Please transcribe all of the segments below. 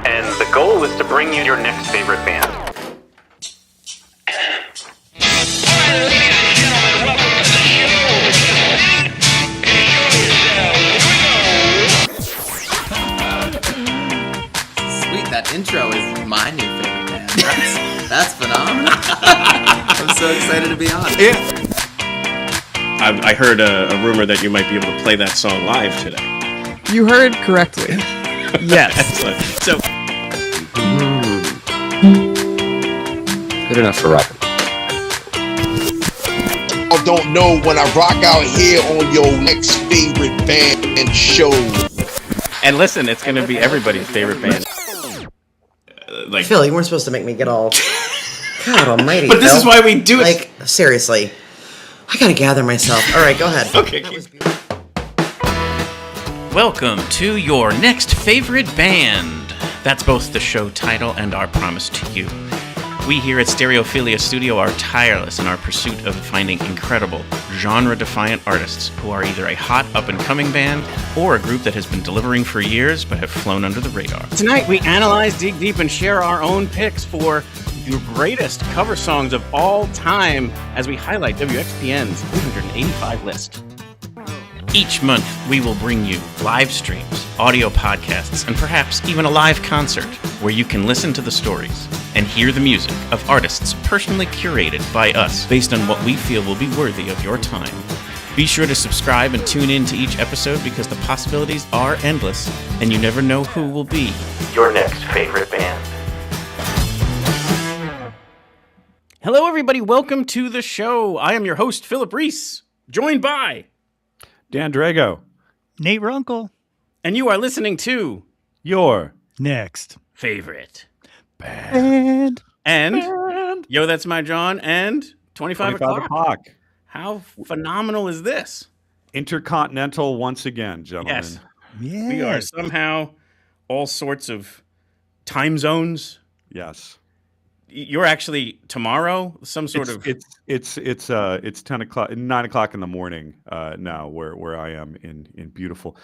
And the goal is to bring you your next favorite band. Sweet, that intro is my new favorite band. That's phenomenal. I'm so excited to be on. Yeah. I heard a rumor that you might be able to play that song live today. You heard correctly. Yes. So good enough for Robert. I don't know when I rock out here on your next favorite band show. and listen, it's going to be everybody's favorite band. Phil, you weren't supposed to make me get all... God almighty, But this Phil. is why we do it. Like, seriously. I gotta gather myself. All right, go ahead. Okay. Welcome to your next favorite band. That's both the show title and our promise to you. We here at Stereophilia Studio are tireless in our pursuit of finding incredible, genre-defiant artists who are either a hot, up-and-coming band or a group that has been delivering for years but have flown under the radar. Tonight, we analyze, dig deep, and share our own picks for the greatest cover songs of all time as we highlight WXPN's 385 list. Each month, we will bring you live streams, audio podcasts, and perhaps even a live concert where you can listen to the stories and hear the music of artists personally curated by us based on what we feel will be worthy of your time. Be sure to subscribe and tune in to each episode because the possibilities are endless and you never know who will be Your next favorite band. Hello, everybody. Welcome to the show. I am your host, Philip Reese, joined by... Dan Drago. Nate Runkle. And you are listening to... Your Next Favorite. Band. And... Yo, that's my Jawn. And 25 o'clock. How phenomenal is this? Intercontinental once again, gentlemen. Yes. Yeah. We are somehow all sorts of time zones. Yes. You're actually tomorrow, some sort of... It's 10 o'clock, 9 o'clock in the morning now, where I am in beautiful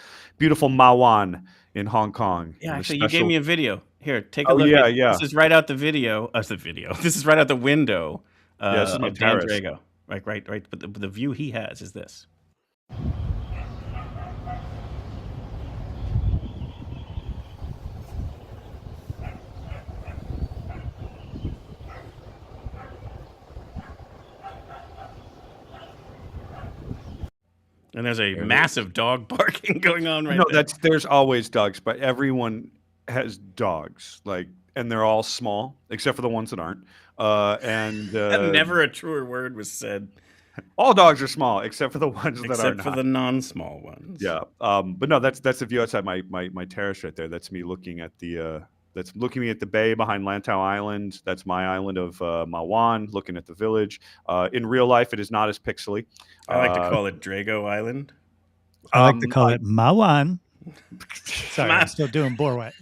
Ma Wan in Hong Kong. Yeah, actually, you gave me a video. Here, take a look. Yeah. This is right out the video. This is right out the window. This is my of Dan terrace. Drago. Right. But the view he has is this. And there's a massive dog barking going on right there. There's always dogs, but everyone has dogs, and they're all small, except for the ones that aren't. And never a truer word was said. All dogs are small, except for the ones that are not. Except for the non-small ones. Yeah. But no, that's the view outside my terrace right there. That's me looking at the at the bay behind Lantau Island. That's my island of Ma Wan, looking at the village. In real life, it is not as pixely. I like to call it Drago Island. I like to call it Mawan. Sorry, I'm still doing Borat.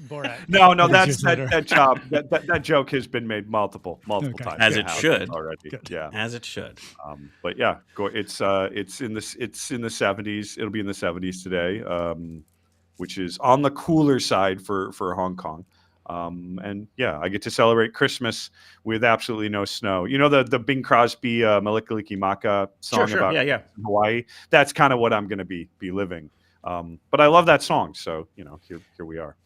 No, that joke has been made multiple times. As it should already. Good. Yeah, as it should. But yeah, it's in the 70s. It'll be in the 70s today, which is on the cooler side for Hong Kong. And yeah, I get to celebrate Christmas with absolutely no snow. You know the Bing Crosby Melikaliki Maka song about Hawaii? That's kind of what I'm going to be living. But I love that song, so here we are.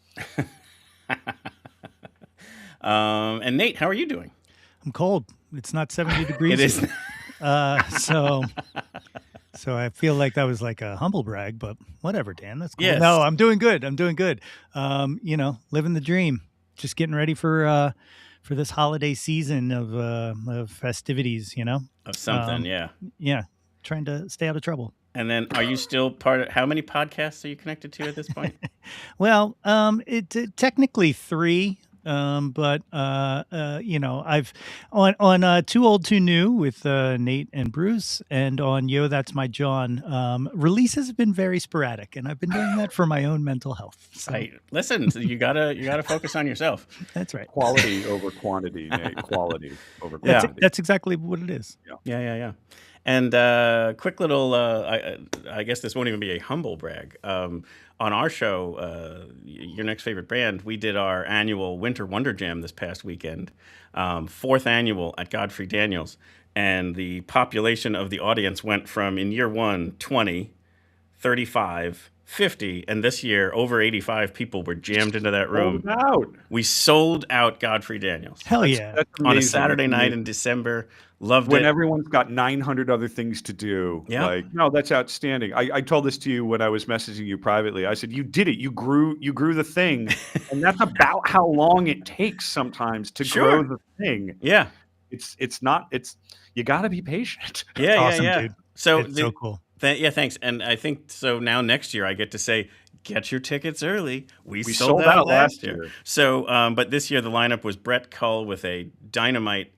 And Nate, how are you doing? I'm cold. It's not 70 degrees. It is. So I feel like that was like a humble brag, but whatever, Dan. That's cool. Yes. No, I'm doing good. Living the dream. Just getting ready for this holiday season of festivities. Of something, Yeah, trying to stay out of trouble. And then, are you still part of? How many podcasts are you connected to at this point? Well, technically 3. But I've on Too Old Too New with Nate and Bruce, and on Yo That's My Jawn. Releases have been very sporadic, and I've been doing that for my own mental health. So. Listen, you gotta focus on yourself. That's right. Quality over quantity, Nate. Quality over quantity. That's exactly what it is. Yeah. And quick little, I guess this won't even be a humble brag. On our show, Your Next Favorite Band, we did our annual Winter Wonder Jam this past weekend, 4th annual at Godfrey Daniels. And the population of the audience went from, in year one, 20, 35, 50, and this year, over 85 people were jammed into that room. Sold out. We sold out Godfrey Daniels Hell yeah. That's on a amazing. Saturday That's night amazing. in December. Loved When it. everyone's got 900 other things to do. Yeah. Like, no, that's outstanding. I told this to you when I was messaging you privately. I said, you did it. You grew the thing. And that's about how long it takes sometimes to Sure. grow the thing. Yeah. You got to be patient. Yeah, awesome, yeah, yeah. dude. So, It's so cool. yeah, thanks. And I think so now next year I get to say, get your tickets early. We sold out last year. So, but this year the lineup was Brett Cull with a dynamite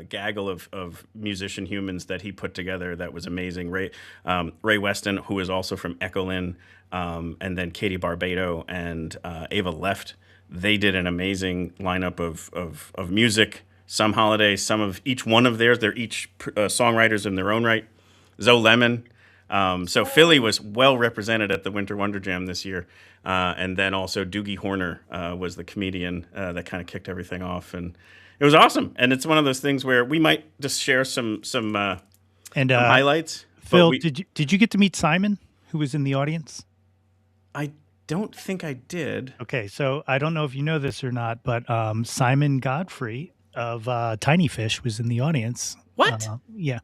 gaggle of musician humans that he put together. That was amazing. Ray Weston, who is also from Echolin, and then Katie Barbado and Ava Left. They did an amazing lineup of music. Some holidays, some of each one of theirs. They're each songwriters in their own right. Zoe Lemon. So Philly was well represented at the Winter Wonder Jam this year. And then also Doogie Horner was the comedian that kind of kicked everything off. And it was awesome. And it's one of those things where we might just share some highlights. Phil, did you get to meet Simon, who was in the audience? I don't think I did. Okay, so I don't know if you know this or not, but Simon Godfrey of Tiny Fish was in the audience. What? Yeah.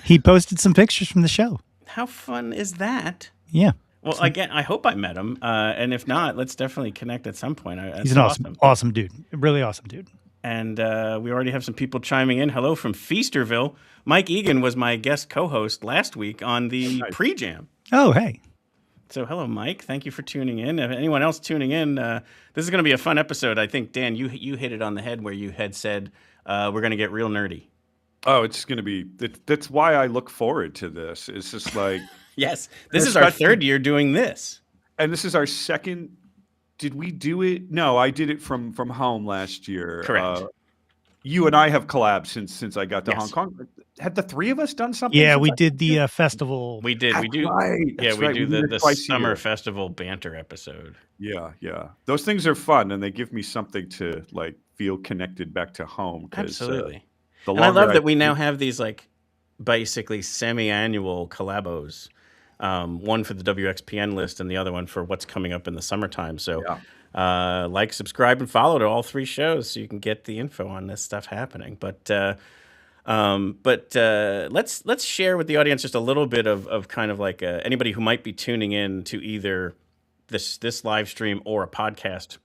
He posted some pictures from the show. How fun is that? Yeah. Well, again, I hope I met him. And if not, let's definitely connect at some point. He's an awesome dude. Really awesome dude. And we already have some people chiming in. Hello from Feasterville. Mike Egan was my guest co-host last week on the pre-jam. Oh, hey. So hello, Mike. Thank you for tuning in. If anyone else tuning in, this is going to be a fun episode. I think, Dan, you hit it on the head where you had said we're going to get real nerdy. Oh, it's going to be. That's why I look forward to this. It's just like yes, this is our third year doing this, and this is our second. Did we do it? No, I did it from home last year. Correct. You and I have collabed since I got to Hong Kong. Had the three of us done something? Yeah, we did the festival. We did. We do. Right. Yeah, we do the summer year. Festival banter episode. Yeah. Those things are fun, and they give me something to like feel connected back to home. Absolutely. And I love that we now have these like basically semi-annual collabos. One for the WXPN list and the other one for what's coming up in the summertime. So like, subscribe, and follow to all three shows so you can get the info on this stuff happening. But let's share with the audience just a little bit of kind of like anybody who might be tuning in to either this live stream or a podcast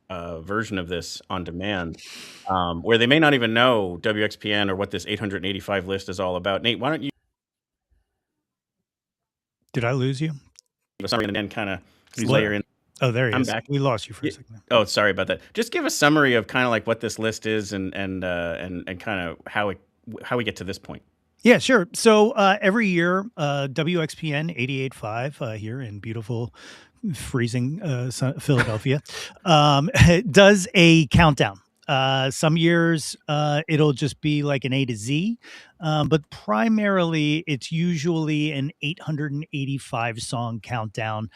version of this on demand, where they may not even know WXPN or what this 885 list is all about. Nate, why don't you? Did I lose you? And then kind of layer in. Oh, there he I'm is. back. We lost you for a second. Oh, sorry about that. Just give a summary of kind of like what this list is and kind of how we get to this point. Yeah, sure. So every year, WXPN 88.5 here in beautiful, freezing Philadelphia does a countdown. Some years it'll just be like an A to Z, but primarily it's usually an 885 song countdown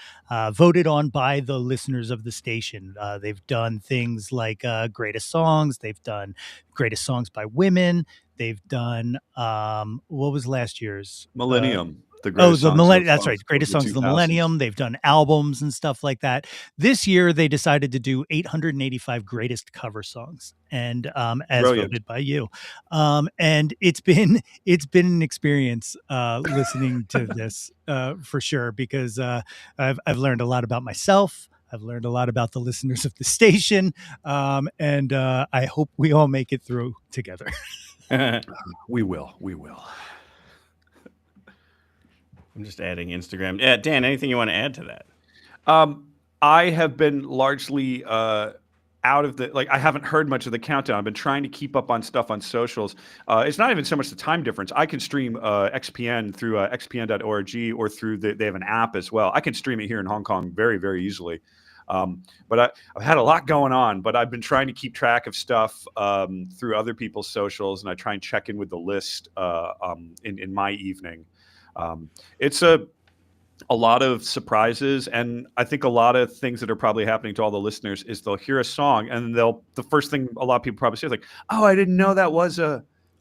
voted on by the listeners of the station. They've done things like greatest songs. They've done greatest songs by women. They've done what was last year's Millennium. The millennium. That's right. Greatest songs of the millennium. They've done albums and stuff like that. This year they decided to do 885 greatest cover songs, and as voted by you. And it's been an experience listening to this for sure, because I've learned a lot about myself. I've learned a lot about the listeners of the station, and I hope we all make it through together. We will. I'm just adding Instagram. Dan, anything you want to add to that? I have been largely out of the, like, I haven't heard much of the countdown. I've been trying to keep up on stuff on socials. It's not even so much the time difference. I can stream XPN through xpn.org or through they have an app as well. I can stream it here in Hong Kong very, very easily. But I've had a lot going on, but I've been trying to keep track of stuff through other people's socials, and I try and check in with the list in my evening. It's a lot of surprises, and I think a lot of things that are probably happening to all the listeners is they'll hear a song and the first thing a lot of people probably say is like, "Oh, I didn't know that was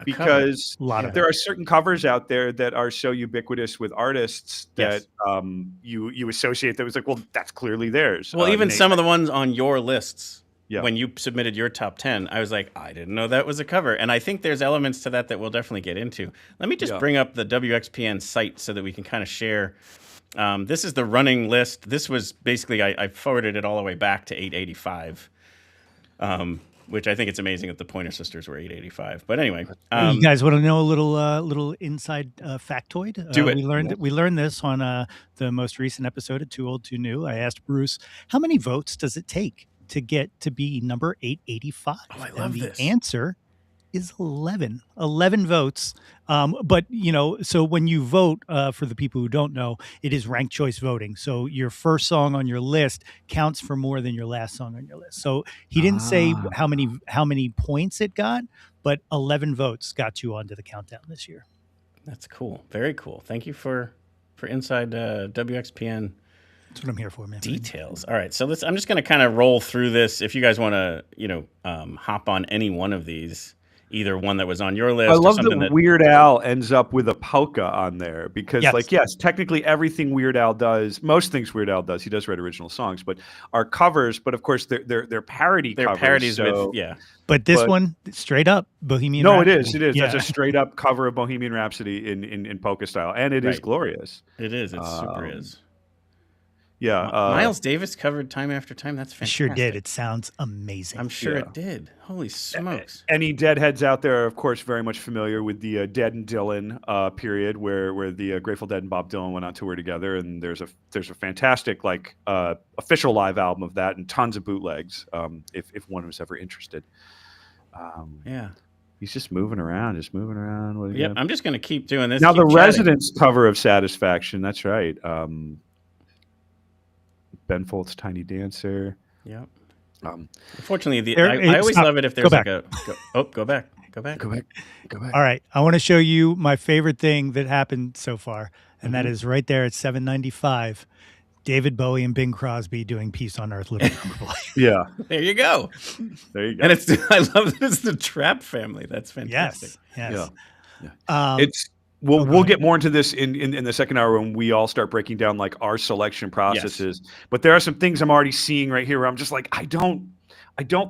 because there are certain covers out there that are so ubiquitous with artists that you associate them. It's like, well, that's clearly theirs. Well, even Nate, some of the ones on your lists, Yeah. when you submitted your top 10, I was like, I didn't know that was a cover. And I think there's elements to that we'll definitely get into. Let me just bring up the WXPN site so that we can kind of share. This is the running list. This was basically, I forwarded it all the way back to 885, which I think it's amazing that the Pointer Sisters were 885. But anyway. You guys want to know a little inside factoid? Do it. We learned this on the most recent episode of Too Old, Too New. I asked Bruce, how many votes does it take to get to be number 885? Oh, I love and this. The answer is 11 votes. But so when you vote, for the people who don't know, it is ranked choice voting. So your first song on your list counts for more than your last song on your list. So he didn't say how many points it got, but 11 votes got you onto the countdown this year. That's cool. Very cool. Thank you for inside WXPN. That's what I'm here for, man. Details. All right. So I'm just going to kind of roll through this. If you guys want to, hop on any one of these, either one that was on your list. I love or something that Weird Al ends up with a polka on there because, Yes. technically everything Weird Al does, most things Weird Al does, he does write original songs, but are covers. But of course, they're parody They're covers. parodies so, with, But this one, straight up Bohemian No, Rhapsody. it is. It is. Yeah. That's a straight up cover of Bohemian Rhapsody in polka style, and it is Right. glorious. It is. It super is. Yeah, Miles Davis covered Time After Time. That's It fantastic. sure did. It sounds amazing. I'm sure Yeah. it did. Holy smokes. Any Deadheads out there are, of course, very much familiar with the Dead and Dylan period, where the Grateful Dead and Bob Dylan went on tour together, and there's a fantastic official live album of that, and tons of bootlegs. If one was ever interested. Yeah. He's just moving around. What Yep. I'm just going to keep doing this. Now keep the chatting. Residents cover of Satisfaction. That's right. Ben Folds' Tiny Dancer. Yep. Unfortunately, There- I always stop. love it if Go there's like back. go back. Go back. All right. I want to show you my favorite thing that happened so far. And that Mm-hmm. is right there at 795. David Bowie and Bing Crosby doing Peace on Earth, Living Number Boy. Yeah, There you go. there you go. And I love that it's the Trap family. That's fantastic. Yes. Yeah. Um, We'll get more into this in the second hour when we all start breaking down like our selection processes. But there are some things I'm already seeing right here where I'm just like, I don't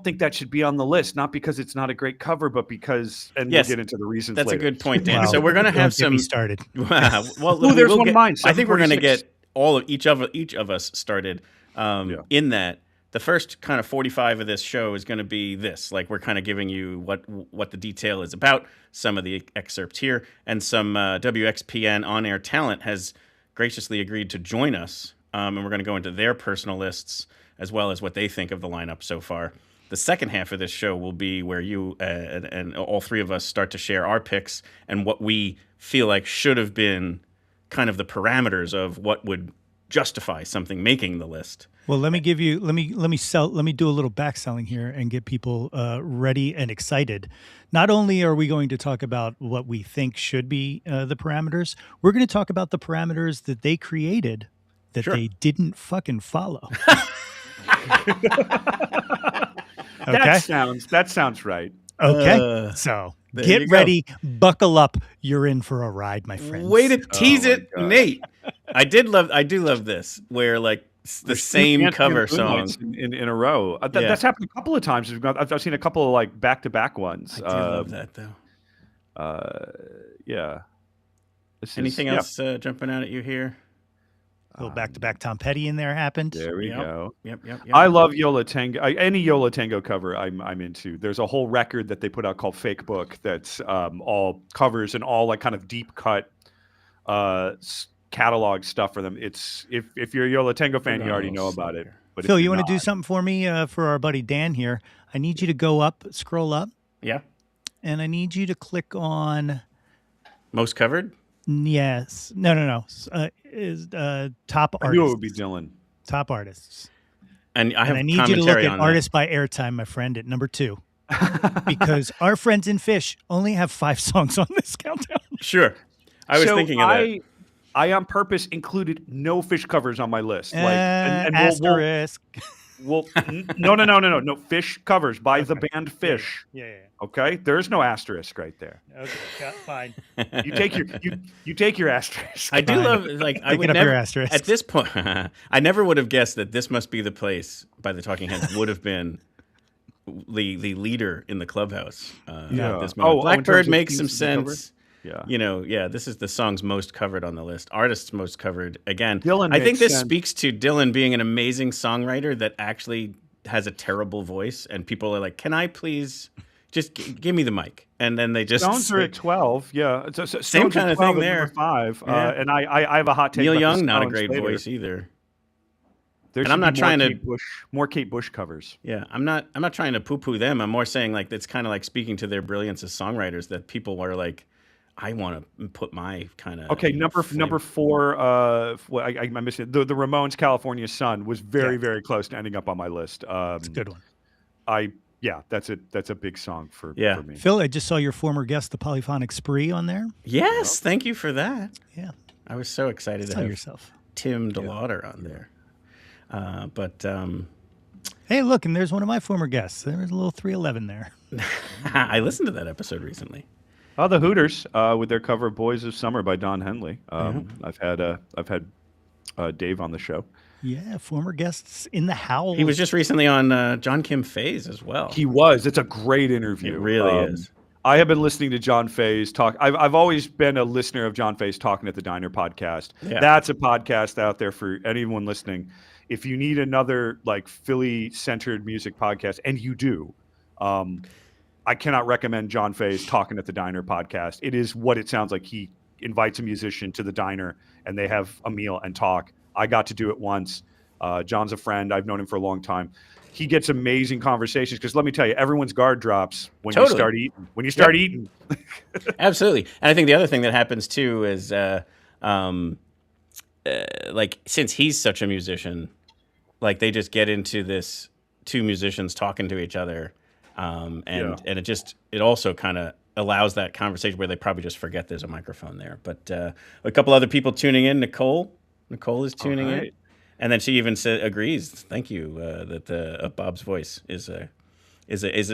think that should be on the list, not because it's not a great cover, but because we'll get into the reasons That's later. a good point, Dan. wow, So we're going to don't have get some me started. Wow. Well, Ooh, there's we'll one get, of mine, I think we're going to 746. get all of each of us started in that. The first kind of 45 of this show is going to be this. Like, we're kind of giving you what the detail is about, some of the excerpts here, and some WXPN on-air talent has graciously agreed to join us, and we're going to go into their personal lists as well as what they think of the lineup so far. The second half of this show will be where you and all three of us start to share our picks and what we feel like should have been kind of the parameters of what would justify something making the list. Well, let me do a little back selling here and get people ready and excited. Not only are we going to talk about what we think should be the parameters, we're going to talk about the parameters that they created that Sure. they didn't fucking follow. That sounds right. Okay. So there get you go. ready, buckle up. You're in for a ride, my friends. Way to tease my it, gosh. Nate. I do love this, where like the same Anthony cover and Blue song. Lights in a row. That's happened a couple of times. I've seen a couple of like back-to-back ones. I do love that though. Yeah. Anything else jumping out at you here? A little back-to-back Tom Petty in there happened. There we Yep. go. Yep. I love Yola Tango. Any Yola Tango cover I'm into. There's a whole record that they put out called Fake Book that's all covers and all like kind of deep cut catalog stuff for them. It's if you're a Yola Tango fan, you already know about it. But Phil, if you you're want to do not- something for me for our buddy Dan here? I need you to go up, scroll up, Yeah. and I need you to click on Most covered? No. Is top I knew it artists. would be Dylan. Top artists. And I And have I need you to look commentary at on that. Artist by Airtime, my friend, at number 2. Because our friends in Fish only have 5 songs on this countdown. Sure. I was thinking of that. I on purpose included no Fish covers on my list. And Asterisk. no, Fish covers by the band Fish. Yeah. Okay, there's no asterisk right there. Okay, fine. You take your asterisk. I do love, like, I Take would it up never, your asterisk. at this point, I never would have guessed that This Must Be the Place by the Talking Heads would have been the leader in the clubhouse. At this moment. in Blackbird terms of makes some themes to be covered? sense. Yeah. This is the song's most covered on the list. Artists most covered. Again, Dylan I think makes this sense. speaks to Dylan being an amazing songwriter that actually has a terrible voice, and people are like, "Can I please just give me the mic?" And then they just Stones are at 12. Yeah, Stones Same at kind of 12 thing at there. number 5. Yeah. And I have a hot take. Neil about the Young, not a Stones great later. voice either. There And I'm should not be trying more to more Kate Bush covers. Yeah, I'm not trying to poo-poo them. I'm more saying, like, it's kind of like speaking to their brilliance as songwriters, that people are like, I want to put my kind of Okay, number 4. I missed it. The Ramones' "California Sun" was very close to ending up on my list. It's a good one. That's a big song for me. Phil, I just saw your former guest, the Polyphonic Spree, on there. Yes, thank you for that. Yeah. I was so excited to Tell have yourself. Tim DeLauder on there. Hey, look, and there's one of my former guests. There was a little 311 there. I listened to that episode recently. Oh, the Hooters with their cover of "Boys of Summer" by Don Henley. I've had Dave on the show. Yeah, former guests in the howl. He was just recently on John Kim Faye's as well. He was. It's a great interview. It really is. I have been listening to John Faye's talk. I've always been a listener of John Faye's Talking at the Diner podcast. Yeah. That's a podcast out there for anyone listening. If you need another like Philly-centered music podcast, and you do, I cannot recommend John Faye's Talking at the Diner podcast. It is what it sounds like. He invites a musician to the diner, and they have a meal and talk. I got to do it once. John's a friend. I've known him for a long time. He gets amazing conversations because let me tell you, everyone's guard drops when you start eating. When you start eating, Absolutely. And I think the other thing that happens too is, like, since he's such a musician, like they just get into this two musicians talking to each other, and it also kind of allows that conversation where they probably just forget there's a microphone there. But a couple other people tuning in. Nicole is tuning in. And then she even agrees. Thank you. That Bob's voice is an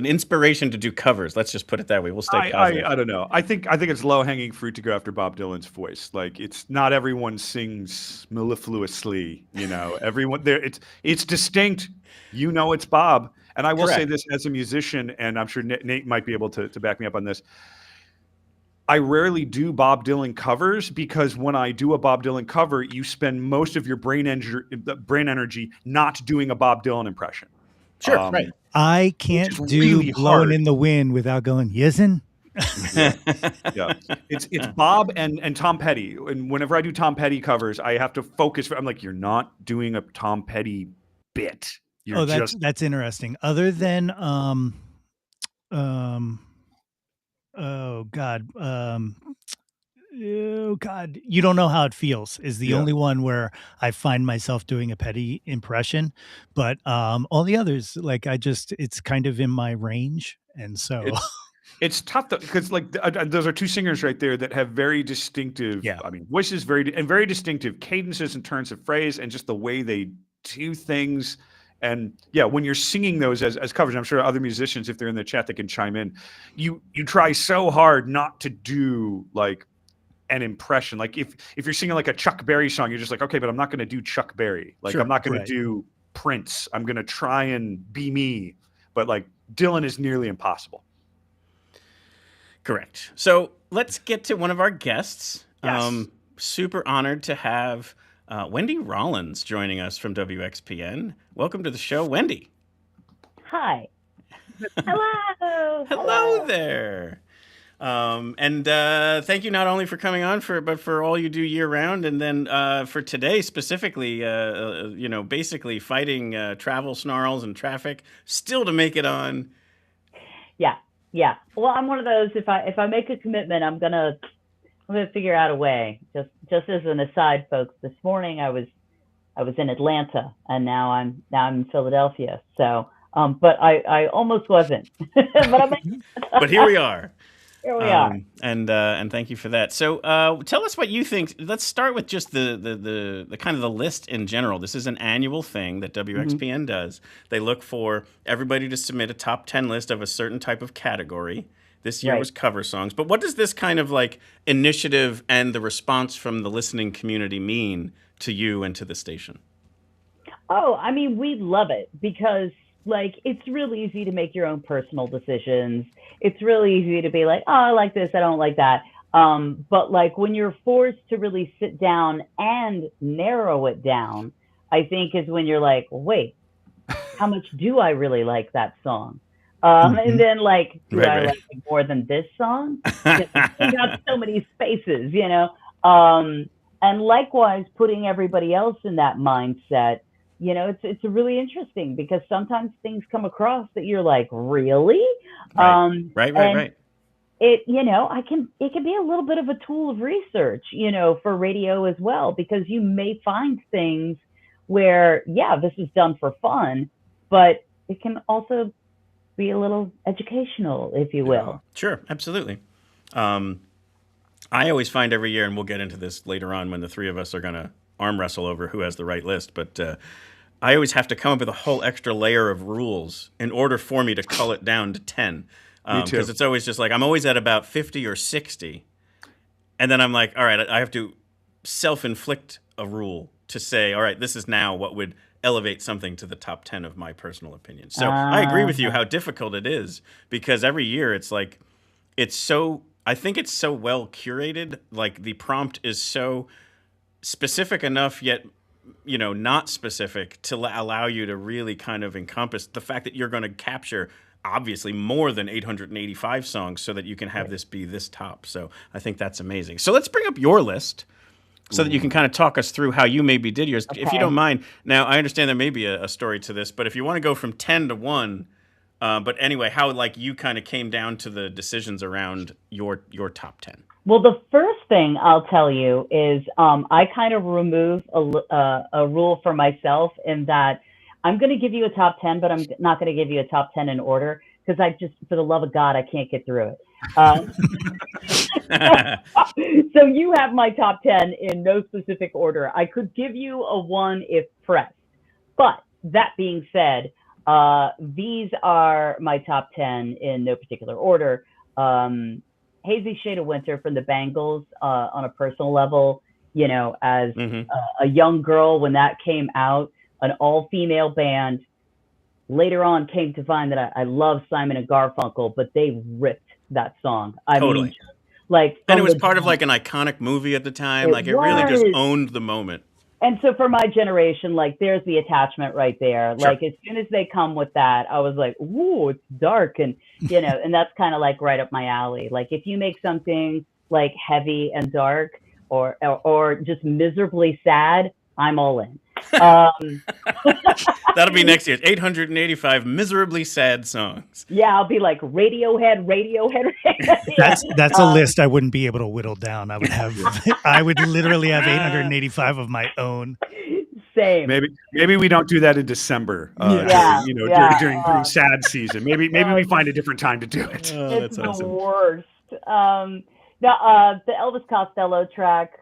inspiration to do covers. Let's just put it that way. We'll stay positive. I don't know. I think it's low hanging fruit to go after Bob Dylan's voice. Like it's not everyone sings mellifluously. You know, everyone there. It's distinct. You know, it's Bob. And I will say this as a musician, and I'm sure Nate might be able to back me up on this. I rarely do Bob Dylan covers because when I do a Bob Dylan cover, you spend most of your brain energy not doing a Bob Dylan impression. Sure, right. I can't do really Blowing hard. in the Wind without going, Yisin? Yeah. It's Bob and Tom Petty. And whenever I do Tom Petty covers, I have to focus. I'm like, you're not doing a Tom Petty bit. You're that's interesting. Other than You Don't Know How It Feels is the only one where I find myself doing a Petty impression, but all the others, like it's kind of in my range, and so it's tough because like those are two singers right there that have very distinctive. I mean, voices very distinctive cadences and turns of phrase, and just the way they do things. And when you're singing those as covers, I'm sure other musicians, if they're in the chat, they can chime in. You try so hard not to do like an impression. Like if you're singing like a Chuck Berry song, you're just like, okay, but I'm not going to do Chuck Berry. Like I'm not going to do Prince. I'm going to try and be me. But like Dylan is nearly impossible. Correct. So let's get to one of our guests. Yes. Super honored to have Wendy Rollins joining us from WXPN. Welcome to the show, Wendy. Hi. Hello. Hello there. And thank you not only for coming on, but for all you do year round, and then for today specifically, basically fighting travel snarls and traffic, still to make it on. Yeah. Well, I'm one of those. If I make a commitment, I'm gonna figure out a way. Just as an aside, folks, this morning I was I was in Atlanta, and now I'm in Philadelphia. So, but I almost wasn't. But I'm But here we are. Here we are. And thank you for that. So tell us what you think. Let's start with just the kind of the list in general. This is an annual thing that WXPN does. They look for everybody to submit a top 10 list of a certain type of category. This year was cover songs. But what does this kind of like initiative and the response from the listening community mean to you and to the station? Oh, I mean, we love it because like it's really easy to make your own personal decisions. It's really easy to be like, oh, I like this, I don't like that. But like when you're forced to really sit down and narrow it down, I think is when you're like, wait, how much do I really like that song? And then like, do I like it more than this song? We got so many spaces, you know? And likewise, putting everybody else in that mindset, you know, it's really interesting because sometimes things come across that you're like, really? Right. It, you know, it can be a little bit of a tool of research, you know, for radio as well, because you may find things where, yeah, this is done for fun, but it can also be a little educational, if you will. Sure, absolutely. I always find every year, and we'll get into this later on when the three of us are going to arm wrestle over who has the right list, but I always have to come up with a whole extra layer of rules in order for me to cull it down to 10. Because it's always just like, I'm always at about 50 or 60. And then I'm like, all right, I have to self-inflict a rule to say, all right, this is now what would elevate something to the top 10 of my personal opinion. So I agree with you how difficult it is because every year it's like, I think it's so well curated. Like the prompt is so specific enough, yet, you know, not specific to allow you to really kind of encompass the fact that you're going to capture obviously more than 885 songs so that you can have this be this top. So I think that's amazing. So let's bring up your list so that you can kind of talk us through how you maybe did yours. Okay. If you don't mind. Now, I understand there may be a story to this, but if you want to go from 10 to 1, but anyway, how like you kind of came down to the decisions around your top 10. Well, the first thing I'll tell you is I kind of remove a rule for myself in that I'm going to give you a top 10, but I'm not going to give you a top 10 in order because I just, for the love of God, I can't get through it. So you have my top 10 in no specific order. I could give you a 1 if pressed. But that being said, these are my top 10 in no particular order. Hazy Shade of Winter from the Bangles on a personal level, you know, as a young girl when that came out, an all-female band. Later on came to find that I love Simon and Garfunkel, but they ripped that song. I mean, like, and it was part of like an iconic movie at the time. It really just owned the moment. And so for my generation, like there's the attachment right there. Sure. Like as soon as they come with that, I was like, ooh, it's dark. And, you know, and that's kind of like right up my alley. Like if you make something like heavy and dark or just miserably sad, I'm all in. That'll be next year. 885 miserably sad songs. Yeah, I'll be like Radiohead. That's a list I wouldn't be able to whittle down. I would literally have 885 of my own. Same. Maybe we don't do that in December. During sad season. Maybe we find a different time to do it. It's the worst. The Elvis Costello track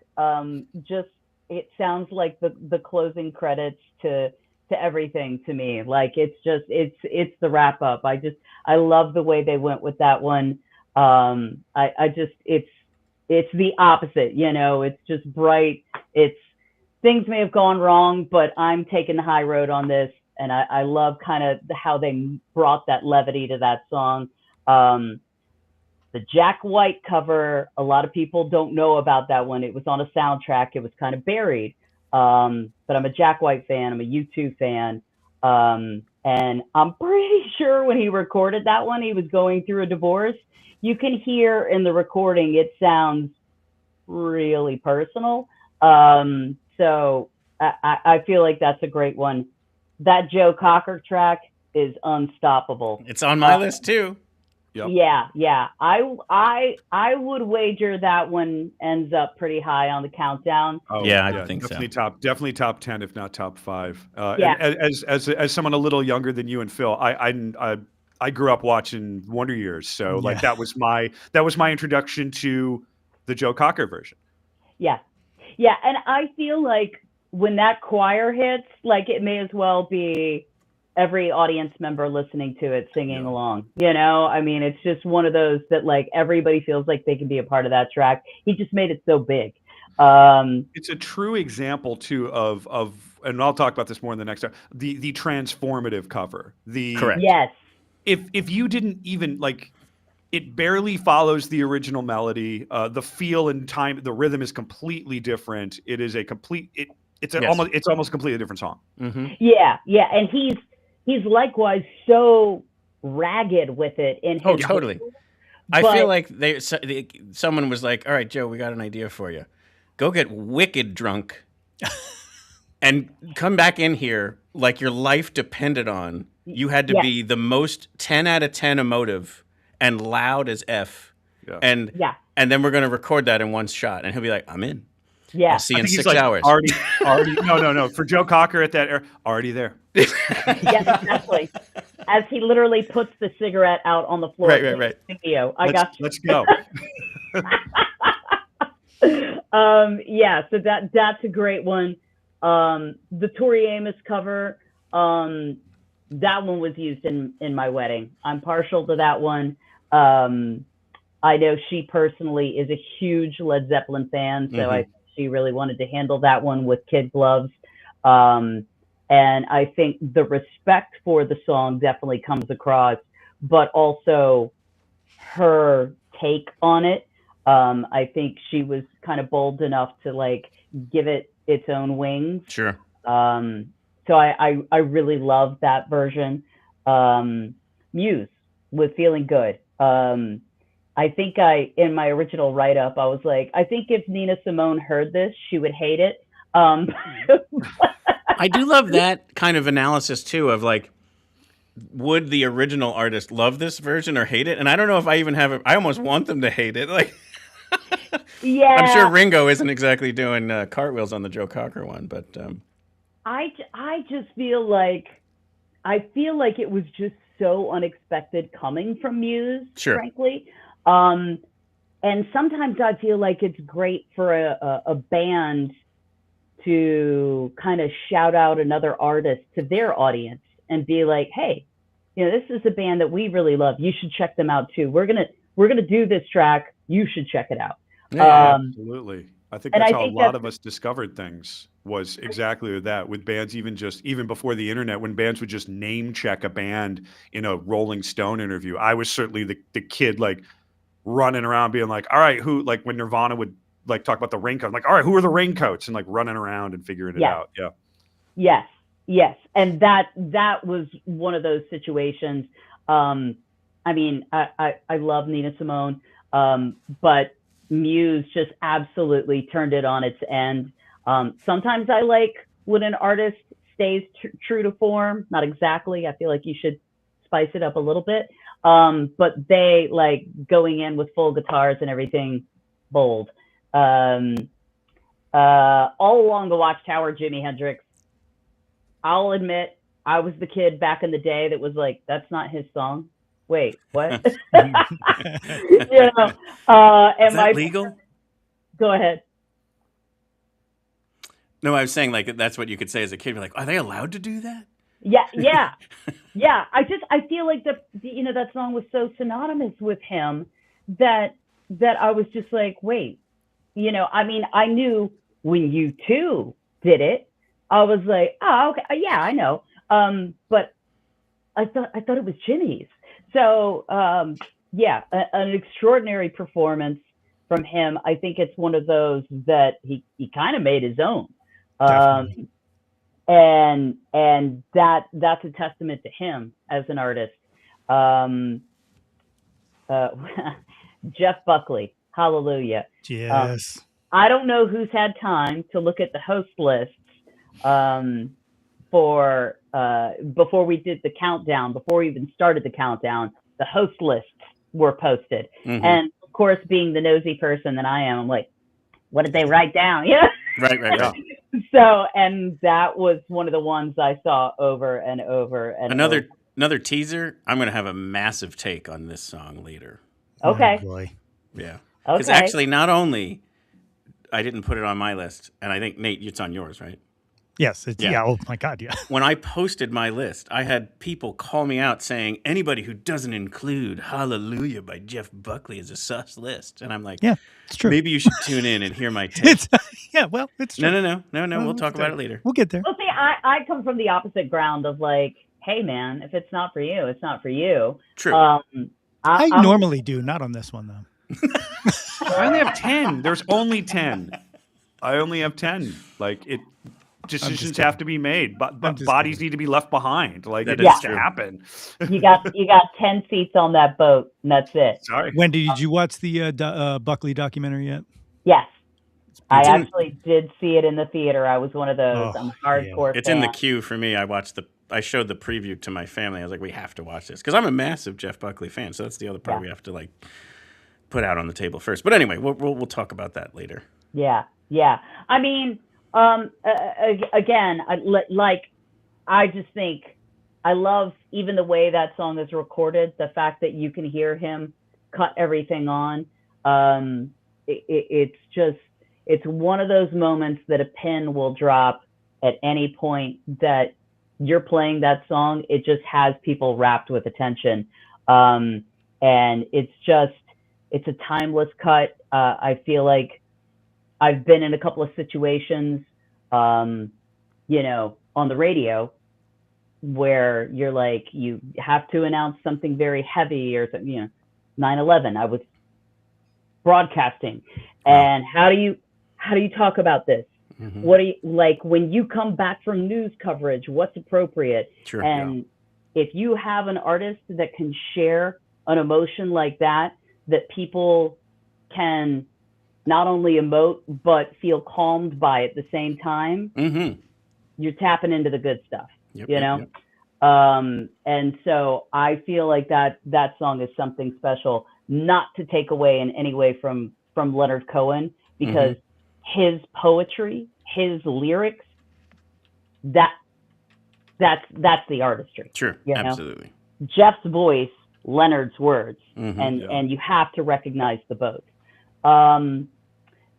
just. It sounds like the closing credits to everything to me. Like it's the wrap up. I love the way they went with that one. It's the opposite, you know, it's just bright. It's things may have gone wrong, but I'm taking the high road on this. And I love kind of how they brought that levity to that song. The Jack White cover, a lot of people don't know about that one. It was on a soundtrack. It was kind of buried. But I'm a Jack White fan. I'm a U2 fan. And I'm pretty sure when he recorded that one, he was going through a divorce. You can hear in the recording, it sounds really personal. So I feel like that's a great one. That Joe Cocker track is unstoppable. It's on my list too. Yep. Yeah. I would wager that one ends up pretty high on the countdown. Oh, Yeah, I think so. Definitely top 10, if not top 5. Yeah. And as someone a little younger than you and Phil, I grew up watching Wonder Years, so like that was my introduction to the Joe Cocker version. Yeah, and I feel like when that choir hits, like it may as well be every audience member listening to it singing along. You know, I mean, it's just one of those that like everybody feels like they can be a part of that track. He just made it so big. It's a true example too of and I'll talk about this more in the next time. The transformative cover. Correct. Yes. If you didn't even like, it barely follows the original melody. The feel and time, the rhythm is completely different. It is a complete. It's almost completely different song. Mm-hmm. Yeah, and he's likewise so ragged with it in his. Oh, totally. I feel like someone was like, "All right, Joe, we got an idea for you. Go get wicked drunk, and come back in here like your life depended on. You had to be the most 10 out of 10 emotive and loud as F. Yeah. And then we're going to record that in one shot." And he'll be like, "I'm in. Yeah. I'll see you in 6 hours." Already. No. For Joe Cocker at that era, already there. Yeah, exactly. As he literally puts the cigarette out on the floor. Right. Studio. Let's go. So that's a great one. The Tori Amos cover, that one was used in my wedding. I'm partial to that one. I know she personally is a huge Led Zeppelin fan, so she really wanted to handle that one with kid gloves. And I think the respect for the song definitely comes across, but also her take on it. I think she was kind of bold enough to like give it its own wings. Sure. So I really love that version. Muse with Feeling Good. I think in my original write-up, I was like, I think if Nina Simone heard this, she would hate it. I do love that kind of analysis too of like, would the original artist love this version or hate it? And I don't know if I even have it. I almost want them to hate it. Like, yeah, I'm sure Ringo isn't exactly doing cartwheels on the Joe Cocker one, but I just feel like it was just so unexpected coming from Muse, frankly. And sometimes I feel like it's great for a band to kind of shout out another artist to their audience and be like, hey, this is a band that we really love. You should check them out too. We're gonna do this track. You should check it out. Yeah, absolutely. I think that's how a lot of us discovered things, was exactly that, with bands even before the internet, when bands would just name check a band in a Rolling Stone interview. I was certainly the kid like running around being like, all right, who, like when Nirvana would like talk about the raincoat, I'm like, all right, who are the Raincoats? And like running around and figuring it out. Yeah. Yes. And that was one of those situations. I mean, I love Nina Simone, but Muse just absolutely turned it on its end. Sometimes I like when an artist stays true to form. Not exactly. I feel like you should spice it up a little bit. But they like going in with full guitars and everything, bold. All along the Watchtower, Jimi Hendrix. I'll admit, I was the kid back in the day that was like, that's not his song. Wait, what? Is that legal? Go ahead. No, I was saying like that's what you could say as a kid. You're like, are they allowed to do that? Yeah. I feel like that song was so synonymous with him that I was just like, wait, I mean, I knew when U2 did it, I was like, oh, okay, yeah, I know. But I thought it was Jimmy's. So an extraordinary performance from him. I think it's one of those that he kind of made his own. And that's a testament to him as an artist. Jeff Buckley, Hallelujah. Yes. I don't know who's had time to look at the host lists before we did the countdown, before we even started the countdown, the host lists were posted. And of course, being the nosy person that I am, I'm like, what did they write down? Yeah. Right. So, and that was one of the ones I saw over and over and over. Another teaser. I'm going to have a massive take on this song later. Okay. Oh, boy. Yeah. Because Okay. actually, not only I didn't put it on my list, and I think Nate, it's on yours, right? Yes. It's, yeah. Oh my God. Yeah. When I posted my list, I had people call me out saying anybody who doesn't include "Hallelujah" by Jeff Buckley is a sus list, and I'm like, Yeah, it's true. Maybe you should tune in and hear my take. Yeah. Well, it's true. No. We'll talk about it later. We'll get there. Well, see, I come from the opposite ground of like, hey, man, if it's not for you, it's not for you. True. I normally do, not on this one though. I only have 10. There's only 10. I only have 10. Like decisions have to be made, but bodies need to be left behind. Like it needs to happen. You got 10 seats on that boat, and that's it. Sorry. Wendy, did you watch the Buckley documentary yet? Yes. I actually did see it in the theater. I was one of those. I'm a hardcore fan. It's in the queue for me. I showed the preview to my family. I was like, we have to watch this because I'm a massive Jeff Buckley fan. So that's the other part we have to like put out on the table first. But anyway, we'll talk about that later. Yeah. I mean, again, I just think I love even the way that song is recorded. The fact that you can hear him cut everything on. It's one of those moments that a pin will drop at any point that you're playing that song. It just has people wrapped with attention. And it's a timeless cut. I feel like I've been in a couple of situations, on the radio where you're like, you have to announce something very heavy or something, 9/11, I was broadcasting. And how do you talk about this? Mm-hmm. What do you like when you come back from news coverage? What's appropriate? Sure, and if you have an artist that can share an emotion like that people can not only emote but feel calmed by at the same time, you're tapping into the good stuff. Yep. And so I feel like that song is something special, not to take away in any way from Leonard Cohen, because his poetry, his lyrics, that's the artistry. Sure, absolutely. Jeff's voice, Leonard's words, and you have to recognize the both.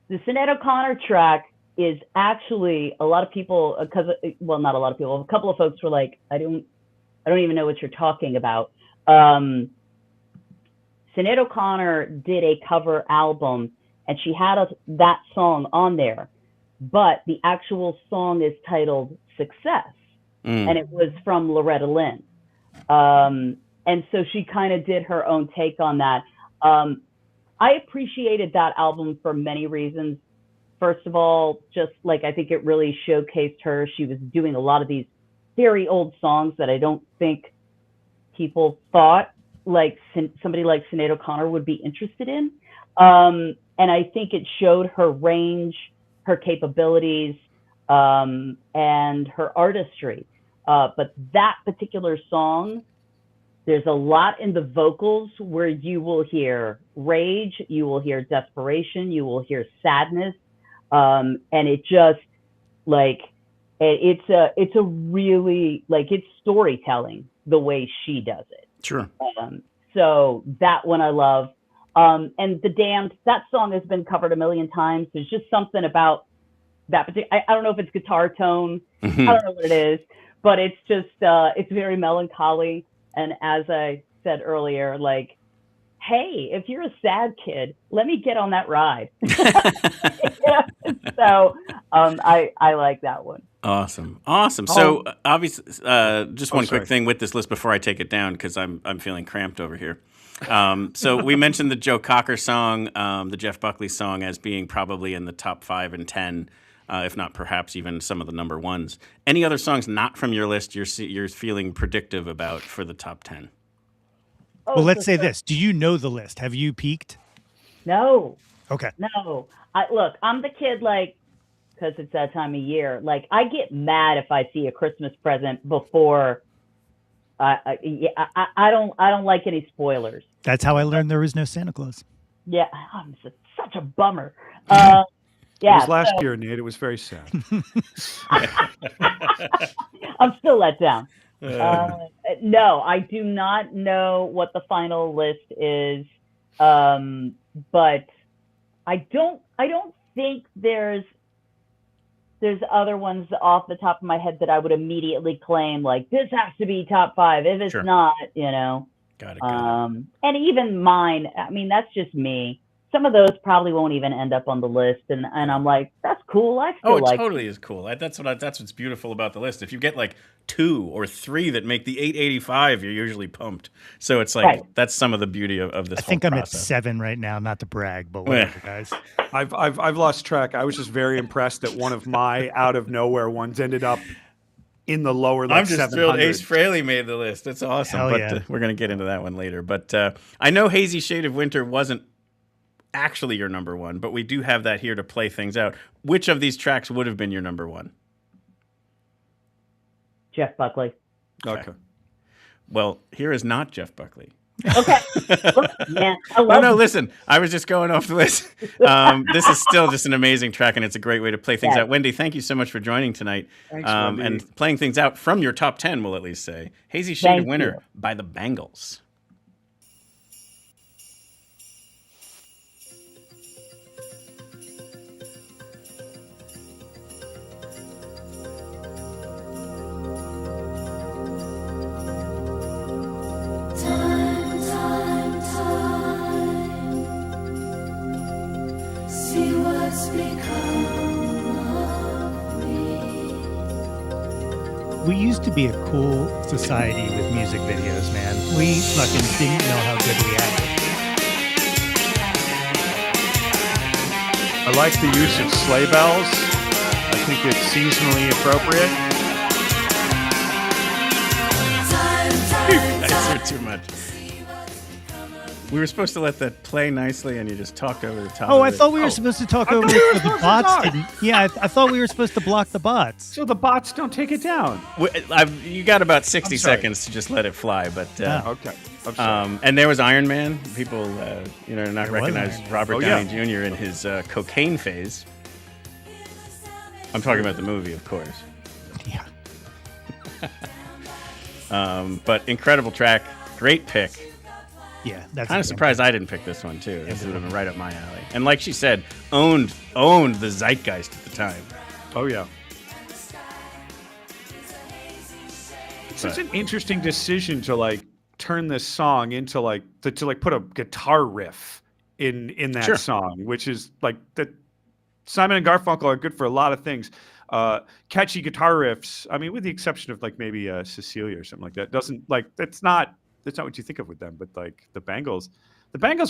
The Sinead O'Connor track is actually a lot of people, not a lot of people, a couple of folks were like, I don't even know what you're talking about. Sinead O'Connor did a cover album, and she had that song on there, but the actual song is titled Success, and it was from Loretta Lynn. And so she kind of did her own take on that. I appreciated that album for many reasons. First of all, just like I think it really showcased her. She was doing a lot of these very old songs that I don't think people thought like somebody like Sinead O'Connor would be interested in. And I think it showed her range, her capabilities, and her artistry. But that particular song, there's a lot in the vocals where you will hear rage, you will hear desperation, you will hear sadness. And it just like, it's a really, like, it's storytelling the way she does it. Sure. So that one I love. And The Damned, that song has been covered a million times. There's just something about that particular, I don't know if it's guitar tone. I don't know what it is, but it's just, it's very melancholy. And as I said earlier, like, hey, if you're a sad kid, let me get on that ride. So I like that one. Awesome. So obviously, just one quick thing with this list before I take it down, because I'm feeling cramped over here. So we mentioned the Joe Cocker song, the Jeff Buckley song, as being probably in the top 5 and 10, if not perhaps even some of the number ones. Any other songs not from your list you're feeling predictive about for the top 10? Well, let's say this. Do you know the list? Have you peeked? No. Okay. No. Look, I'm the kid, like, because it's that time of year. Like, I get mad if I see a Christmas present before I don't like any spoilers. That's how I learned there was no Santa Claus. Yeah, I'm such a bummer. It Yeah, was last year, Nate. It was very sad. I'm still let down. No, I do not know what the final list is, but I don't think there's other ones off the top of my head that I would immediately claim like this has to be top 5. If it's Sure. not, you know. Got it. And even mine, I mean, that's just me. Some of those probably won't even end up on the list, and I'm like, that's cool. I still It like totally is cool. That's what's beautiful about the list. If you get like 2 or 3 that make the 885, you're usually pumped. So it's like that's some of the beauty of this. I think whole I'm process. at 7 right now, not to brag, but whatever, guys. I've lost track. I was just very impressed that one of my out of nowhere ones ended up in the lower. Like, I'm just thrilled 700s. Ace Frehley made the list. That's awesome. Hell but yeah. we're gonna get into that one later. But I know Hazy Shade of Winter wasn't actually your number 1, but we do have that here to play things out. Which of these tracks would have been your number 1? Jeff Buckley. Okay. Well, here is not Jeff Buckley. Okay. Man, I love No, listen. I was just going off the list. This is still just an amazing track, and it's a great way to play things out. Wendy, thank you so much for joining tonight. Thanks, Wendy. And playing things out from your top 10, we'll at least say. Hazy Shade of Thank Winter you. by the Bangles. See what's become of me. We used to be a cool society with music videos, man. We fucking didn't know how good we had it. I like the use of sleigh bells. I think it's seasonally appropriate. That's too much. We were supposed to let that play nicely, and you just talked over the top. Oh, of I it. thought we were supposed to talk over thought we it were so the supposed to bots talk. didn't. Yeah, I thought we were supposed to block the bots. So the bots don't take it down. You got about 60 I'm sorry. seconds to just let it fly, but Okay. I'm sorry. and there was Iron Man. People, not There was recognize Iron Man. Robert Oh, Downey yeah. Jr. in his cocaine phase. I'm talking about the movie, of course. Yeah. But incredible track, great pick. Yeah, that's Kind a of good surprised I didn't pick this one too. This would have been right up my alley. And like she said, owned the zeitgeist at the time. Oh yeah. It's such an interesting decision to like turn this song into like to put a guitar riff in that Sure. song, which is like that. Simon and Garfunkel are good for a lot of things. Catchy guitar riffs. I mean, with the exception of like maybe Cecilia or something like that. Doesn't like that's not what you think of with them. But like the Bangles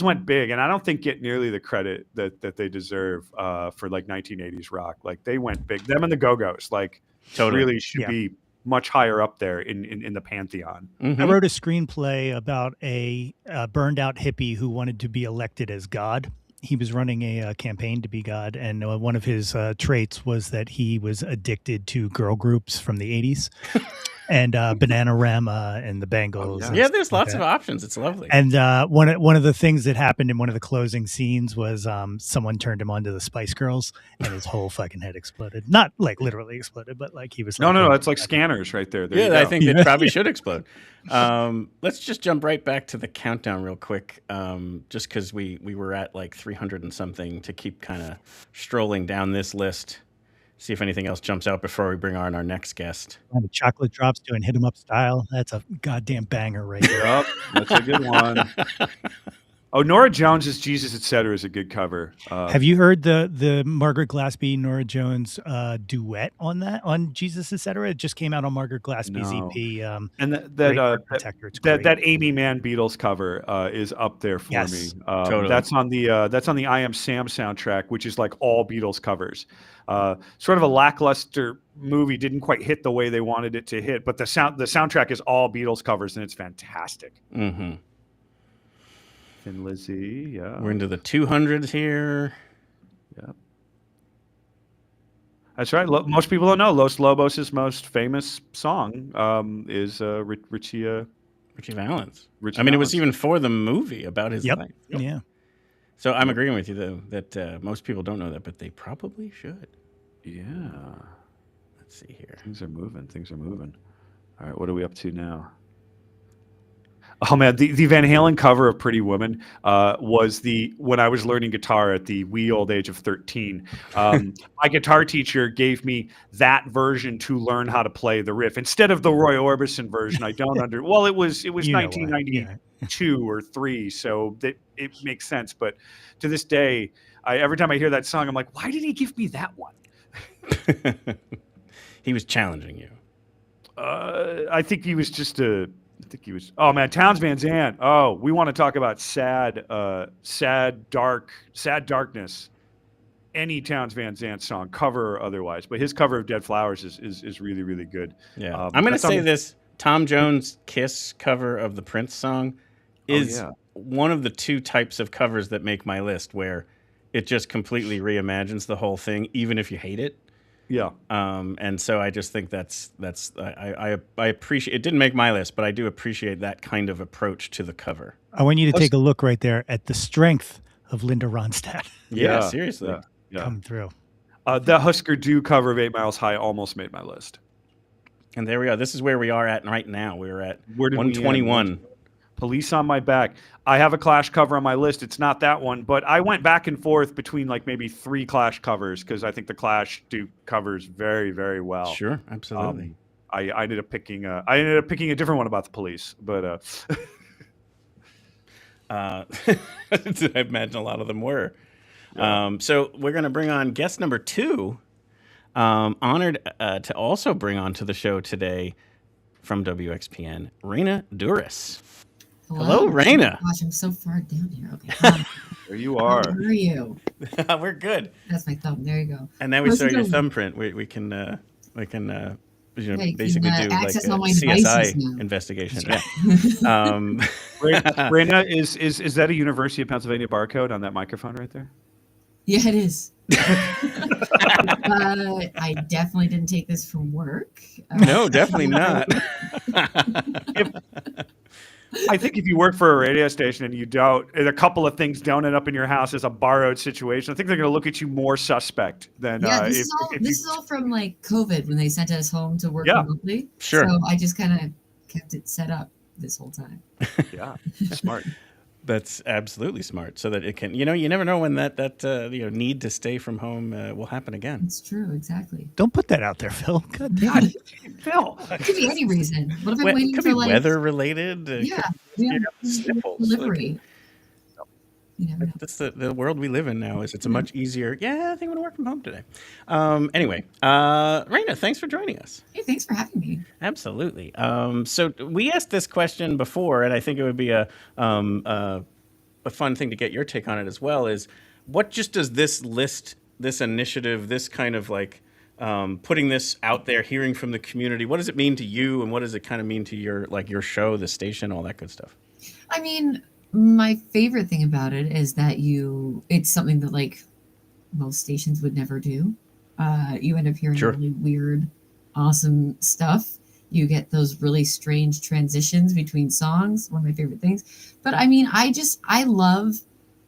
went big, and I don't think get nearly the credit that they deserve for like 1980s rock. Like they went big. Them and the Go-Go's like Totally. really should be much higher up there in the pantheon. Mm-hmm. I wrote a screenplay about a burned out hippie who wanted to be elected as God. He was running a campaign to be God, and one of his traits was that he was addicted to girl groups from the 80s and Bananarama and the Bangles. yeah. and Yeah, stuff there's like lots that. of options. It's lovely. And one of the things that happened in one of the closing scenes was someone turned him on to the Spice Girls, and his whole fucking head exploded. Not like literally exploded, but like he was. No, like, no, oh, it's like Scanners right there. There you Yeah, I go. think it probably should explode. Let's just jump right back to the countdown real quick, just because we were at like 300 and something to keep kind of strolling down this list. See if anything else jumps out before we bring on our next guest. And the Chocolate Drops doing Hit 'em Up Style. That's a goddamn banger right there. Yep, that's a good one. Oh, Nora Jones's Jesus Etc. is a good cover. Have you heard the Margaret Glaspie Nora Jones duet on Jesus Etc.? It just came out on Margaret Glaspie's No. EP. And Great Heart Protector. It's great. that Amy Mann Beatles cover is up there for Yes. me. Totally. That's on the I Am Sam soundtrack, which is like all Beatles covers. Sort of a lackluster movie, didn't quite hit the way they wanted it to hit, but the soundtrack is all Beatles covers, and it's fantastic. Mm-hmm. Thin Lizzy, yeah. We're into the 200s here. Yep. That's right. Most people don't know Los Lobos' most famous song is Richie Valens. Richie I mean, it was Valens. even for the movie about his life. Yeah. So I'm agreeing with you, though, that most people don't know that, but they probably should. Yeah. Let's see here. Things are moving. All right, what are we up to now? Oh man, the Van Halen cover of "Pretty Woman" was when I was learning guitar at the wee old age of 13. My guitar teacher gave me that version to learn how to play the riff instead of the Roy Orbison version. I don't under. Well, it was 1992 or 3, so it makes sense. But to this day, every time I hear that song, I'm like, why did he give me that one? He was challenging you. I think he was just a. I think he was. Oh man, Townes Van Zandt. Oh, we want to talk about sad darkness. Any Townes Van Zandt song, cover or otherwise, but his cover of "Dead Flowers" is really, really good. Yeah, I'm going to say this: Tom Jones' Kiss cover of the Prince song is one of the 2 types of covers that make my list, where it just completely reimagines the whole thing, even if you hate it. Yeah. And so I just think that's I appreciate. It didn't make my list, but I do appreciate that kind of approach to the cover. I want you to take a look right there at the strength of Linda Ronstadt. Yeah, seriously. Yeah. Come through. The Husker Du cover of 8 Miles High almost made my list. And there we are. This is where we are at right now. We're at Where did we 121. Police on My Back. I have a Clash cover on my list. It's not that one, but I went back and forth between like maybe 3 Clash covers because I think the Clash do covers very, very well. Sure, absolutely. I ended up picking a different one about the Police, but I imagine a lot of them were. Yeah. So we're going to bring on guest number 2. Honored to also bring on to the show today from WXPN, Raina Duras. Hello, Raina. Gosh, I'm so far down here. Okay. There you are. How are you? We're good. That's my thumb. There you go. And now we saw your thumbprint. We can basically do like a CSI investigation. Yeah. Raina, is that a University of Pennsylvania barcode on that microphone right there? Yeah, it is. I definitely didn't take this from work. No, definitely not. I think if you work for a radio station and and a couple of things don't end up in your house as a borrowed situation, I think they're going to look at you more suspect than. Yeah, this is all from like COVID when they sent us home to work remotely. Sure. So I just kind of kept it set up this whole time. Yeah, smart. That's absolutely smart. So that it can, you never know when that need to stay from home will happen again. It's true, exactly. Don't put that out there, Phil. God damn it. Phil. It could be any reason. What if I'm waiting could for be like weather related? Sniffles. Delivery. That's the world we live in now. It's a much easier. Yeah, I think I'm gonna work from home today. Anyway, Raina, thanks for joining us. Hey, thanks for having me. Absolutely. So we asked this question before, and I think it would be a fun thing to get your take on it as well. Is what just does this list, this initiative, this kind of like putting this out there, hearing from the community, what does it mean to you, and what does it kind of mean to your show, the station, all that good stuff? I mean, my favorite thing about it is that it's something that like most stations would never do. You end up hearing really weird, awesome stuff. You get those really strange transitions between songs. One of my favorite things. But I mean, I love,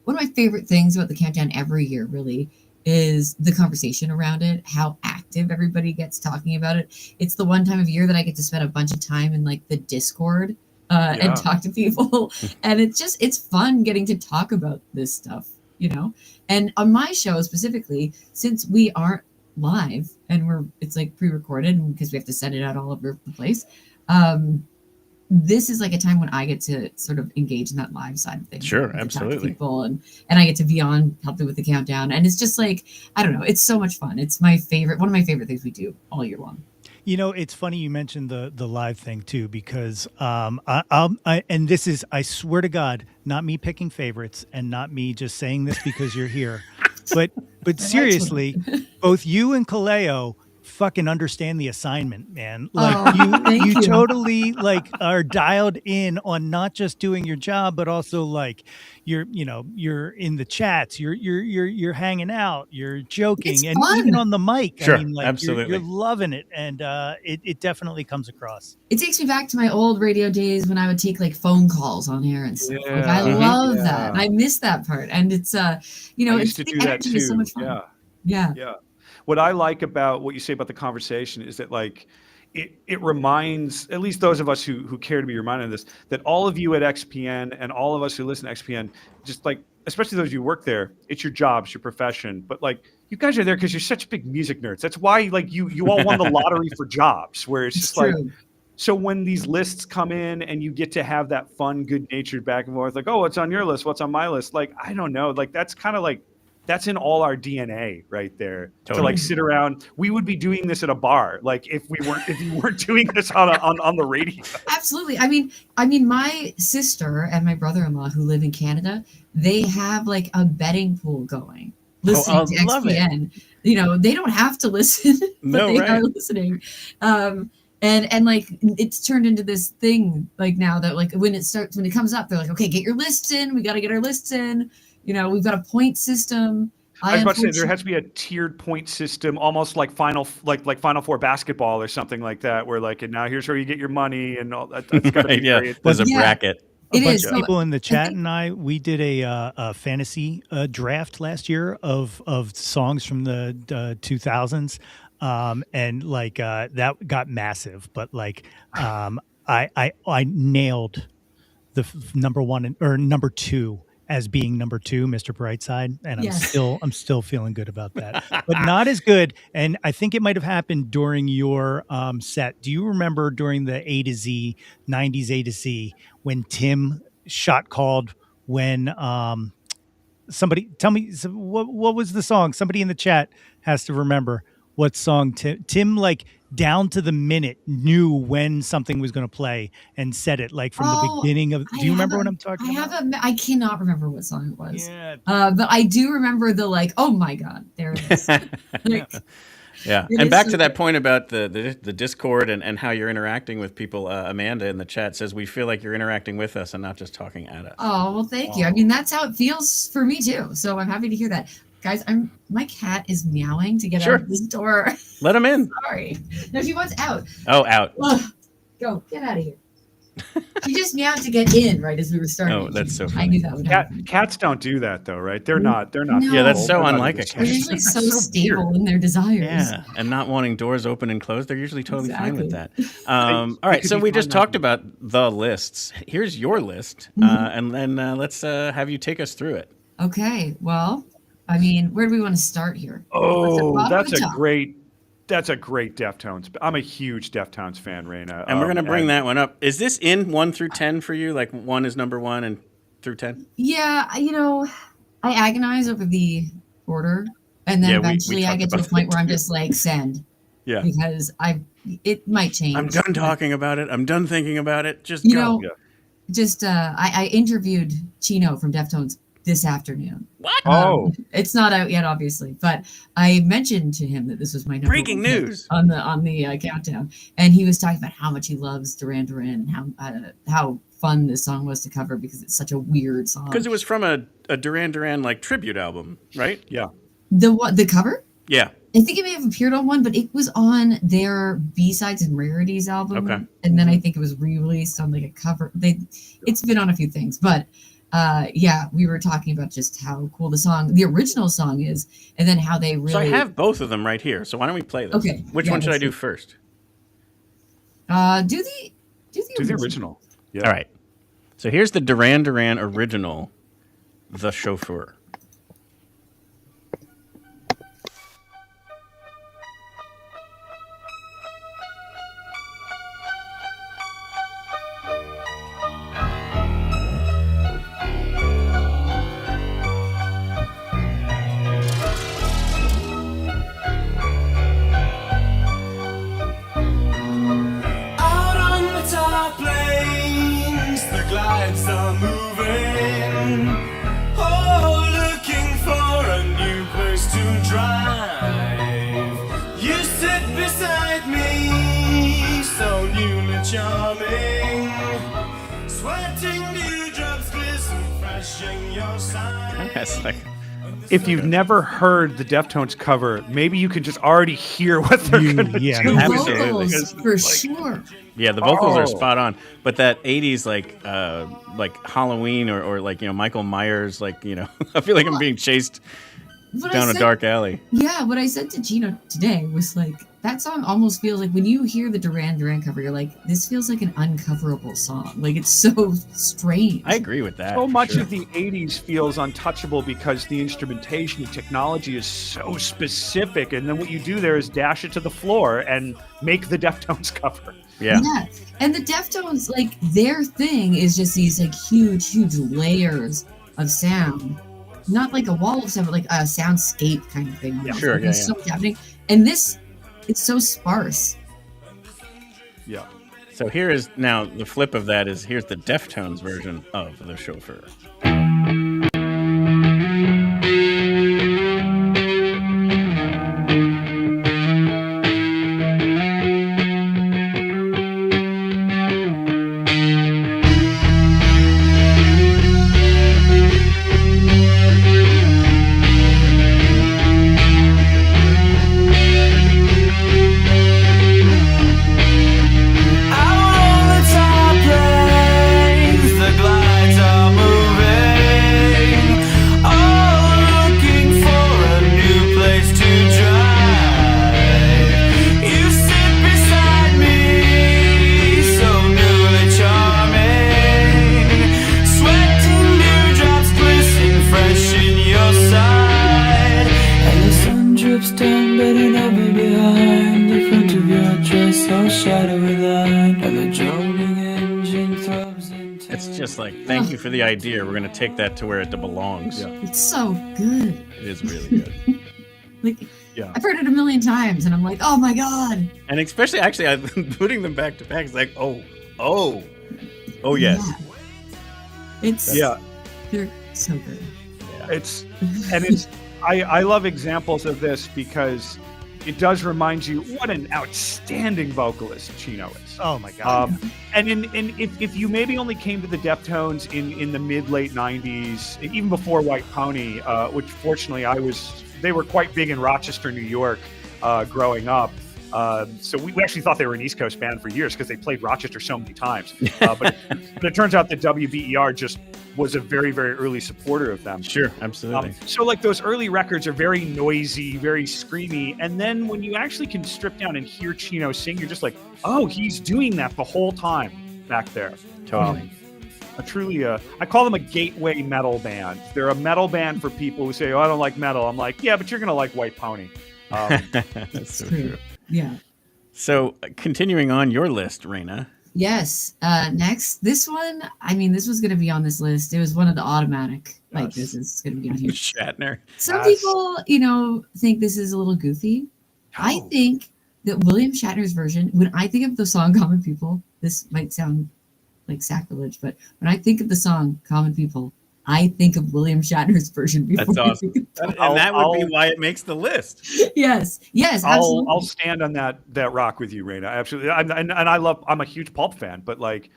one of my favorite things about the countdown every year really is the conversation around it, how active everybody gets talking about it. It's the one time of year that I get to spend a bunch of time in like the Discord and talk to people. And it's fun getting to talk about this stuff, And on my show specifically, since we aren't live and it's like pre-recorded because we have to send it out all over the place. This is like a time when I get to sort of engage in that live side of things. Sure, absolutely. People and I get to be on helping with the countdown. And it's just like, I don't know, it's so much fun. It's one of my favorite things we do all year long. It's funny you mentioned the live thing too, because and this is, I swear to God, not me picking favorites and not me just saying this because you're here, but seriously, both you and Kaleo fucking understand the assignment, man. Like thank you you. totally like are dialed in on not just doing your job, but also like you're in the chats, you're hanging out, you're joking, It's and fun. even on the mic. Sure, I mean, like absolutely. you're loving it, and it definitely comes across. It takes me back to my old radio days when I would take like phone calls on air and stuff. Like I love that. And I miss that part. And it's I it's used to the do that energy is so too. much fun. Yeah. Yeah. What I like about what you say about the conversation is that like it reminds at least those of us who care to be reminded of this, that all of you at XPN and all of us who listen to XPN, just like especially those of you who work there, it's your job, it's your profession. But like you guys are there because you're such big music nerds. That's why like you all won the lottery for jobs, where it's just true. like. So when these lists come in and you get to have that fun, good-natured back and forth, like, oh, what's on your list? What's on my list? Like, I don't know. Like, that's kind of like, that's in all our DNA right there. Totally. To like sit around. We would be doing this at a bar, like if you weren't doing this on the radio. Absolutely. I mean, my sister and my brother-in-law who live in Canada, they have like a betting pool going. Listening to love it. XPN. You know, they don't have to listen, but No, they right. are listening. And like it's turned into this thing like now that like when it comes up, they're like, okay, get your lists in. We got to get our lists in. You know, we've got a point system. I was about to say there has to be a tiered point system, almost like Final Four basketball or something like that, where like, and now here's where you get your money and all that. That's got to be Yeah, great. there's a bracket. A bunch is. of people in the chat and we did a fantasy draft last year of songs from the 2000s, and like that got massive. But like I nailed the number one or number two as being number two, Mr. Brightside, and I'm still feeling good about that, but not as good. And I think it might have happened during your set. Do you remember during the A to Z 90s A to Z when Tim shot called when somebody tell me what was the song? Somebody in the chat has to remember what song Tim like down to the minute knew when something was going to play and said it like from the beginning of. Do you remember what I'm talking about? I cannot remember what song it was. Yeah. But I do remember the like, oh my God, there it is. Like, yeah. And back to that point about the Discord and how you're interacting with people, Amanda in the chat says we feel like you're interacting with us and not just talking at us. Oh, well, thank you. I mean, that's how it feels for me too. So I'm happy to hear that. Guys, my cat is meowing to get out of this door. Let him in. Sorry. No, she wants out. Oh, out. Ugh. Go, get out of here. She just meowed to get in right as we were starting. Oh, that's so funny. I knew that would happen. Cats don't do that though, right? They're not. No. Yeah, that's so They're not unlike a this cat. They're usually so stable in their desires. Yeah, and not wanting doors open and closed. They're usually totally fine with that. Exactly. All right, so we just talked about the lists. Here's your list, and then let's have you take us through it. Okay, well, I mean, where do we want to start here? Oh, that's a great Deftones. I'm a huge Deftones fan, Raina. And we're going to bring that one up. Is this in 1 through 10 for you? Like 1 is number 1 and through 10? Yeah, you know, I agonize over the order, and then eventually I get to a point where I'm just like, send. Yeah. Because it might change. I'm done talking about it. I'm done thinking about it. Just you go. know, just I interviewed Chino from Deftones this afternoon. What? It's not out yet, obviously, but I mentioned to him that this was my number breaking one news on the countdown, and he was talking about how much he loves Duran Duran and how fun this song was to cover because it's such a weird song. Because it was from a Duran Duran like tribute album, right? Yeah. The cover? Yeah. I think it may have appeared on one, but it was on their B-sides and rarities album. Okay. And then I think it was re-released on like a cover. It's been on a few things, but yeah, we were talking about just how cool the original song is, and then how they really. So I have both of them right here. So why don't we play them? Okay. Which one should I do first? Do the original. Yeah. All right. So here's the Duran Duran original, The Chauffeur. Glides are moving. Hold charming. Sweating dewdrops glisten fresh in your side. That's like, If you've never heard the Deftones cover, maybe you can just already hear what they're going to do. Vocals, for sure. yeah, the vocals are spot on. But that 80s like Halloween or like, Michael Myers, like, I feel like I'm being chased down a dark alley. Yeah, what I said to Gino today was like, that song almost feels like when you hear the Duran Duran cover, you're like, this feels like an uncoverable song. Like, it's so strange. I agree with that. So much of the 80s feels untouchable because the instrumentation and technology is so specific. And then what you do there is dash it to the floor and make the Deftones cover. Yeah. And the Deftones, like, their thing is just these, like, huge layers of sound. Not like a wall of sound, but like a soundscape kind of thing. Yeah, sure. Like, there's so much happening. And this, it's so sparse. Yeah. So here is now the flip of that is here's the Deftones version of The Chauffeur. It's just like, thank you for the idea. We're going to take that to where it belongs. Yeah. It's so good. It is really good. Like, I've heard it a million times, and I'm like, oh my god. And especially, actually, I'm putting them back to back. It's like, oh, yes. Yeah. They're so good. Yeah. I love examples of this because it does remind you what an outstanding vocalist Chino is. Oh my god! And if you maybe only came to the Deftones in the mid-late 90s, even before White Pony, which fortunately they were quite big in Rochester, New York, growing up. So we actually thought they were an East Coast band for years because they played Rochester so many times. But it turns out that WBER just was a very, very early supporter of them. Sure, absolutely. So like those early records are very noisy, very screamy. And then when you actually can strip down and hear Chino sing, you're just like, oh, he's doing that the whole time back there. Totally. I call them a gateway metal band. They're a metal band for people who say, oh, I don't like metal. I'm like, yeah, but you're going to like White Pony. That's so true. Yeah. So continuing on your list, Raina. Yes. Next, this one, I mean, this was going to be on this list. It was one of the automatic, like, this is going to be on here. Shatner. Some people, think this is a little goofy. I think that William Shatner's version, when I think of the song Common People, this might sound like sacrilege, but when I think of the song Common People, I think of William Shatner's version before. That's awesome. And that would be why it makes the list. Yes, absolutely. I'll stand on that rock with you, Raina. Absolutely. I'm a huge Pulp fan, but like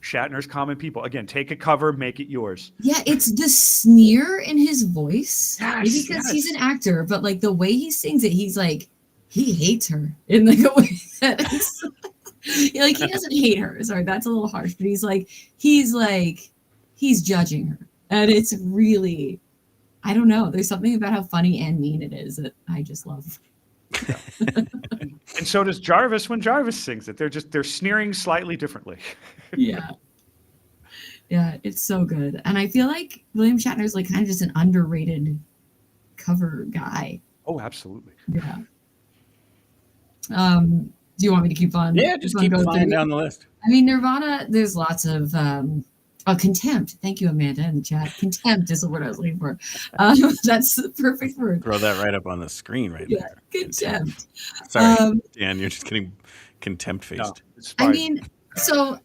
Shatner's Common People, again, take a cover, make it yours. Yeah, it's the sneer in his voice. Yes, because he's an actor, but like the way he sings it, he's like, he hates her in like a way that is, like, he doesn't hate her. Sorry, that's a little harsh, but he's judging her. And it's really, I don't know. There's something about how funny and mean it is that I just love. And so does Jarvis when Jarvis sings it. They're sneering slightly differently. Yeah. Yeah, it's so good. And I feel like William Shatner's like kind of just an underrated cover guy. Oh, absolutely. Yeah. Do you want me to keep on? Yeah, just keep flying down the list. I mean, Nirvana, there's lots of contempt. Thank you, Amanda, in the chat. Contempt is the word I was looking for. That's the perfect word. Throw that right up on the screen there. Contempt. Sorry, Dan, you're just getting contempt faced. No, I mean, so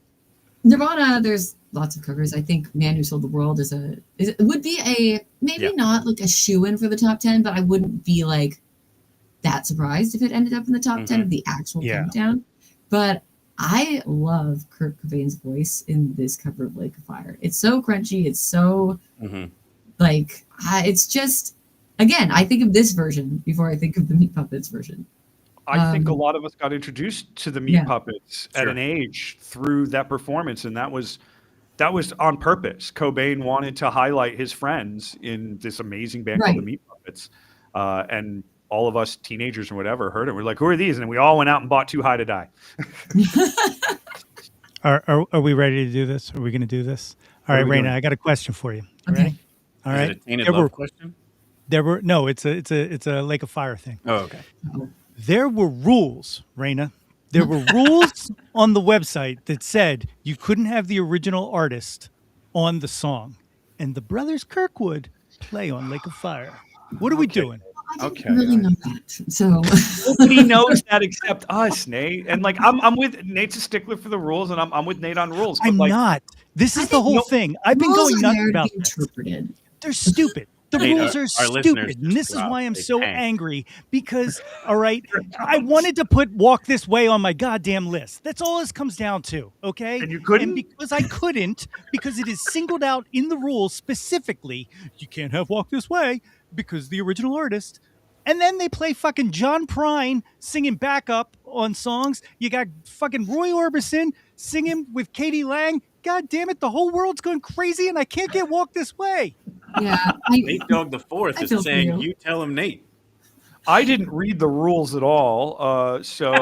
Nirvana, there's lots of covers. I think Man Who Sold the World would be a maybe not like a shoe-in for the top 10, but I wouldn't be like that surprised if it ended up in the top 10 of the actual countdown. But I love Kurt Cobain's voice in this cover of Lake of Fire. It's so crunchy. It's so it's just, again, I think of this version before I think of the Meat Puppets version. I think a lot of us got introduced to the Meat Puppets at an age through that performance, and that was on purpose. Cobain wanted to highlight his friends in this amazing band called the Meat Puppets, and all of us teenagers or whatever heard it. We're like, "Who are these?" And we all went out and bought Too High to Die. Are we ready to do this? Are we going to do this? All right, Raina, I got a question for you. Okay. Ready? All right. Is it a tainted love question? No, it's a Lake of Fire thing. Oh, okay. There were rules, Raina. There were rules on the website that said you couldn't have the original artist on the song, and the brothers Kirkwood play on Lake of Fire. What are we doing? I didn't really know that. So nobody knows that except us, Nate. And like I'm with Nate's a stickler for the rules, and I'm with Nate on rules. But I'm like, not. This is the whole thing. I've been going nuts about this. Interpreted. They're stupid. The Nate, rules are stupid, and this is why I'm so angry. Because, all right, I wanted to put "Walk This Way" on my goddamn list. That's all this comes down to, okay? And you couldn't? And because I couldn't, because it is singled out in the rules specifically, you can't have "Walk This Way" because the original artist. And then they play fucking John Prine singing backup on songs. You got fucking Roy Orbison singing with Katie Lang. God damn it, the whole world's going crazy, and I can't get "Walk This Way." Yeah, Nate Dogg the Fourth is saying, "You tell him, Nate." I didn't read the rules at all, so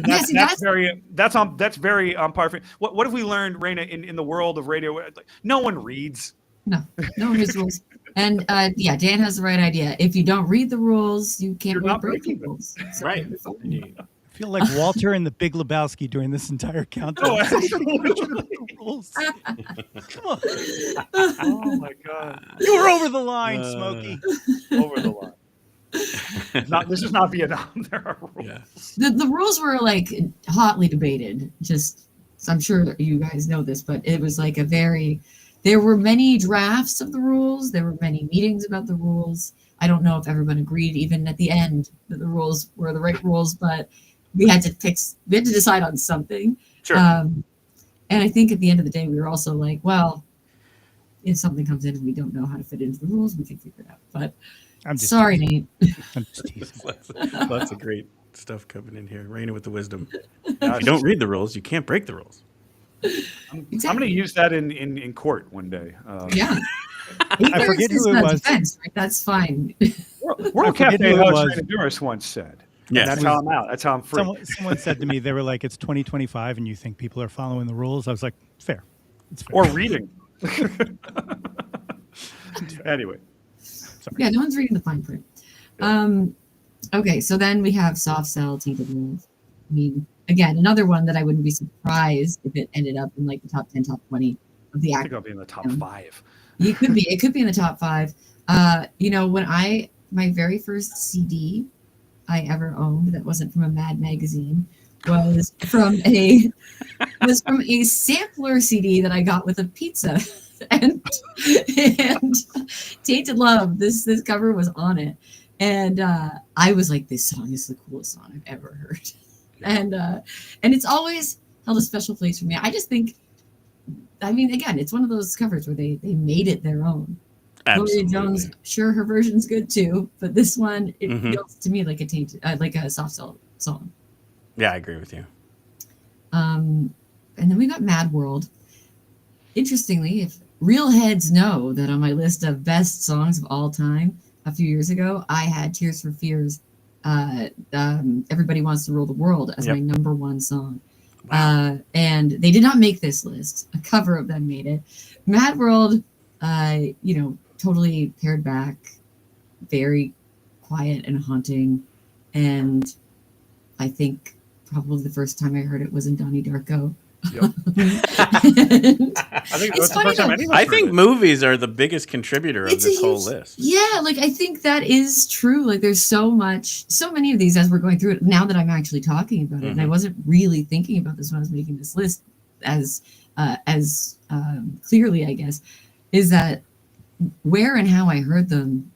that's very on par. What have we learned, Raina, in the world of radio? No one reads. No one reads rules. And Dan has the right idea. If you don't read the rules, you can't break the rules. So right. I feel like Walter and the Big Lebowski during this entire countdown. Rules. Come on. Oh my God. You were over the line, Smokey. Over the line. This is not Vietnam. There are rules. Yeah. The rules were like hotly debated. Just, I'm sure you guys know this, but it was like there were many drafts of the rules. There were many meetings about the rules. I don't know if everyone agreed, even at the end, that the rules were the right rules, but we had to decide on something. Sure. And I think at the end of the day, we were also like, well, if something comes in and we don't know how to fit into the rules, we can figure it out. But I'm just sorry, Nate. I'm just teasing. Lots of great stuff coming in here. Raina with the wisdom. If you don't read the rules, you can't break the rules. Exactly. I'm going to use that in court one day. Yeah. I forget who it was. Defense, right? That's fine. World Cafe Host Honduras once said. Yes. That's how I'm out. That's how I'm free. Someone said to me, they were like, "It's 2025 and you think people are following the rules?" I was like, fair. It's fair. Or reading. Anyway. Sorry. Yeah, no one's reading the fine print. Okay, so then we have Soft Cell, Tainted Love. I mean, again, another one that I wouldn't be surprised if it ended up in like the top 10, top 20 of the act. I think I'll be in the top 5. It could be in the top 5. When my very first CD I ever owned that wasn't from a Mad magazine was from a sampler CD that I got with a pizza. and Tainted Love, this cover was on it. And I was like, this song is the coolest song I've ever heard. And it's always held a special place for me. I just think, again, it's one of those covers where they made it their own. Gloria Jones, sure, her version's good too, but this one, it feels to me like a Soft Cell song. Yeah, I agree with you. And then we got Mad World. Interestingly, if real heads know that on my list of best songs of all time, a few years ago, I had Tears for Fears, Everybody Wants to Rule the World as my number one song. Wow. And they did not make this list. A cover of them made it. Mad World, totally pared back, very quiet and haunting. And I think probably the first time I heard it was in Donnie Darko. Yep. I think that's the first time anyone. I think movies are the biggest contributor of this whole list. Yeah, I think that is true. There's so many of these as we're going through it. Now that I'm actually talking about it, and I wasn't really thinking about this when I was making this list as clearly, I guess, is that where and how I heard them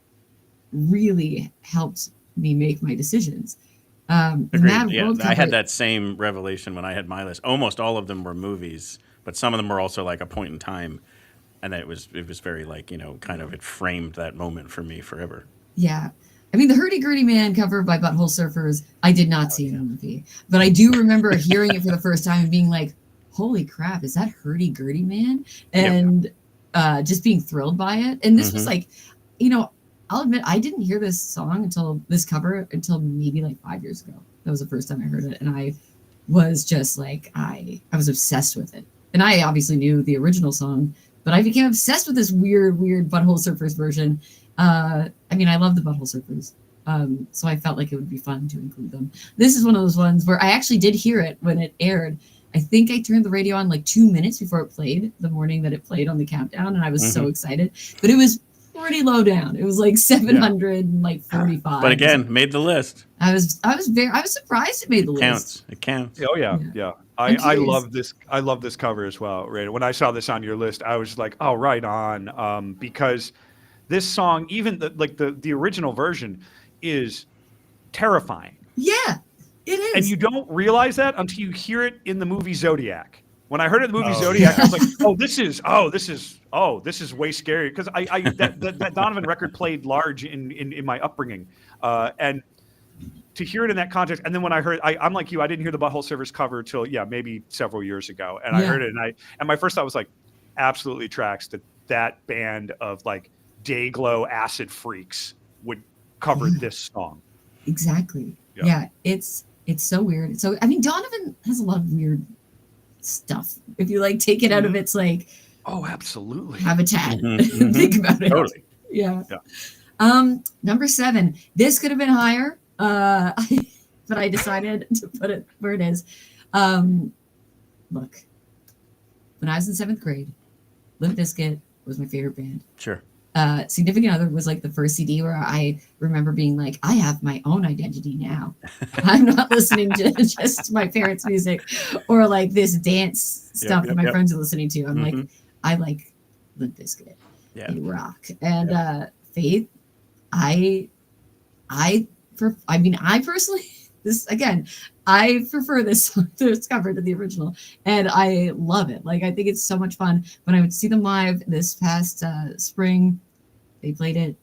really helped me make my decisions. The Agreed. Mad Yeah, World I had cover- that same revelation when I had my list. Almost all of them were movies, but some of them were also like a point in time, and it was very like kind of it framed that moment for me forever. Yeah. I mean, the Hurdy Gurdy Man cover by Butthole Surfers, I did not see in the movie, but I do remember hearing it for the first time and being like, holy crap, is that Hurdy Gurdy Man? And just being thrilled by it. And this was like, I'll admit, I didn't hear this cover until maybe like 5 years ago. That was the first time I heard it. And I was just like, I was obsessed with it. And I obviously knew the original song, but I became obsessed with this weird Butthole Surfers version. I mean, I love the Butthole Surfers. So I felt like it would be fun to include them. This is one of those ones where I actually did hear it when it aired. I think I turned the radio on like 2 minutes before it played, the morning that it played on the countdown, and I was so excited. But it was pretty low down. It was like 745. But again, made the list. I was surprised it made the list. It counts. Oh yeah. I love this. I love this cover as well, Ray. When I saw this on your list, I was like, oh, right on, because this song, even the original version, is terrifying. Yeah, it is. And you don't realize that until you hear it in the movie Zodiac. When I heard it in the movie Zodiac, I was like, this is way scary, because that Donovan record played large in my upbringing, and to hear it in that context. And then when I heard, I'm like you, I didn't hear the Butthole Surfers cover till maybe several years ago, and I heard it, and my first thought was like, absolutely tracks that band of like Dayglow acid freaks would cover this song. Exactly. Yeah, it's so weird. So I mean, Donovan has a lot of weird stuff. If you like take it out of its like absolutely habitat, think about it. Totally. Yeah. Number 7. This could have been higher, but I decided to put it where it is. Look, when I was in 7th grade, Limp Bizkit was my favorite band. Sure. Significant Other was like the first CD where I remember being like, I have my own identity now. I'm not listening to just my parents' music or like this dance stuff that my friends are listening to. I'm like, I like Limp Bizkit. Yeah. They rock. And Faith, I personally, I prefer this song to its cover to the original, and I love it. Like, I think it's so much fun. When I would see them live this past spring, they played it.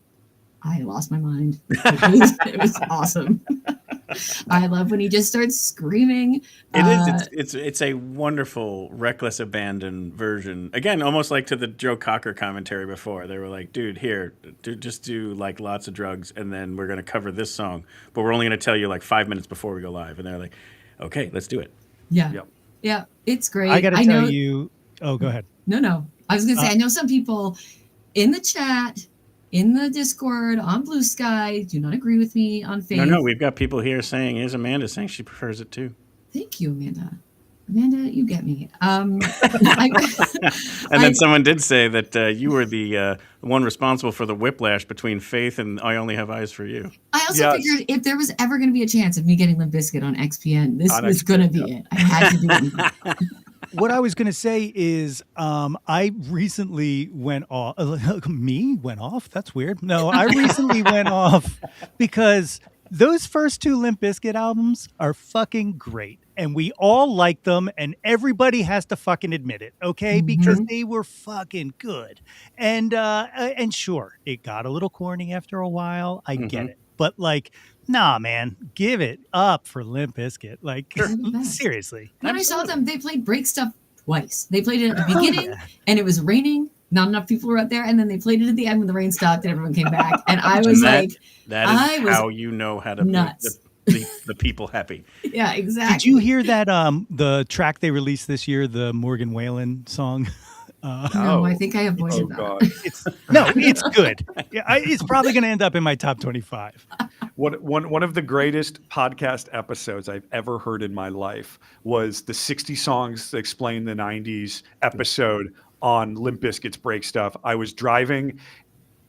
I lost my mind. It was awesome. I love when he just starts screaming. It is. It's a wonderful, reckless abandon version. Again, almost like to the Joe Cocker commentary before. They were like, dude, just do like lots of drugs, and then we're going to cover this song. But we're only going to tell you like 5 minutes before we go live. And they're like, okay, let's do it. Yeah, it's great. I got to tell you. Oh, go ahead. No. I was going to say, I know some people in the chat, in the Discord, on Blue Sky, do not agree with me on Faith. No, we've got people here saying, here's Amanda saying she prefers it too. Thank you, Amanda. Amanda, you get me. And then someone did say that you were the one responsible for the whiplash between Faith and I Only Have Eyes for You. I also figured if there was ever going to be a chance of me getting Limp Bizkit on XPN, this was going to be it. I had to do it. What I was going to say is I recently went off. Went off? That's weird. No, I recently went off because those first 2 Limp Bizkit albums are fucking great. And we all like them, and everybody has to fucking admit it, okay? Because they were fucking good. And sure, it got a little corny after a while. I get it. But like, nah, man, give it up for Limp Bizkit. Like, seriously. When I saw them, they played Break Stuff twice. They played it at the beginning, and it was raining. Not enough people were out there, and then they played it at the end when the rain stopped and everyone came back. And I was that is how you know how to make the people happy. Yeah, exactly. Did you hear that the track they released this year, the Morgan Wallen song? No, I think I avoided that. It's good. Yeah, it's probably going to end up in my top 25. One of the greatest podcast episodes I've ever heard in my life was the 60 Songs That Explain the 90s episode on Limp Bizkit's Break Stuff. I was driving,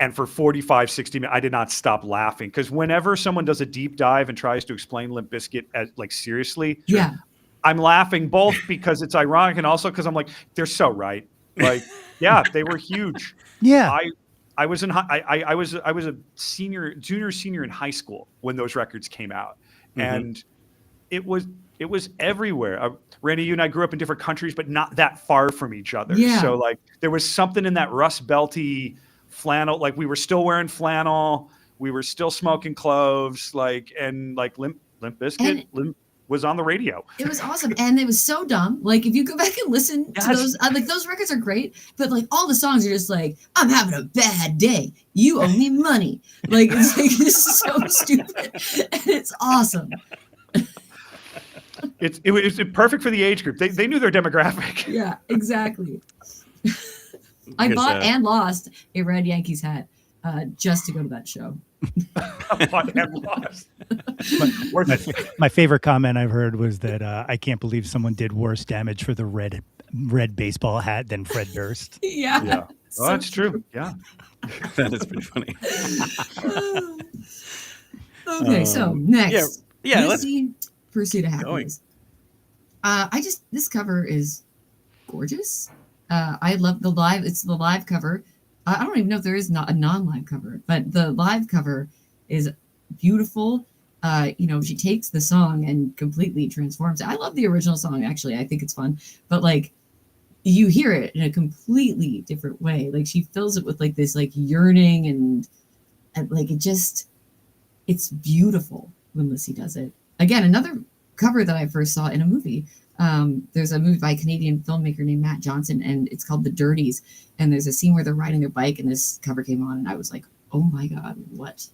and for 45, 60 minutes, I did not stop laughing, because whenever someone does a deep dive and tries to explain Limp Bizkit as like seriously, I'm laughing both because it's ironic and also because I'm like, they're so right. Like, yeah, they were huge. Yeah. I was a junior, senior in high school when those records came out. and it was everywhere. Randy, you and I grew up in different countries, but not that far from each other. Yeah. So like there was something in that Rust Belty flannel. Like we were still wearing flannel, we were still smoking cloves, and Limp Bizkit was on the radio. It was awesome, and it was so dumb. Like if you go back and listen to those, like those records are great, but like all the songs are just like, I'm having a bad day, you owe me money. Like it's so stupid, and it's awesome. It was perfect for the age group. They knew their demographic. Yeah, exactly. I bought and lost a red Yankees hat just to go to that show. My favorite comment I've heard was that I can't believe someone did worse damage for the red baseball hat than Fred Durst. Yeah. Oh, that's true. Yeah. That is pretty funny. Okay, so next. Yeah, Lucy, Pursuit of Happiness. This cover is gorgeous. I love the live. It's the live cover. I don't even know if there is not a non-live cover, but the live cover is beautiful. She takes the song and completely transforms it. I love the original song, actually. I think it's fun. But like you hear it in a completely different way. Like she fills it with like this like yearning and like it's beautiful when Lucy does it. Again, another cover that I first saw in a movie. There's a movie by a Canadian filmmaker named Matt Johnson, and it's called The Dirties. And there's a scene where they're riding a bike, and this cover came on, and I was like, "Oh my god, what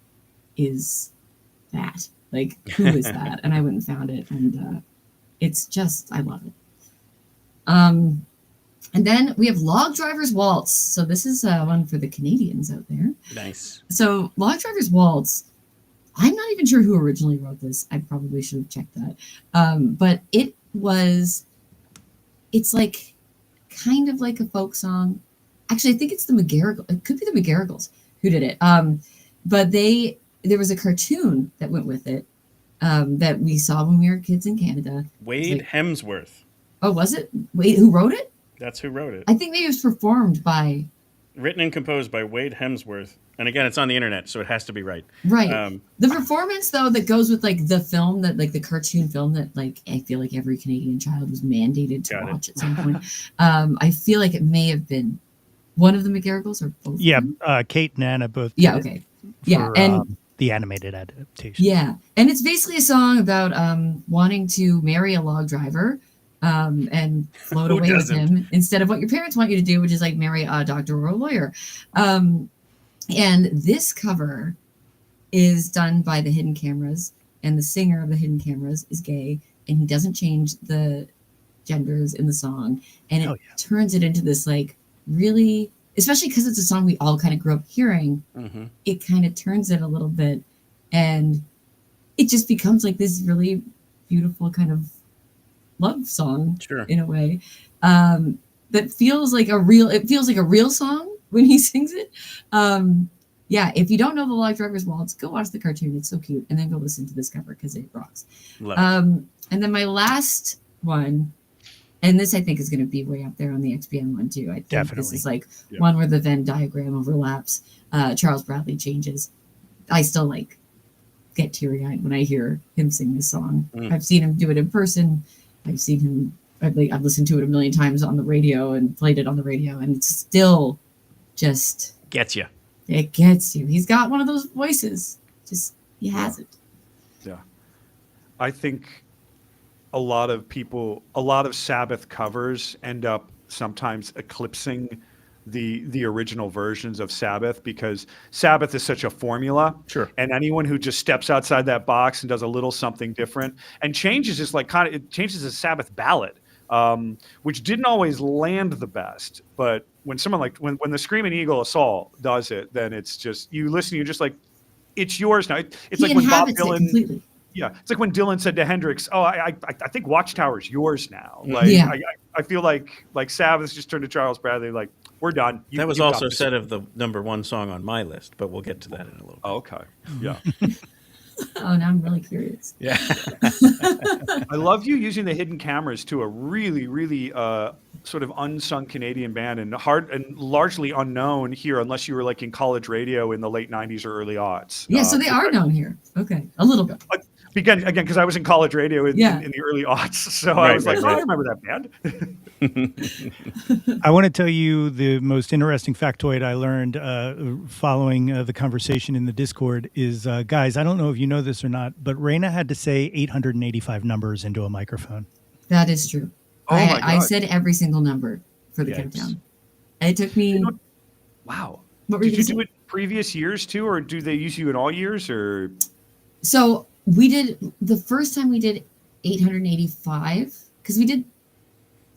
is that? Like, who is that?" And I went and found it, and it's just, I love it. And then we have Log Driver's Waltz. So this is one for the Canadians out there. Nice. So Log Driver's Waltz. I'm not even sure who originally wrote this. I probably should have checked that. But it's like kind of like a folk song. Actually, I think it's it could be the McGarrigles who did it. But there was a cartoon that went with it that we saw when we were kids in Canada. Wade Hemsworth. Oh, was it? Wait, who wrote it? That's who wrote it. I think maybe it was performed by... Written and composed by Wade Hemsworth. And again, it's on the internet, so it has to be right. Right. The performance, though, that goes with like the film that like the cartoon film that like I feel like every Canadian child was mandated to watch at some point. I feel like it may have been one of the McGarrigles or both. Yeah, Kate and Anna both. Yeah. Okay. Yeah, and the animated adaptation. Yeah, and it's basically a song about wanting to marry a log driver. And float away with him instead of what your parents want you to do, which is like marry a doctor or a lawyer. And this cover is done by the Hidden Cameras, and the singer of the Hidden Cameras is gay, and he doesn't change the genders in the song, and it turns it into this like really, especially because it's a song we all kind of grew up hearing. It kind of turns it a little bit, and it just becomes like this really beautiful kind of love song in a way that feels like a real song when he sings it. If you don't know the Log Driver's Waltz, go watch the cartoon. It's so cute. And then go listen to this cover because it rocks. And then my last one, and this I think is going to be way up there on the XPN one too. I think this is like one where the Venn diagram overlaps. Charles Bradley changes. I still like get teary-eyed when I hear him sing this song. I've seen him do it in person. I've seen him. I've listened to it a million times on the radio and played it on the radio, and it's still just gets you. It gets you. He's got one of those voices. Just he has it. Yeah, I think a lot of Sabbath covers end up sometimes eclipsing the original versions of Sabbath because Sabbath is such a formula. And anyone who just steps outside that box and does a little something different and changes is like it changes a Sabbath ballad, which didn't always land the best. But when someone like when the Screaming Eagle Assault does it, then it's just you listen, you're just like, it's yours now. It's like when Bob Dylan. Yeah, it's like when Dylan said to Hendrix, "Oh, I think Watchtower's yours now." Like, I feel like Sabbath just turned to Charles Bradley, like, we're done. That was also said of the #1 song on my list, but we'll get to that in a little bit. Oh, okay. Yeah. Oh, now I'm really curious. Yeah. I love you using the Hidden Cameras to a really, really sort of unsung Canadian band and largely unknown here unless you were like in college radio in the late 90s or early aughts. Yeah, so they are known here. Okay, a little bit. again, because I was in college radio in the early aughts, so I was like, I remember that band. I want to tell you the most interesting factoid I learned following the conversation in the Discord is, guys, I don't know if you know this or not, but Raina had to say 885 numbers into a microphone. That is true. Oh my God. I said every single number for the countdown. And it took me. Wow. What were you Did you gonna do say? it previous years too, or do they use you in all years? Or So we did the first time we did 885 because we did.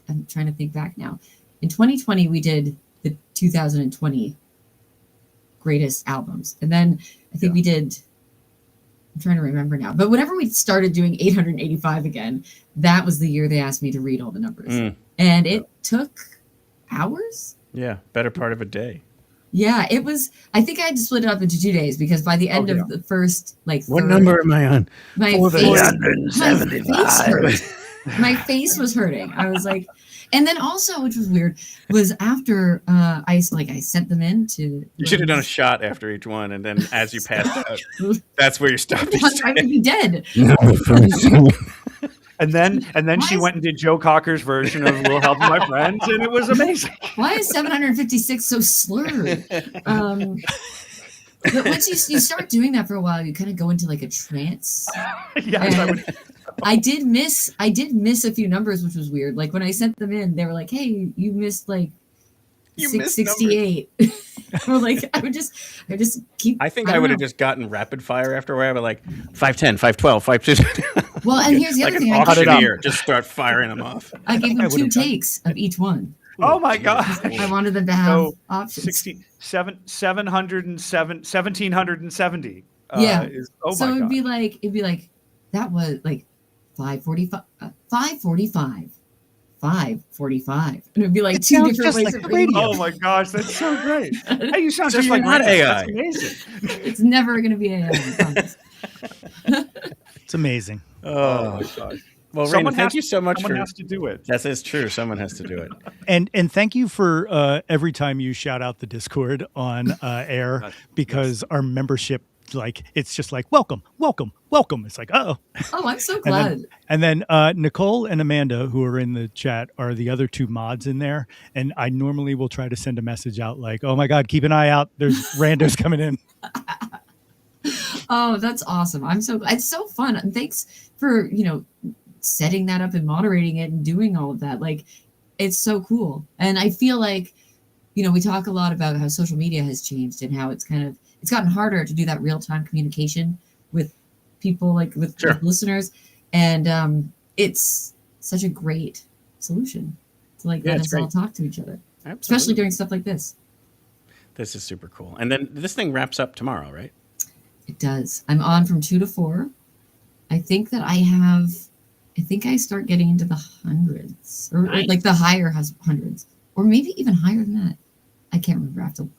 I'm trying to think back now. In 2020, we did the 2020 greatest albums, and then I think we did. I'm trying to remember now, but whenever we started doing 885 again, that was the year they asked me to read all the numbers, and it took hours. Yeah, better part of a day. Yeah, it was. I think I had to split it up into 2 days because by the end of the first, like, What third, number am I on? my face hurt. My face was hurting. I was like, and then also, which was weird, was after I sent them in to. You should have done a shot after each one, and then as you passed out, that's where you stopped. I would be dead. And then she went and did Joe Cocker's version of "Will Help My Friends," and it was amazing. Why is 756 so slurred? But once you start doing that for a while, you kind of go into like a trance. Yes, I did miss a few numbers, which was weird. Like when I sent them in, they were like, "Hey, you missed like 668." Or like I would just keep. I think I would have just gotten rapid fire after a while, but like 510, 512, 515. Well, and here's the like other an thing. auctioneer, just start firing them off. I gave them 2 takes of each one. Oh my God! I wanted them to have options. 1770. Yeah. So it'd be like that was like 545, 545, 545, and it'd be like It two sounds different just ways like of the reading. radio. Oh my gosh, that's so great! Hey, you sound So just you're like not Raina. AI. That's amazing. It's never going to be AI. I promise. It's amazing. Oh my gosh. Well, Raina, thank you so much Someone for. has to do it. That is true. Someone has to do it. And thank you for every time you shout out the Discord on air, because our membership, like, it's just like, welcome. It's like, oh. Oh, I'm so glad. And then Nicole and Amanda, who are in the chat, are the other 2 mods in there. And I normally will try to send a message out like, oh my God, keep an eye out. There's randos coming in. Oh, that's awesome. I'm so glad. It's so fun. And thanks for, setting that up and moderating it and doing all of that. Like, it's so cool. And I feel like, we talk a lot about how social media has changed and how it's gotten harder to do that real-time communication with people, like with listeners. And it's such a great solution to let us all talk to each other, especially during stuff like this. This is super cool. And then this thing wraps up tomorrow, right? It does. I'm on from 2 to 4. I think that I start getting into the hundreds, or like the higher hundreds, or maybe even higher than that. I can't remember. I have to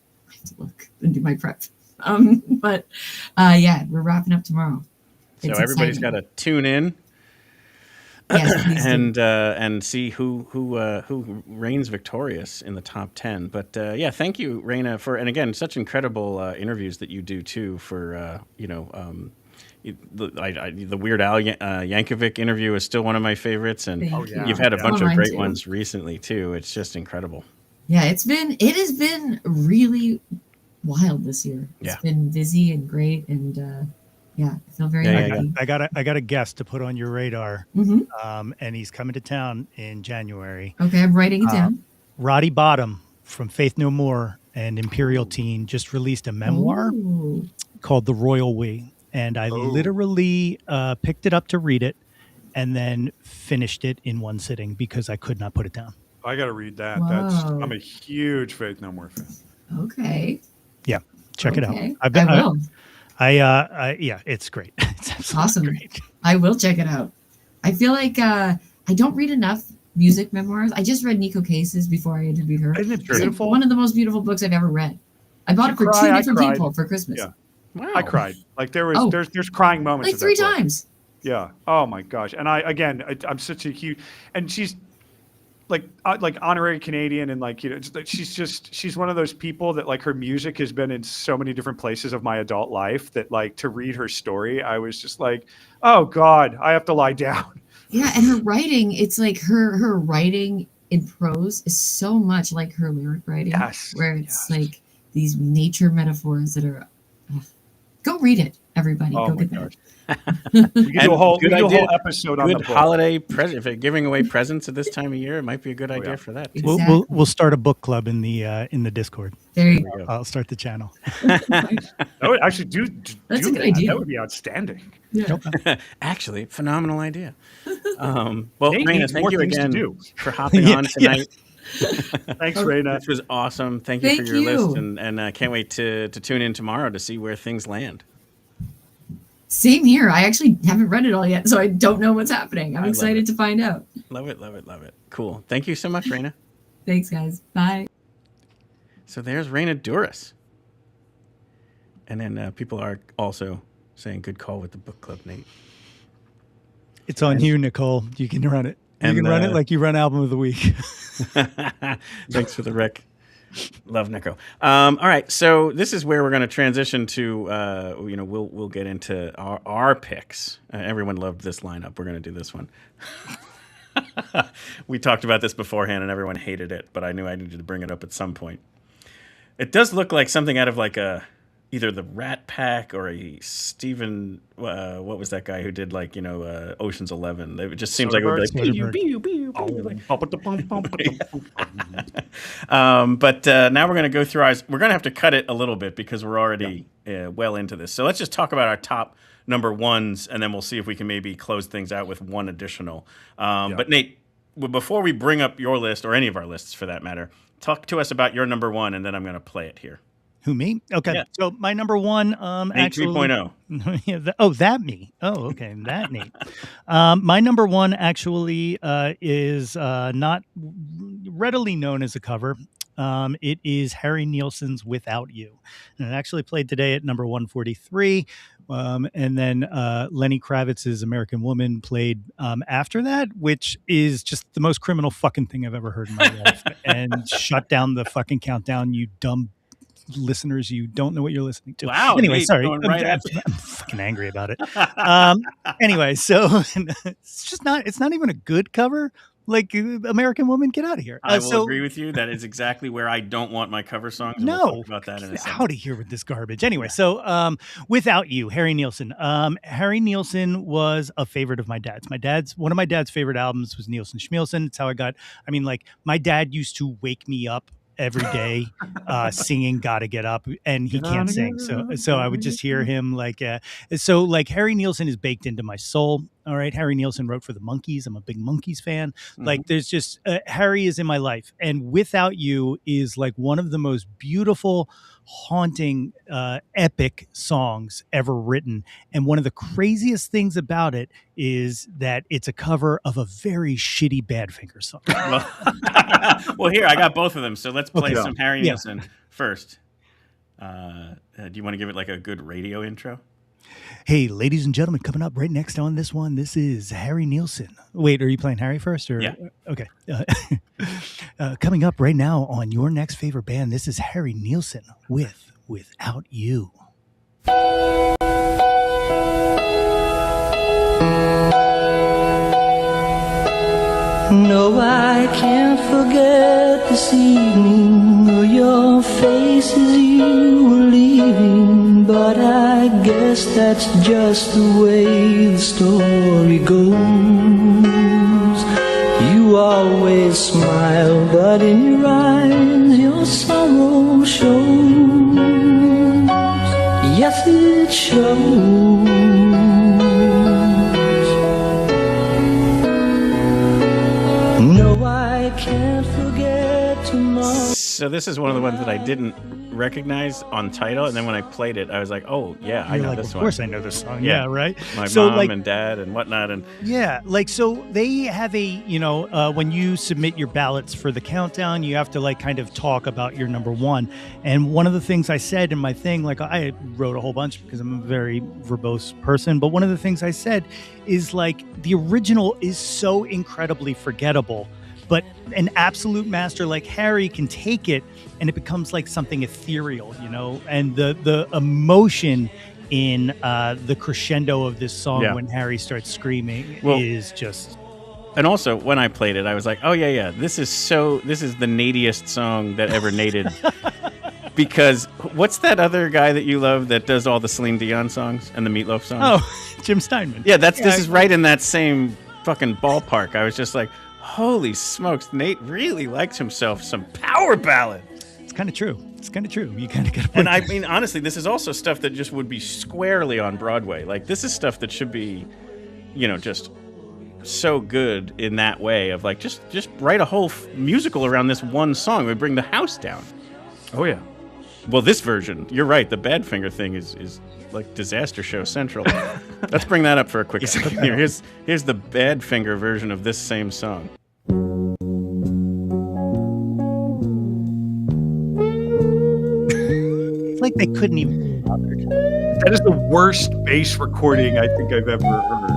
look and do my prep. But yeah, we're wrapping up tomorrow. So It's everybody's got exciting. to tune in. Yes, please do. and see who reigns victorious in the top 10. But yeah, thank you, Raina, for, and again, such incredible interviews that you do too. For the Weird Al Yankovic interview is still one of my favorites, and you've had a bunch of great ones recently too. It's just incredible. Yeah, it has been really wild this year. It's been busy and great, and I feel very lucky. I got a guest to put on your radar, and he's coming to town in January. Okay, I'm writing it down. Roddy Bottom from Faith No More and Imperial Teen just released a memoir called The Royal We, and I literally picked it up to read it and then finished it in one sitting because I could not put it down. I got to read that. Wow. I'm a huge Faith No More fan. Okay. Yeah, check it out. Yeah, it's great. It's absolutely Awesome. great. I will check it out. I feel like I don't read enough music memoirs. I just read Nico Case's before I interviewed her. Isn't it It's like beautiful? one of the most beautiful books I've ever read. I bought it for 2 different people for Christmas. Yeah. Wow. I cried. Like there's crying moments. Like in 3 that book. times. Yeah. Oh my gosh. And I'm such a huge, and she's like honorary Canadian, and like, you know, she's one of those people that like her music has been in so many different places of my adult life that like to read her story, I was just like, oh God, I have to lie down. Yeah, and her writing, it's like her writing in prose is so much like her lyric writing, where it's like these nature metaphors that are. Go read it, everybody. Oh Go my get gosh. that. We could do a whole episode on the Good book. holiday present. If you're giving away presents at this time of year, it might be a good idea for that. Too. We'll start a book club in the Discord. There you go. I'll start the channel. That would actually That's a good idea. That would be outstanding. Yeah. Actually, phenomenal idea. Well, Nate Raina, needs thank more you things to again do. for hopping on tonight. Thanks, Raina. This was awesome. Thank you for Thank your you. list, and can't wait to tune in tomorrow to see where things land. Same here. I actually haven't read it all yet, so I don't know what's happening. I'm excited to find out. Love it, love it, love it. Cool. Thank you so much, Raina. Thanks, guys. Bye. So there's Raina Duras. And then people are also saying good call with the book club, Nate. It's on you, Nicole. You can run it. You can run it like you run album of the week. Thanks for the rec. Love Nico. All right, so this is where we're going to transition to. We'll get into our picks. Everyone loved this lineup. We're going to do this one. We talked about this beforehand, and everyone hated it, but I knew I needed to bring it up at some point. It does look like something out of like either the Rat Pack or a Steven. What was that guy who did like Ocean's 11? It just seems like it would be like. But now we're going to go through ours. We're going to have to cut it a little bit because we're already well into this. So let's just talk about our top number ones, and then we'll see if we can maybe close things out with one additional. But Nate, before we bring up your list, or any of our lists for that matter, talk to us about your number one, and then I'm going to play it here. Who, me? Okay. Yeah. So my number one, actually. 3.0. Yeah, that me. Oh, okay. That Nate. My number one actually is not readily known as a cover. It is Harry Nilsson's Without You. And it actually played today at number 143. And then Lenny Kravitz's American Woman played after that, which is just the most criminal fucking thing I've ever heard in my life. And shut down the fucking countdown, you dumb listeners. You don't know what you're listening to. Wow. Anyway, Nate, sorry. I'm fucking angry about it. Anyway, so it's not even a good cover. Like American Woman, get out of here. I will agree with you. That is exactly where I don't want my cover songs. No, we'll talk about that in a second. Out of here with this garbage. Anyway, so Without You, Harry Nilsson. Harry Nilsson was a favorite of my dad's. One of my dad's favorite albums was Nilsson Schmielsen. It's how I got. I mean, like my dad used to wake me up every day singing Gotta Get Up, and he can't sing, so I would just hear him like Harry Nilsson is baked into my soul. All right, Harry Nilsson wrote for the Monkees. I'm a big Monkees fan. Mm-hmm. Like there's just Harry is in my life, and Without You is like one of the most beautiful, haunting, epic songs ever written. And one of the craziest things about it is that it's a cover of a very shitty Badfinger song. Well, here I got both of them, so let's play some Harry Nilsson first. Do you want to give it like a good radio intro? Hey, ladies and gentlemen, coming up right next on this one, this is Harry Nilsson. Wait, are you playing Harry first? Or yeah. Okay. Coming up right now on your next favorite band, this is Harry Nilsson with Without You. No, I can't forget this evening or your face as you were leaving, but I guess that's just the way the story goes. You always smile, but in your eyes your sorrow shows. Yes, it shows. No, I can't forget tomorrow. So this is one of the ones that I didn't recognize on title, and then when I played it, I was like, "Oh yeah, I know like, this one." Of course, I know this song. Yeah, right. My so, mom like, and dad and whatnot, and yeah, like so they have a when you submit your ballots for the countdown, you have to like kind of talk about your number one. And one of the things I said in my thing, like I wrote a whole bunch because I'm a very verbose person, but one of the things I said is like the original is so incredibly forgettable. But an absolute master like Harry can take it and it becomes like something ethereal, and the emotion in the crescendo of this song when Harry starts screaming is just. And also, when I played it, I was like, "Oh yeah, this is the natiest song that ever nated." Because what's that other guy that you love that does all the Celine Dion songs and the Meatloaf songs? Oh, Jim Steinman. Yeah, this is right in that same fucking ballpark. I was just like, "Holy smokes, Nate really likes himself some power ballad." It's kind of true. You kind of got to. And I mean, honestly, this is also stuff that just would be squarely on Broadway. Like, this is stuff that should be, just so good in that way of like just write a whole musical around this one song. It would bring the house down. Oh yeah. Well, this version, you're right. The Badfinger thing is like disaster show central. Let's bring that up for a quick second here. Here's the Badfinger version of this same song. It's like they couldn't even be bothered. That is the worst bass recording I think I've ever heard.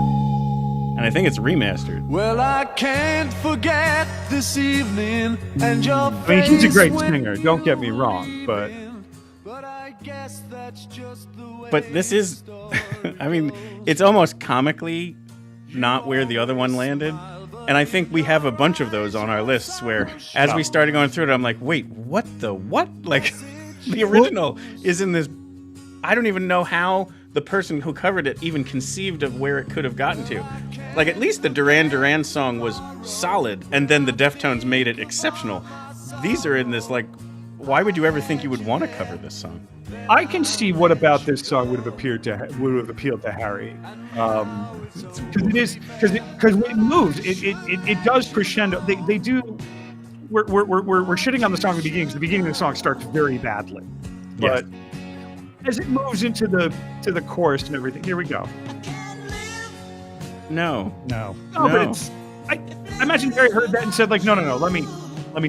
And I think it's remastered. Well, I can't forget this evening and your I mean, he's a great singer, don't get me wrong, but this is, I mean, it's almost comically not where the other one landed. And I think we have a bunch of those on our lists where, as we started going through it, I'm like, wait, what? Like, the original is in this. I don't even know how the person who covered it even conceived of where it could have gotten to. Like, at least the Duran Duran song was solid, and then the Deftones made it exceptional. These are in this, like, why would you ever think you would want to cover this song? I can see what about this song would have appealed to Harry, because it moves, it does crescendo. They do. We're shitting on the song at the beginning because the beginning of the song starts very badly, but as it moves into the chorus and everything, here we go. No. But it's. I imagine Harry heard that and said like, no, let me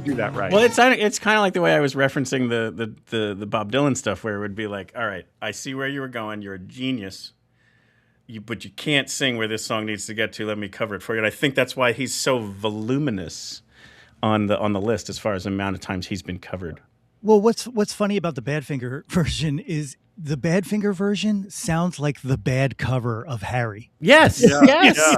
do that right. Well, it's kind of like the way I was referencing the Bob Dylan stuff, where it would be like, all right, I see where you were going. You're a genius, but you can't sing where this song needs to get to. Let me cover it for you. And I think that's why he's so voluminous on the list as far as the amount of times he's been covered. Well, what's funny about the Badfinger version is the Badfinger version sounds like the bad cover of Harry. Yes, yes. Yeah.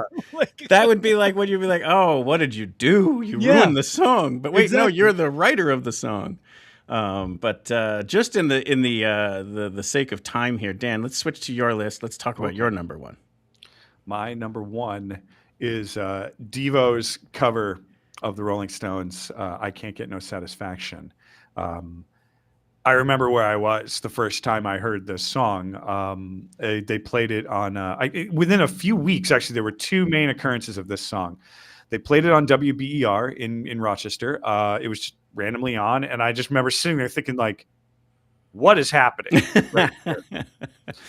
That would be like when you'd be like, "Oh, what did you do? You ruined the song." But wait, no, you're the writer of the song. But just in the sake of time here, Dan, let's switch to your list. Let's talk about your number one. My number one is Devo's cover of the Rolling Stones. I Can't Get No Satisfaction. I remember where I was the first time I heard this song. They played it on within a few weeks. Actually, there were two main occurrences of this song. They played it on WBER in Rochester. It was just randomly on, and I just remember sitting there thinking, like, what is happening? Right here.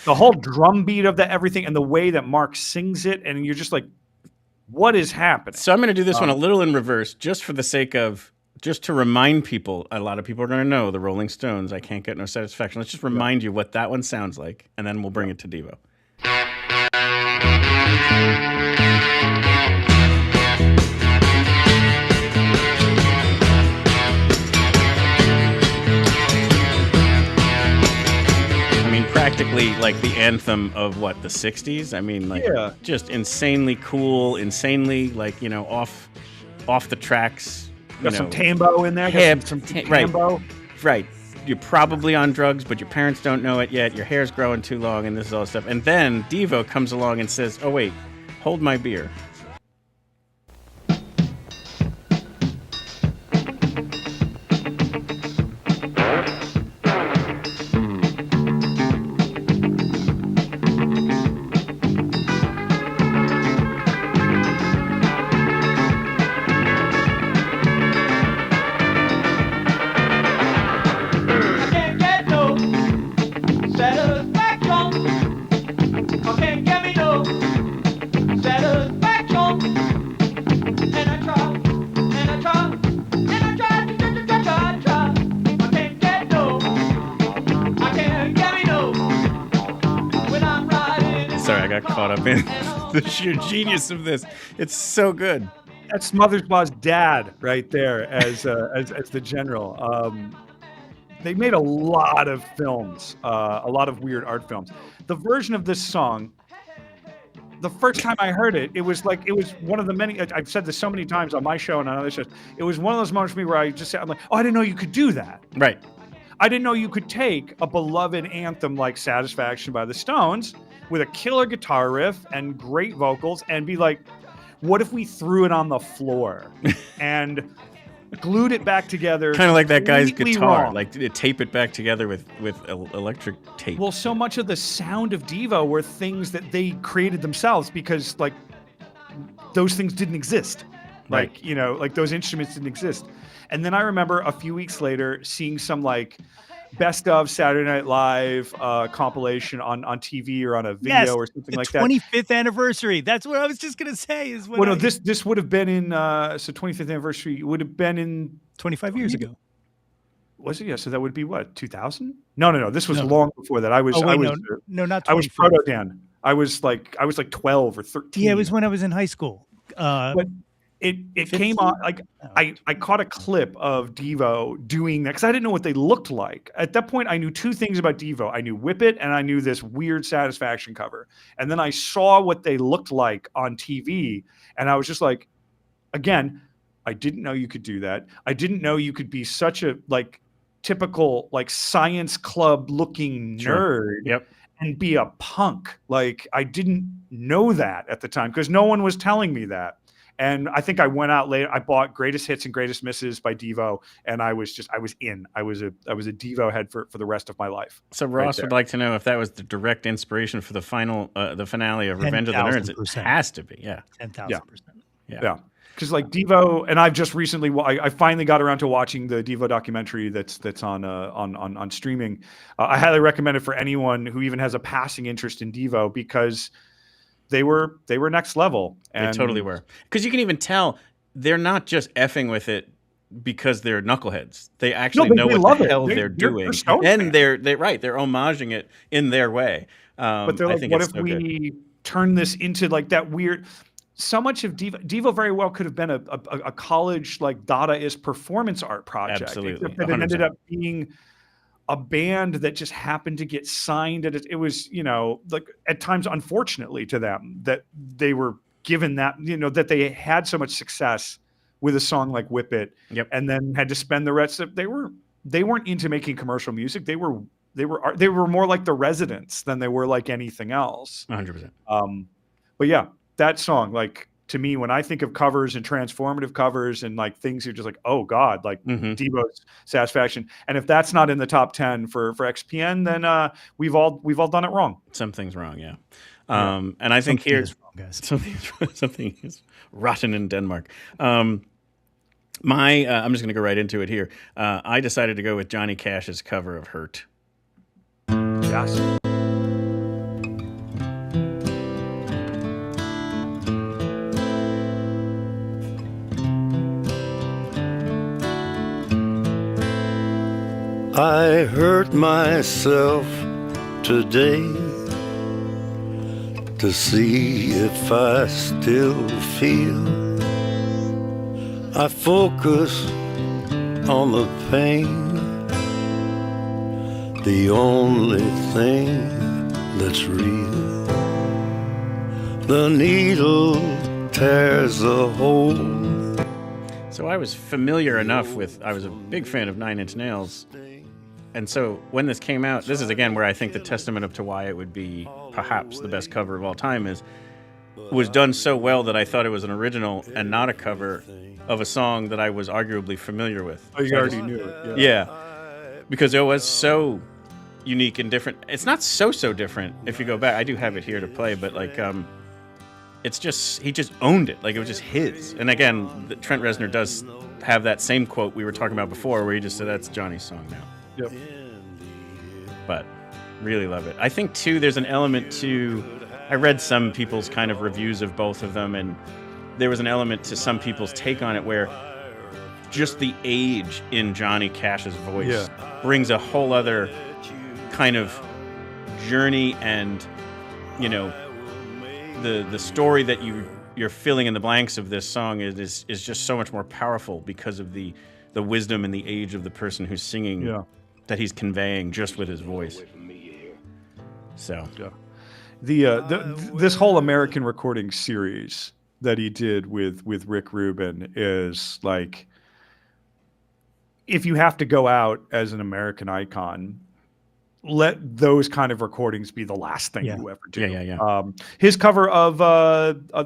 The whole drum beat of everything, and the way that Mark sings it, and you're just like, what is happening? So I'm going to do this one a little in reverse, just for the sake of. Just to remind people, a lot of people are going to know the Rolling Stones, I Can't Get No Satisfaction. Let's just remind you what that one sounds like, and then we'll bring it to Devo. I mean, practically like the anthem of what, the 60s? I mean, like just insanely cool, insanely like, off the tracks. Got some tambo in there. Got some tambo. Right. You're probably on drugs, but your parents don't know it yet. Your hair's growing too long, and this is all stuff. And then Devo comes along and says, "Oh wait, hold my beer." Caught up in the sheer genius of this. It's so good. That's Mothersbaugh's dad right there as the general. They made a lot of films, a lot of weird art films. The version of this song, the first time I heard it, it was one of the many. I've said this so many times on my show and on other shows. It was one of those moments for me where I'm like, oh, I didn't know you could do that. Right. I didn't know you could take a beloved anthem like Satisfaction by the Stones with a killer guitar riff and great vocals and be like, what if we threw it on the floor and glued it back together? Kind of like that guy's guitar, wrong. like tape it back together with electric tape. Well, so much of the sound of Devo were things that they created themselves because like those things didn't exist. Right. Like, you know, like those instruments didn't exist. And then I remember a few weeks later seeing some like best of Saturday Night Live compilation on TV or on a video or something like that. 25th anniversary. That's what I was just gonna say. Is when well, no, this would have been in so 25th anniversary would have been in 25 years ago. Was it? Yeah. So that would be what, 2000? No. This was long before that. not 25th. I was Proto Dan. I was like 12 or 13. Yeah, it was when I was in high school. But it came on like I caught a clip of Devo doing that because I didn't know what they looked like. At that point, I knew two things about Devo. I knew Whip It and I knew this weird Satisfaction cover. And then I saw what they looked like on TV, and I was just like, again, I didn't know you could do that. I didn't know you could be such a like typical like science club looking nerd. Yep. And be a punk. Like I didn't know that at the time because no one was telling me that. And I think I went out later. I bought Greatest Hits and Greatest Misses by Devo, and I was in. I was a Devo head for the rest of my life. So Ross would like to know if that was the direct inspiration for the finale of Revenge of the Nerds. It has to be, yeah, 10,000%. Yeah. Because like Devo, and I've just recently, I finally got around to watching the Devo documentary that's on streaming. I highly recommend it for anyone who even has a passing interest in Devo because they were next level. And they totally were. Because you can even tell they're not just effing with it because they're knuckleheads. They actually know what the hell they're doing, and they're homaging it in their way. But they're like, what if we turn this into like that weird? So much of Devo very well could have been a college like Dadaist performance art project. Absolutely, except that it ended up being a band that just happened to get signed. It was, you know, like at times, unfortunately to them, that they were given that, you know, that they had so much success with a song like Whip It, and then had to spend the rest of they weren't into making commercial music. They were more like the Residents than they were like anything else. 100%. But yeah, that song, like to me, when I think of covers and transformative covers and like things, you're just like, oh God, like Devo's Satisfaction. And if that's not in the top 10 for XPN, then we've all done it wrong. Something's wrong, yeah. And I think something is rotten in Denmark. I'm just going to go right into it here. I decided to go with Johnny Cash's cover of Hurt. Yes. I hurt myself today to see if I still feel. I focus on the pain, the only thing that's real. The needle tears a hole. So I was familiar enough I was a big fan of Nine Inch Nails. And so when this came out, this is again where I think the testament up to why it would be perhaps the best cover of all time was done so well that I thought it was an original and not a cover of a song that I was arguably familiar with. Oh, you already knew it. Yeah. Because it was so unique and different. It's not so different if you go back. I do have it here to play, but like it's just, he just owned it. Like it was just his. And again, Trent Reznor does have that same quote we were talking about before where he just said, that's Johnny's song now. Yep. But really love it. I think too there's an element to, I read some people's kind of reviews of both of them, and there was an element to some people's take on it where just the age in Johnny Cash's voice brings a whole other kind of journey, and you know the story that you your filling in the blanks of this song is just so much more powerful because of the wisdom and the age of the person who's singing that he's conveying just with his voice. So this whole American recording series that he did with Rick Rubin is like, if you have to go out as an American icon, let those kind of recordings be the last thing you ever do. Yeah. His cover of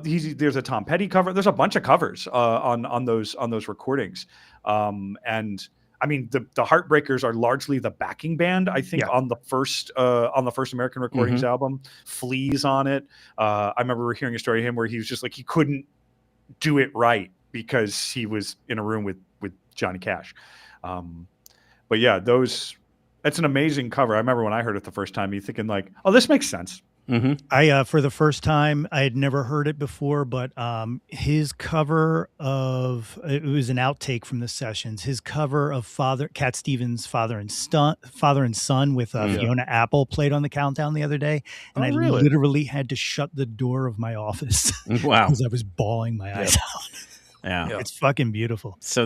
there's a Tom Petty cover. There's a bunch of covers on those recordings. And I mean, the Heartbreakers are largely the backing band, I think, on the first American Recordings album. Flea's on it. I remember hearing a story of him where he was just like, he couldn't do it right because he was in a room with Johnny Cash. But yeah, that's an amazing cover. I remember when I heard it the first time, you thinking like, oh, this makes sense. I for the first time, I had never heard it before, but his cover of, it was an outtake from the sessions. His cover of Cat Stevens' Father and Son with Fiona Apple played on the countdown the other day, and I literally had to shut the door of my office because I was bawling my eyes out. Yeah, it's fucking beautiful. So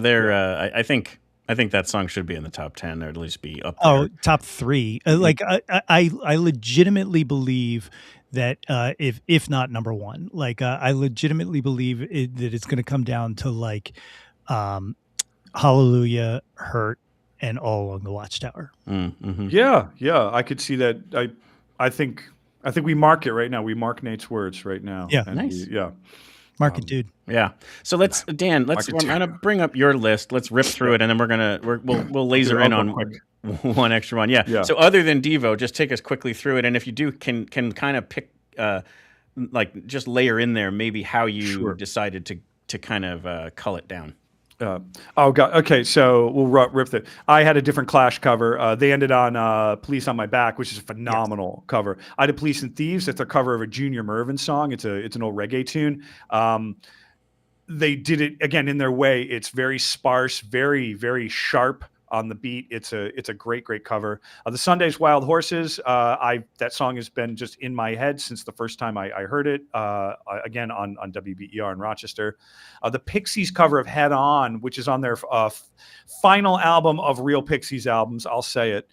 I think that song should be in the top 10, or at least be up there. Oh, top 3. Like I legitimately believe that if not number 1, like I legitimately believe that it's going to come down to like Hallelujah, Hurt, and All Along the Watchtower. Yeah, I could see that. I think we mark it right now. We mark Nate's words right now. Yeah, and nice. Yeah. Mark it, dude. Yeah. So Dan, I'm gonna bring up your list. Let's rip through it, and then we'll laser in on one extra one. Yeah. So other than Devo, just take us quickly through it, and if you do, can kind of pick, like just layer in there maybe how you decided to kind of cull it down. Oh god. Okay, so we'll rip it. I had a different Clash cover. They ended on "Police on My Back," which is a phenomenal cover. I did "Police and Thieves." It's a cover of a Junior Mervyn song. It's an old reggae tune. They did it again in their way. It's very sparse, very very sharp on the beat. It's a great cover. The Sunday's Wild Horses. That song has been just in my head since the first time I heard it. Again on WBER in Rochester. The Pixies cover of Head On, which is on their final album of Real Pixies albums. I'll say it.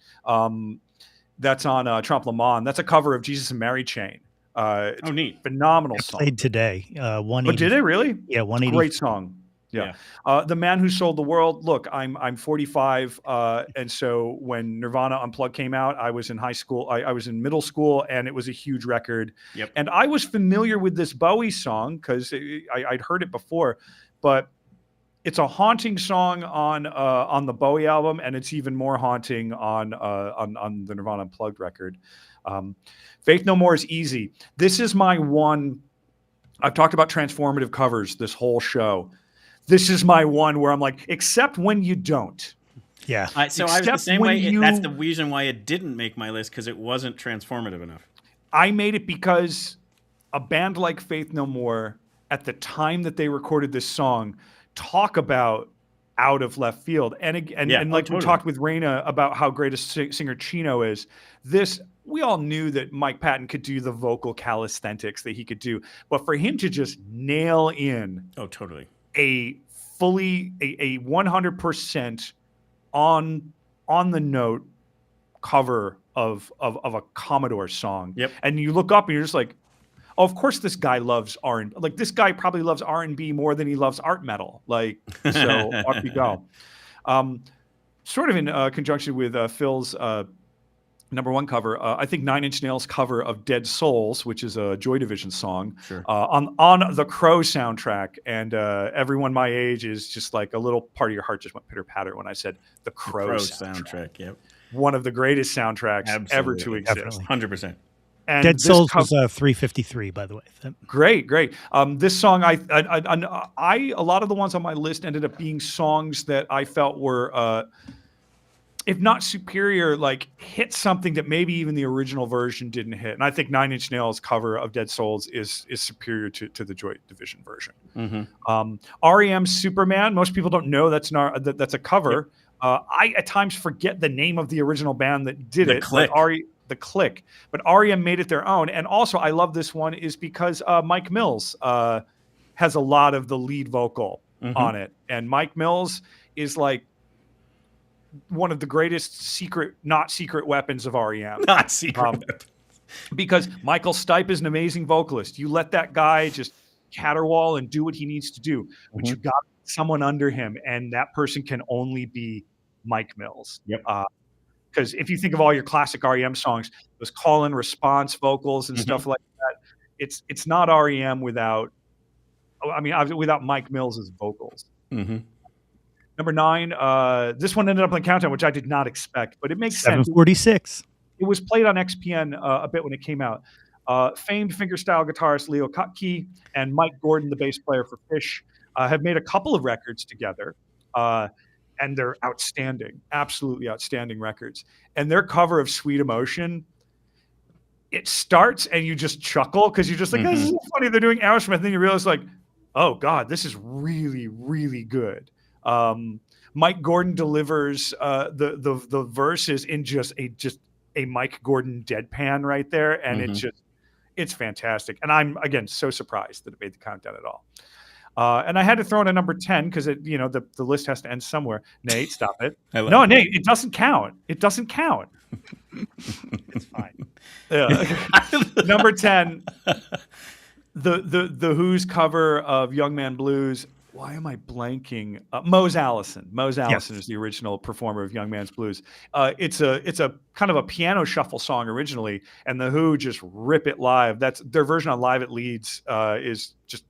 That's on Trompe Le Monde. That's a cover of Jesus and Mary Chain. Oh, neat! Phenomenal song. Played today. 180. Oh, did it really? Yeah, 180. Great song. Yeah. The Man Who Sold the World. Look, I'm 45, and so when Nirvana Unplugged came out, I was in high school. I was in middle school, and it was a huge record. Yep. And I was familiar with this Bowie song because I'd heard it before, but it's a haunting song on the Bowie album, and it's even more haunting on the Nirvana Unplugged record. Faith No More is easy. This is my one. I've talked about transformative covers this whole show. This is my one where I'm like, except when you don't. Yeah. So I was the same way. That's the reason why it didn't make my list, because it wasn't transformative enough. I made it because a band like Faith No More, at the time that they recorded this song, talk about out of left field. And like totally. We talked with Raina about how great a singer Chino is. We all knew that Mike Patton could do the vocal calisthenics that he could do. But for him to just nail in a 100% on the note cover of a Commodore song. Yep. And you look up and you're just like, oh, of course this guy loves R&B. Like, this guy probably loves R&B more than he loves art metal. Like, so off you go. Sort of in conjunction with Phil's number one cover, I think Nine Inch Nails' cover of Dead Souls, which is a Joy Division song, on the Crow soundtrack. And everyone my age is just like, a little part of your heart just went pitter-patter when I said the Crow soundtrack. Yep. One of the greatest soundtracks ever to exist. 100%. And Dead Souls was 353, by the way. Great. This song, I a lot of the ones on my list ended up being songs that I felt were, if not superior, like hit something that maybe even the original version didn't hit. And I think Nine Inch Nails' cover of Dead Souls is superior to the Joy Division version. Mm-hmm. REM's Superman. Most people don't know that's a cover. Yep. I at times forget the name of the original band that did it. The Click, but REM made it their own. And also, I love this one is because Mike Mills has a lot of the lead vocal Mhm. on it, and Mike Mills is like one of the greatest not secret weapons of REM. Not secret. Because Michael Stipe is an amazing vocalist. You let that guy just caterwaul and do what he needs to do, but you got someone under him, and that person can only be Mike Mills. Yep. Because if you think of all your classic REM songs, those call and response vocals and stuff like that, it's not REM without Mike Mills's vocals. Mm-hmm. Number 9, this one ended up on the countdown, which I did not expect, but it makes sense. 746. It was played on XPN a bit when it came out. Famed fingerstyle guitarist Leo Kutke and Mike Gordon, the bass player for Fish, have made a couple of records together, and they're outstanding, absolutely outstanding records. And their cover of Sweet Emotion, it starts and you just chuckle because you're just like, oh, this is so funny. They're doing Aerosmith, and then you realize like, oh God, this is really, really good. Mike Gordon delivers the verses in just a Mike Gordon deadpan right there, and it's fantastic. And I'm again so surprised that it made the countdown at all. And I had to throw in a number 10 because the list has to end somewhere. Nate, stop it. No, Nate, it doesn't count. It doesn't count. It's fine. Number 10, the Who's cover of Young Man Blues. Why am I blanking? Mose Allison. Mose Allison is the original performer of Young Man's Blues. It's a kind of a piano shuffle song originally, and the Who just rip it live. That's their version on Live at Leeds is just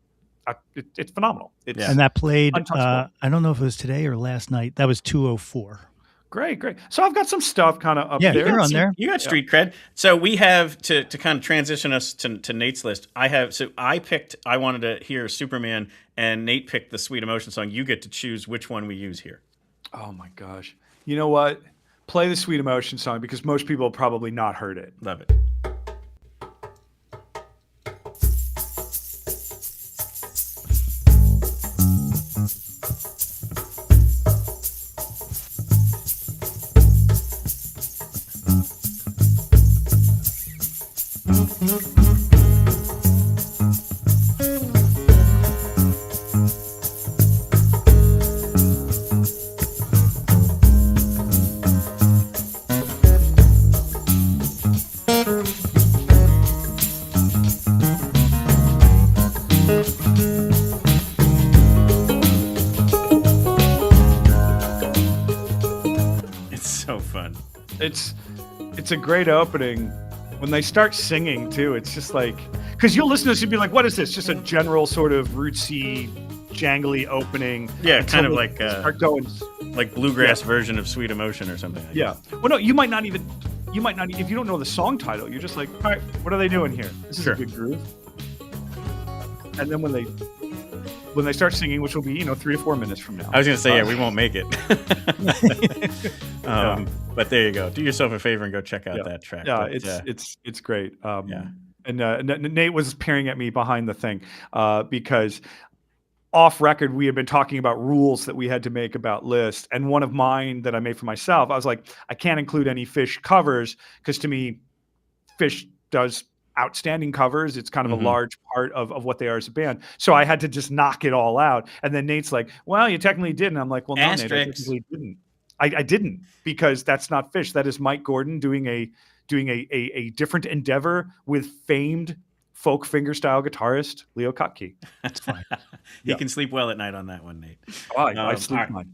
it's phenomenal. And that played. I don't know if it was today or last night. That was 204. Great. So I've got some stuff kind of up there. You're on there. You got street cred. So we have to kind of transition us to Nate's list. I wanted to hear Superman, and Nate picked the Sweet Emotion song. You get to choose which one we use here. Oh my gosh. You know what? Play the Sweet Emotion song because most people have probably not heard it. Love it. It's a great opening. When they start singing too, it's just like, because you'll listen to this and be like, what is this? Just a general sort of rootsy, jangly opening. Yeah, kind of like start going, like bluegrass version of Sweet Emotion or something. Well, no, you might not even if you don't know the song title, you're just like, all right, what are they doing here? This is a good groove. And then when they start singing, which will be 3 to 4 minutes from now. I was gonna say we won't make it. But there you go. Do yourself a favor and go check out that track. Yeah, it's great. And Nate was peering at me behind the thing because off record we had been talking about rules that we had to make about lists, and one of mine that I made for myself, I was like, I can't include any Fish covers because to me, Fish does outstanding covers. It's kind of a large part of what they are as a band. So I had to just knock it all out. And then Nate's like, well, you technically did. And I'm like, well, no, Nate, I technically didn't. I didn't, because that's not Fish. That is Mike Gordon doing a different endeavor with famed folk fingerstyle guitarist Leo Kutke. That's fine. He can sleep well at night on that one, Nate. Oh, I sleep fine.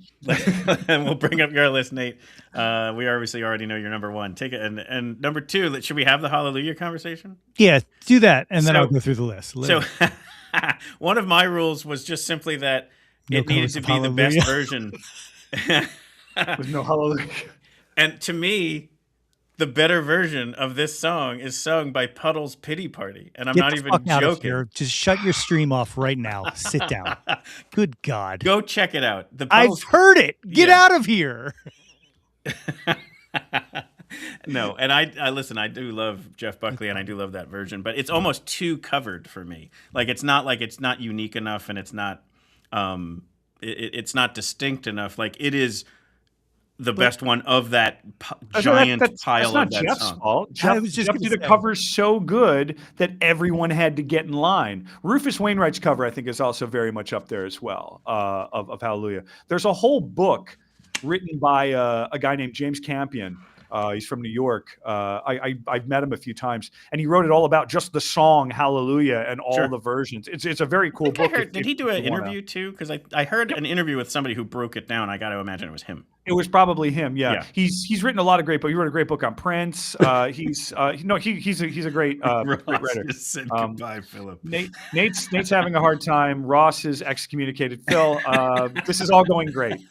And we'll bring up your list, Nate. We obviously already know your number 1. Take it. And number 2, should we have the Hallelujah conversation? Yeah, do that, and then I'll go through the list. So one of my rules was just simply that it needed to be the best version. With no Hallelujah. And to me, the better version of this song is sung by Puddle's Pity Party. And I'm not even joking. Just shut your stream off right now. Sit down. Good God. Go check it out. I've heard it. Get out of here. No, and I listen, I do love Jeff Buckley, and I do love that version, but it's almost too covered for me. Like it's not unique enough, and it's not distinct enough. Like it is the best one of that No, giant that's pile not of that Jeff's song. fault. I was just Jeff gonna did a say. cover so good that everyone had to get in line. Rufus Wainwright's cover, I think, is also very much up there as well, of Hallelujah. There's a whole book written by a guy named James Campion. He's from New York. I've met him a few times, and he wrote it all about just the song Hallelujah and all the versions. It's a very cool book. Did he do an interview too? Because I heard an interview with somebody who broke it down. I got to imagine it was him. It was probably him. Yeah. Yeah. He's written a lot of great books. He wrote a great book on Prince. He's a great, great writer. Just said goodbye, Philip. Nate's having a hard time. Ross has excommunicated Phil. This is all going great.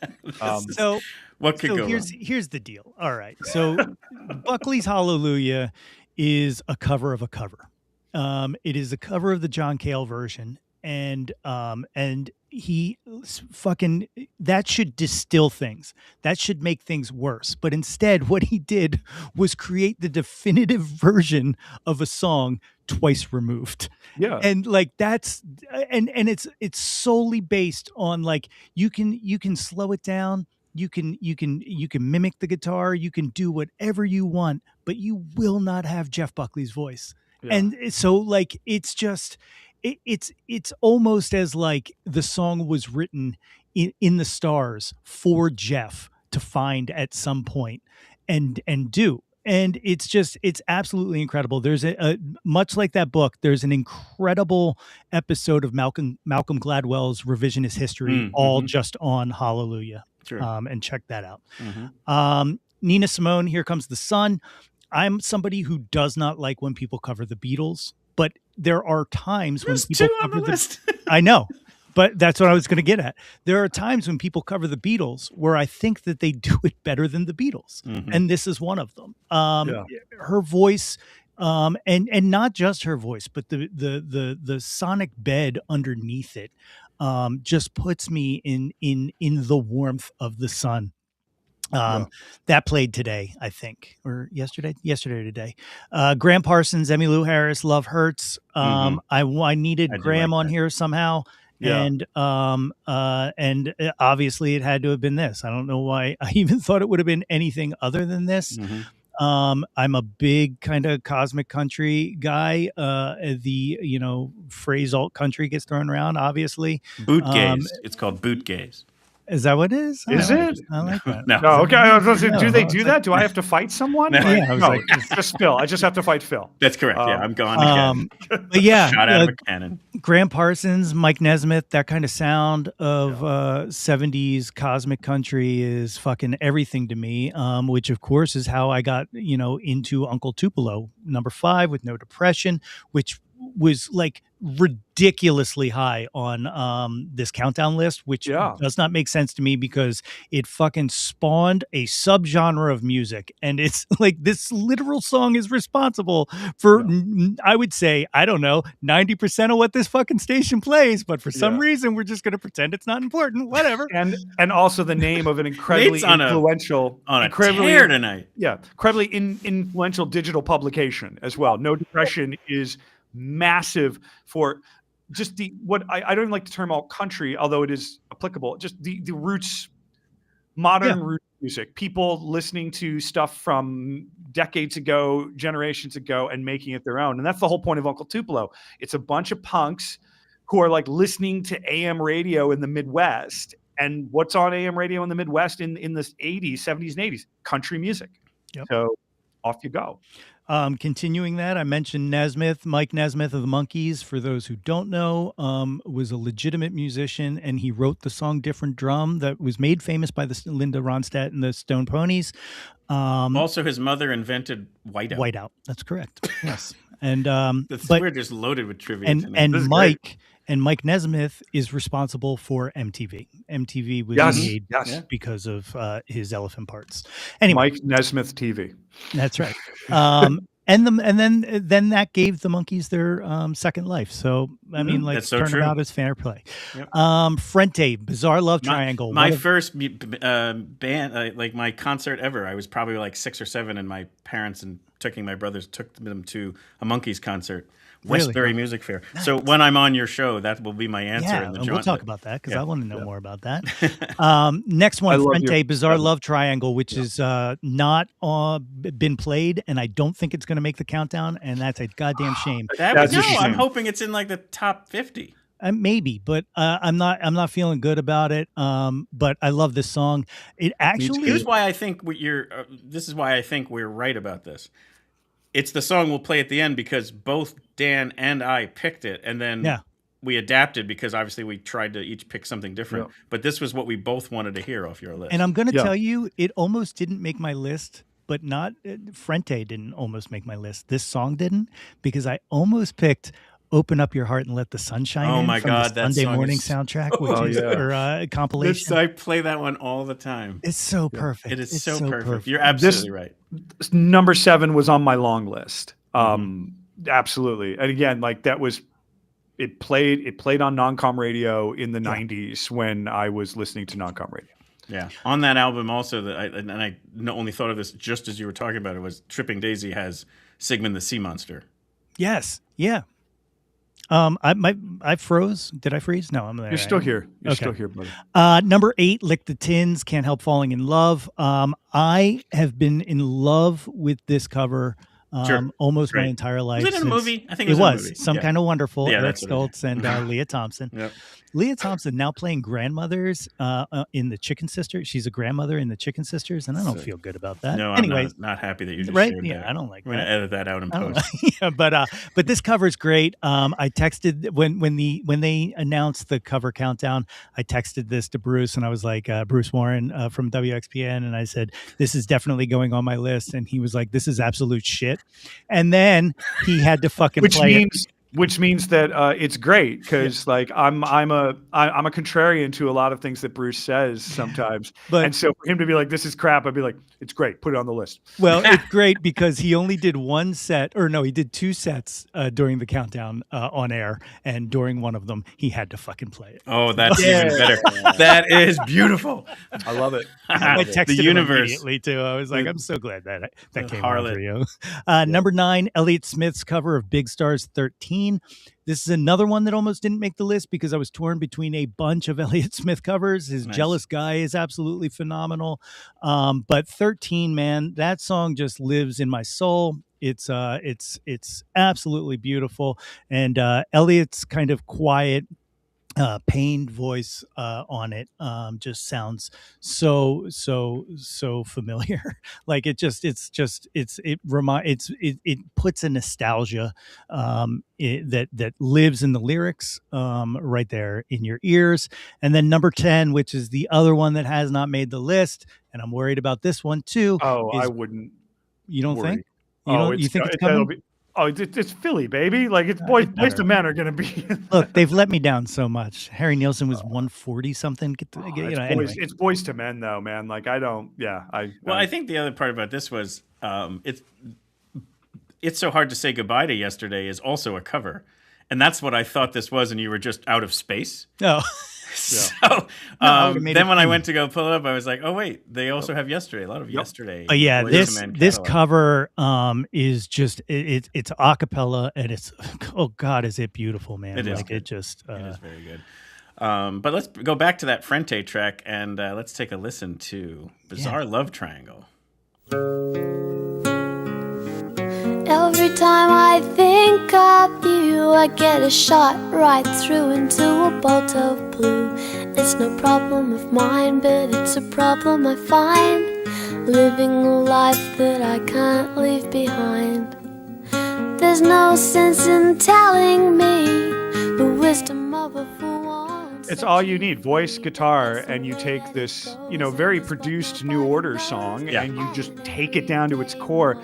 So what could go here's the deal. All right. So Buckley's Hallelujah is a cover of a cover. It is a cover of the John Cale version. And he fucking, that should distill things. That should make things worse. But instead, what he did was create the definitive version of a song twice removed. Yeah. And like that's and it's solely based on like you can slow it down. You can mimic the guitar, you can do whatever you want, but you will not have Jeff Buckley's voice. Yeah. And so like it's just it's almost as like the song was written in the stars for Jeff to find at some point and do. And it's absolutely incredible. There's a much like that book, there's an incredible episode of Malcolm Gladwell's Revisionist History, all just on Hallelujah. Sure. And check that out. Nina Simone, Here Comes the Sun. I'm somebody who does not like when people cover the Beatles, but there are times when people cover the list. I know, but that's what I was going to get at. There are times when people cover the Beatles where I think that they do it better than the Beatles, and this is one of them. Her voice, and not just her voice, but the sonic bed underneath it, just puts me in the warmth of the sun. That played today, I think, or yesterday or today. Graham Parsons, Emmylou Harris, Love Hurts. I needed Graham on here somehow. Yeah. And obviously it had to have been this. I don't know why I even thought it would have been anything other than this. I'm a big kind of cosmic country guy. The phrase alt country gets thrown around, obviously. Boot gaze. It's called boot gaze. Is that what it is? Is it? I like that. No. Okay. I was going to say, do they do that? Do I have to fight someone? No, I was like, just Phil. I just have to fight Phil. That's correct. Yeah, I'm gone again. But yeah, shot out of a cannon. Graham Parsons, Mike Nesmith, that kind of sound of 70s cosmic country is fucking everything to me. Which of course is how I got into Uncle Tupelo, number 5 with No Depression, which was like ridiculously high on this countdown list, which does not make sense to me because it fucking spawned a subgenre of music, and it's like this literal song is responsible for I would say, I don't know, 90% of what this fucking station plays, but for some reason we're just going to pretend it's not important, whatever. And also the name of an incredibly influential tear tonight. Yeah, incredibly influential digital publication as well. No Depression is massive for just I don't even like the term alt country, although it is applicable. Just the roots, modern root music, people listening to stuff from decades ago, generations ago, and making it their own. And that's the whole point of Uncle Tupelo. It's a bunch of punks who are like listening to AM radio in the Midwest. And what's on AM radio in the Midwest in the 80s, 70s, and 80s? Country music. Yep. So off you go. Continuing that, I mentioned Nesmith, Mike Nesmith of the Monkees. For those who don't know, was a legitimate musician, and he wrote the song "Different Drum" that was made famous by the Linda Ronstadt and the Stone Ponies. Also, his mother invented Whiteout. Whiteout, that's correct. Yes, and we're just loaded with trivia. And Mike Nesmith is responsible for MTV. MTV was made because of his elephant parts. Anyway, Mike Nesmith TV. That's right. And then that gave the Monkees their second life. So I mean, like, turn it out as fair play. Yep. Frente, Bizarre Love Triangle. My first band, like my concert ever. I was probably like 6 or 7, and my parents and my brothers took them to a Monkees concert. Westbury Music Fair. So when I'm on your show, that will be my answer in the we'll Jaunt. talk about that because I want to know more about that. Next one, Frente, Bizarre Love Triangle, which is not been played, and I don't think it's going to make the countdown, and that's a goddamn shame. I'm hoping it's in like the top 50. Maybe, but I'm not feeling good about it. But I love this song. It actually. Here's why I think this is why I think we're right about this. It's the song we'll play at the end because both Dan and I picked it, and then we adapted because obviously we tried to each pick something different. Yeah. But this was what we both wanted to hear off your list. And I'm going to tell you, it almost didn't make my list, but not Frente didn't almost make my list. This song didn't, because I almost picked "Open Up Your Heart and Let the Sun Shine." Oh in my from God, the that Sunday morning soundtrack, which is their compilation. I play that one all the time. It's so perfect. It is so perfect. You're absolutely right. Number 7 was on my long list. Absolutely. And again, like that was, it played on non-com radio in the 90s when I was listening to non-com radio. Yeah. On that album also, I only thought of this just as you were talking about it, was Tripping Daisy has Sigmund the Sea Monster. Yes. Yeah. I froze. Did I freeze? No, I'm there. You're still here. You're still here, buddy. Number 8, Lick the Tins, Can't Help Falling in Love. I have been in love with this cover almost my entire life. Was it in a movie? I think it was a movie. Some Kind of Wonderful. Yeah, Eric Stoltz and Leah Thompson. Yep. Leah Thompson now playing grandmothers in the Chicken Sisters. She's a grandmother in the Chicken Sisters, and I don't feel good about that. No, anyway, I'm not happy that you just shared that. I don't like that. We're going to edit that out in post. But this cover's great. I texted when they announced the cover countdown, I texted this to Bruce, and I was like, Bruce Warren from WXPN, and I said, this is definitely going on my list. And he was like, this is absolute shit. And then he had to fucking play it. Which means that it's great because like I'm a contrarian to a lot of things that Bruce says sometimes, and so for him to be like, this is crap, I'd be like, it's great, put it on the list. Well, it's great because he only did one set, or no, he did 2 sets during the countdown on air, and during one of them he had to fucking play it. Oh, that's even better. That is beautiful. I love it. I texted the universe him immediately too. I was like, I'm so glad that came out for you. Number 9, Elliott Smith's cover of Big Star's 13. This is another one that almost didn't make the list because I was torn between a bunch of Elliott Smith covers. His Jealous Guy is absolutely phenomenal. But 13, man, that song just lives in my soul. It's absolutely beautiful. And Elliott's kind of quiet, pained voice on it just sounds so familiar. Like it puts a nostalgia that lives in the lyrics right there in your ears. And then number 10, which is the other one that has not made the list, and I'm worried about this one too. I wouldn't. You don't worry. think? You think it's coming? It's Philly, baby. Like it's boys to men are going to be. Look, they've let me down so much. Harry Nilsson was 140 something. Anyway. It's boys to men though, man. Like I don't. Yeah, I think the other part about this was it's so hard to say goodbye to yesterday is also a cover, and that's what I thought this was. And you were just out of space. Oh. So then when I went to go pull it up, I was like, oh wait, they also have Yesterday. A lot of Yesterday. Yeah, this cover is just it's a cappella, and it's, oh God, is it beautiful, man. It is like good. it just it is very good. But let's go back to that Frente track and let's take a listen to Bizarre Love Triangle. Every time I think of you, I get a shot right through into a bolt of blue. It's no problem of mine, but it's a problem I find, living a life that I can't leave behind. There's no sense in telling me the wisdom of a fool. It's all you need, voice, guitar, and you take this, very produced New Order song, and you just take it down to its core.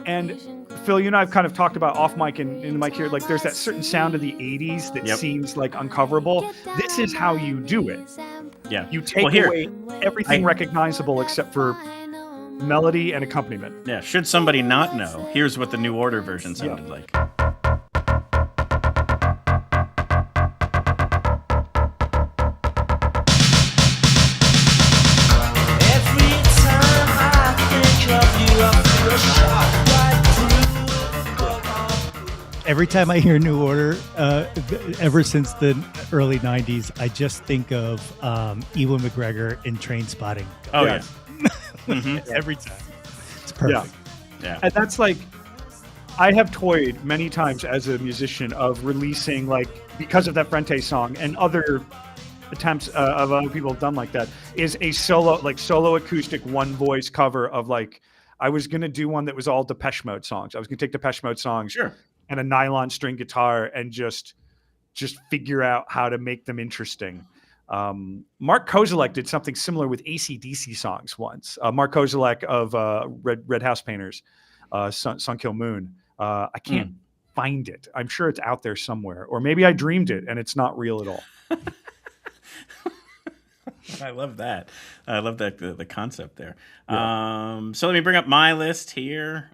And Phil, you and I have kind of talked about off mic and in the mic here, like there's that certain sound of the 80s that seems like uncoverable. This is how you do it. Yeah. You take away everything recognizable except for melody and accompaniment. Yeah. Should somebody not know, here's what the New Order version sounded like. Every time I think of you, I feel a shot right through. every time I hear New Order, ever since the early '90s, I just think of Ewan McGregor in Train Spotting. Oh yeah. Every time. It's perfect. Yeah. And that's like, I have toyed many times as a musician of releasing, like, because of that Frente song and other attempts of other people have done like that, is a solo acoustic one voice cover of, like, I was going to do one that was all Depeche Mode songs. I was going to take Depeche Mode songs and a nylon string guitar and just figure out how to make them interesting. Mark Kozelek did something similar with AC/DC songs once. Mark Kozelek of Red House Painters, Sun Kill Moon. I can't find it. I'm sure it's out there somewhere, or maybe I dreamed it and it's not real at all. I love that. I love that the concept there. Yeah. So let me bring up my list here.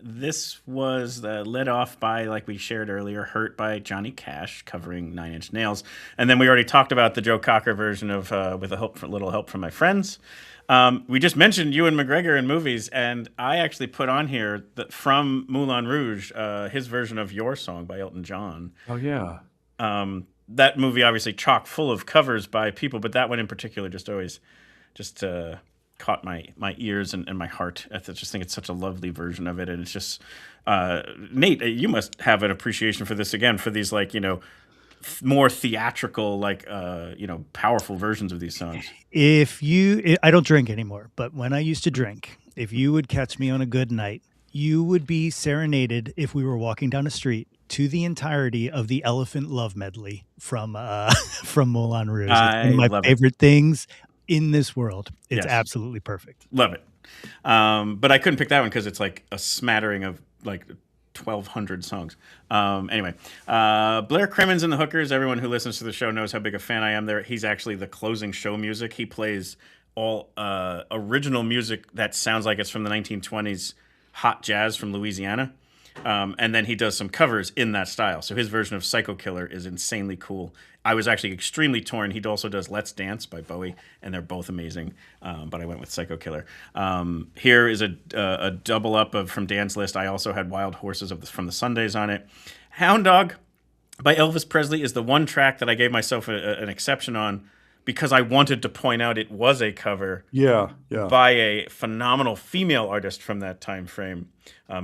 This was led off by, like we shared earlier, "Hurt" by Johnny Cash, covering Nine Inch Nails, and then we already talked about the Joe Cocker version of "With a Little Help from My Friends." We just mentioned Ewan McGregor in movies, and I actually put on here that from Moulin Rouge, his version of "Your Song" by Elton John. Oh yeah. That movie obviously chock full of covers by people, but that one in particular just always caught my ears and my heart. I just think it's such a lovely version of it, and it's just Nate, you must have an appreciation for this again, for these, like, more theatrical, like powerful versions of these songs. I don't drink anymore, but when I used to drink, if you would catch me on a good night, you would be serenaded if we were walking down a street to the entirety of the Elephant Love medley from Moulin Rouge. It's one of my favorite things in this world. It's absolutely perfect. Love it. But I couldn't pick that one because it's like a smattering of like 1,200 songs. Anyway, Blair Crimmins and the Hookers. Everyone who listens to the show knows how big a fan I am there. He's actually the closing show music. He plays all original music that sounds like it's from the 1920s hot jazz from Louisiana. And then he does some covers in that style. So his version of Psycho Killer is insanely cool. I was actually extremely torn. He also does Let's Dance by Bowie, and they're both amazing. But I went with Psycho Killer. Here is a double up from Dan's list. I also had Wild Horses from the Sundays on it. Hound Dog by Elvis Presley is the one track that I gave myself an exception on, because I wanted to point out it was a cover by a phenomenal female artist from that time frame,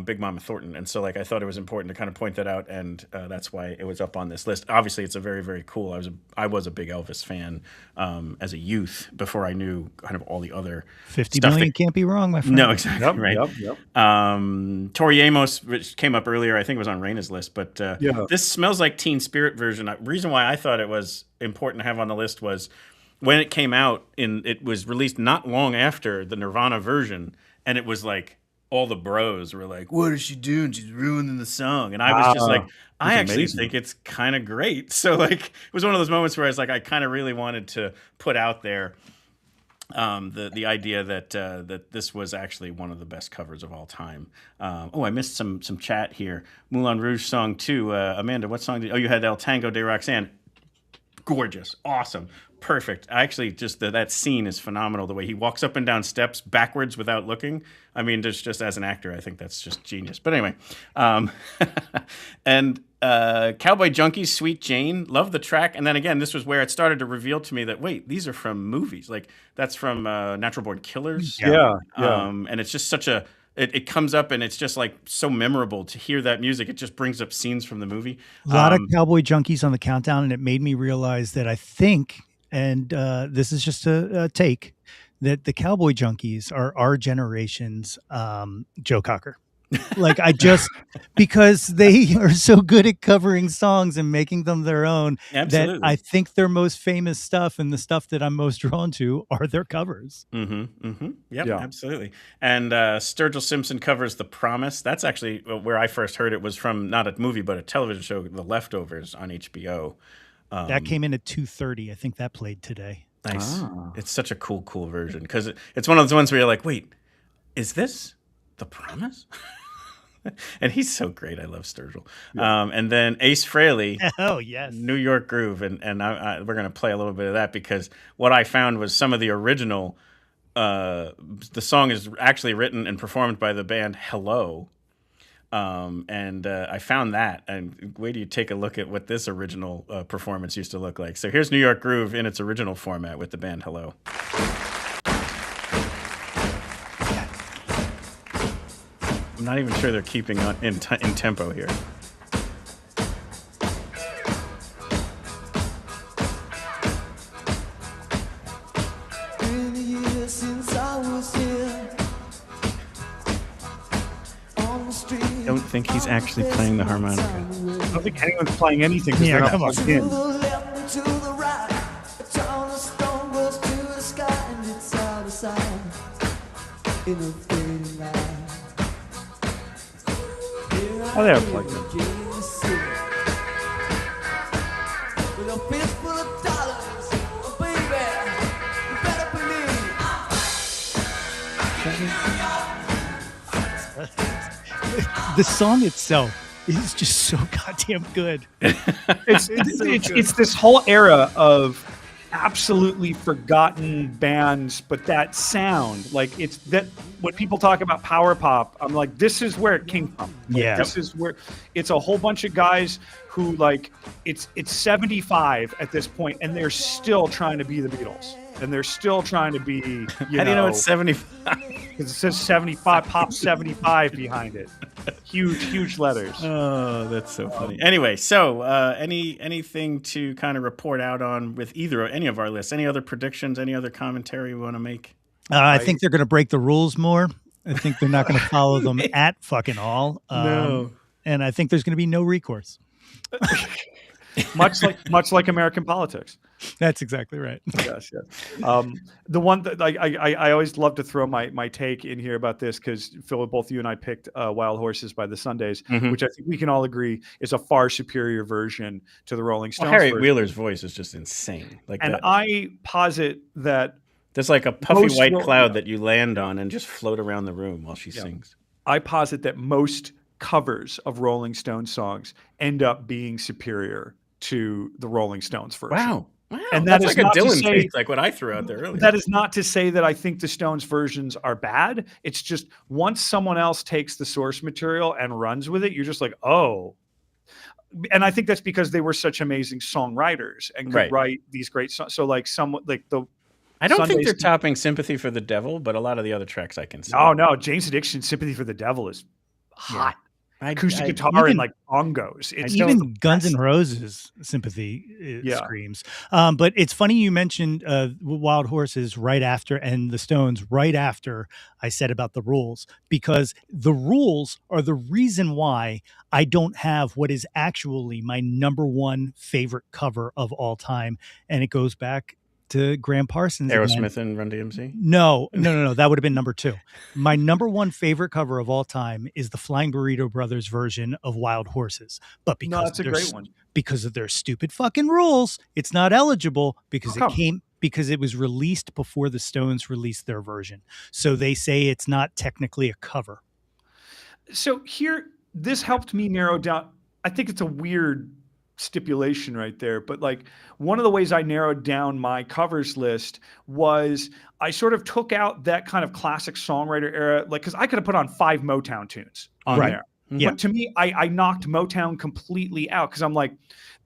Big Mama Thornton. And so, I thought it was important to kind of point that out, and that's why it was up on this list. Obviously, it's a very, very cool. I was a big Elvis fan as a youth before I knew kind of all the other 50 million can't be wrong, my friend. No, exactly, right. Yep. Tori Amos, which came up earlier, I think it was on Raina's list, but this Smells Like Teen Spirit version. The reason why I thought it was important to have on the list was when it came out, it was released not long after the Nirvana version, and it was like all the bros were like, "What is she doing? She's ruining the song." And I was just like, I actually think it's kind of great. So it was one of those moments where I was like, I kind of really wanted to put out there the idea that this was actually one of the best covers of all time. I missed some chat here. Moulin Rouge song 2. Amanda, what song you had El Tango de Roxanne. Gorgeous, awesome, perfect. I actually just that scene is phenomenal. The way he walks up and down steps backwards without looking. I mean, just as an actor, I think that's just genius. But anyway, and Cowboy Junkies, Sweet Jane, love the track. And then again, this was where it started to reveal to me that wait, these are from movies. Like that's from Natural Born Killers. Yeah. And it's just such a. It comes up and it's just like so memorable to hear that music. It just brings up scenes from the movie. A lot of Cowboy Junkies on the countdown, and it made me realize that I think, and this is just a take, that the Cowboy Junkies are our generation's Joe Cocker. Because they are so good at covering songs and making them their own. Absolutely. That I think their most famous stuff and the stuff that I'm most drawn to are their covers. Yep, absolutely. And Sturgill Simpson covers The Promise. That's actually where I first heard it, was from not a movie, but a television show, The Leftovers on HBO. That came in at 2:30. I think that played today. Nice. It's such a cool version, because it's one of those ones where you're like, wait, is this The Promise? And he's so great. I love Sturgill. And then Ace Frehley. Oh, yes. New York Groove. And we're going to play a little bit of that, because what I found was some of the original, the song is actually written and performed by the band Hello. And I found that. And wait till you take a look at what this original performance used to look like. So here's New York Groove in its original format with the band Hello. I'm not even sure they're keeping on in tempo here. I don't think he's actually playing the harmonica. I don't think anyone's playing anything. Yeah, They're not come on. plugged in. Oh, they are plugged in. The song itself is just so goddamn good. It's this whole era of absolutely forgotten bands, but that sound, like it's that when people talk about power pop, I'm like, this is where it came from. Yeah. This is where it's a whole bunch of guys who like it's 75 at this point and they're still trying to be the Beatles. And they're still trying to be, How do you know it's 75? Because it says 75, pop 75 behind it. Huge letters. Oh, that's so funny. Anyway, so anything to kind of report out on with any of our lists? Any other predictions? Any other commentary we want to make? I think they're going to break the rules more. I think they're not going to follow them at fucking all. No. And I think there's going to be no recourse. much like American politics. That's exactly right. Yes. The one that I always love to throw my take in here about this because Phil, both you and I picked Wild Horses by the Sundays, which I think we can all agree is a far superior version to the Rolling Stones. Harriet version. Wheeler's voice is just insane. I posit that there's like a puffy white cloud that you land on and just float around the room while she sings. I posit that most covers of Rolling Stones songs end up being superior to the Rolling Stones version. Wow. And that that's is like a not to Dylan say, take, like what I threw out there earlier. That is not to say that I think the Stones versions are bad. It's just once someone else takes the source material and runs with it, you're just like, oh. And I think that's because they were such amazing songwriters and could write these great songs. So like I don't think they're topping Sympathy for the Devil, but a lot of the other tracks I can see. Oh no, Jane's Addiction, Sympathy for the Devil is hot. Acoustic guitar and like bongos. It's even Guns N' Roses Sympathy screams. But it's funny you mentioned Wild Horses right after and the Stones right after I said about the rules, because the rules are the reason why I don't have what is actually my number one favorite cover of all time. And it goes back to Graham Parsons. Aerosmith and Run DMC? No. That would have been number two. My number one favorite cover of all time is the Flying Burrito Brothers version of Wild Horses. But because a great one. Because of their stupid fucking rules, it's not eligible because it was released before the Stones released their version. So they say it's not technically a cover. So here, this helped me narrow down. I think it's a weird stipulation right there, but like one of the ways I narrowed down my covers list was I sort of took out that kind of classic songwriter era, like because I could have put on 5 Motown tunes on there. Yeah. But to me, I knocked Motown completely out because I'm like,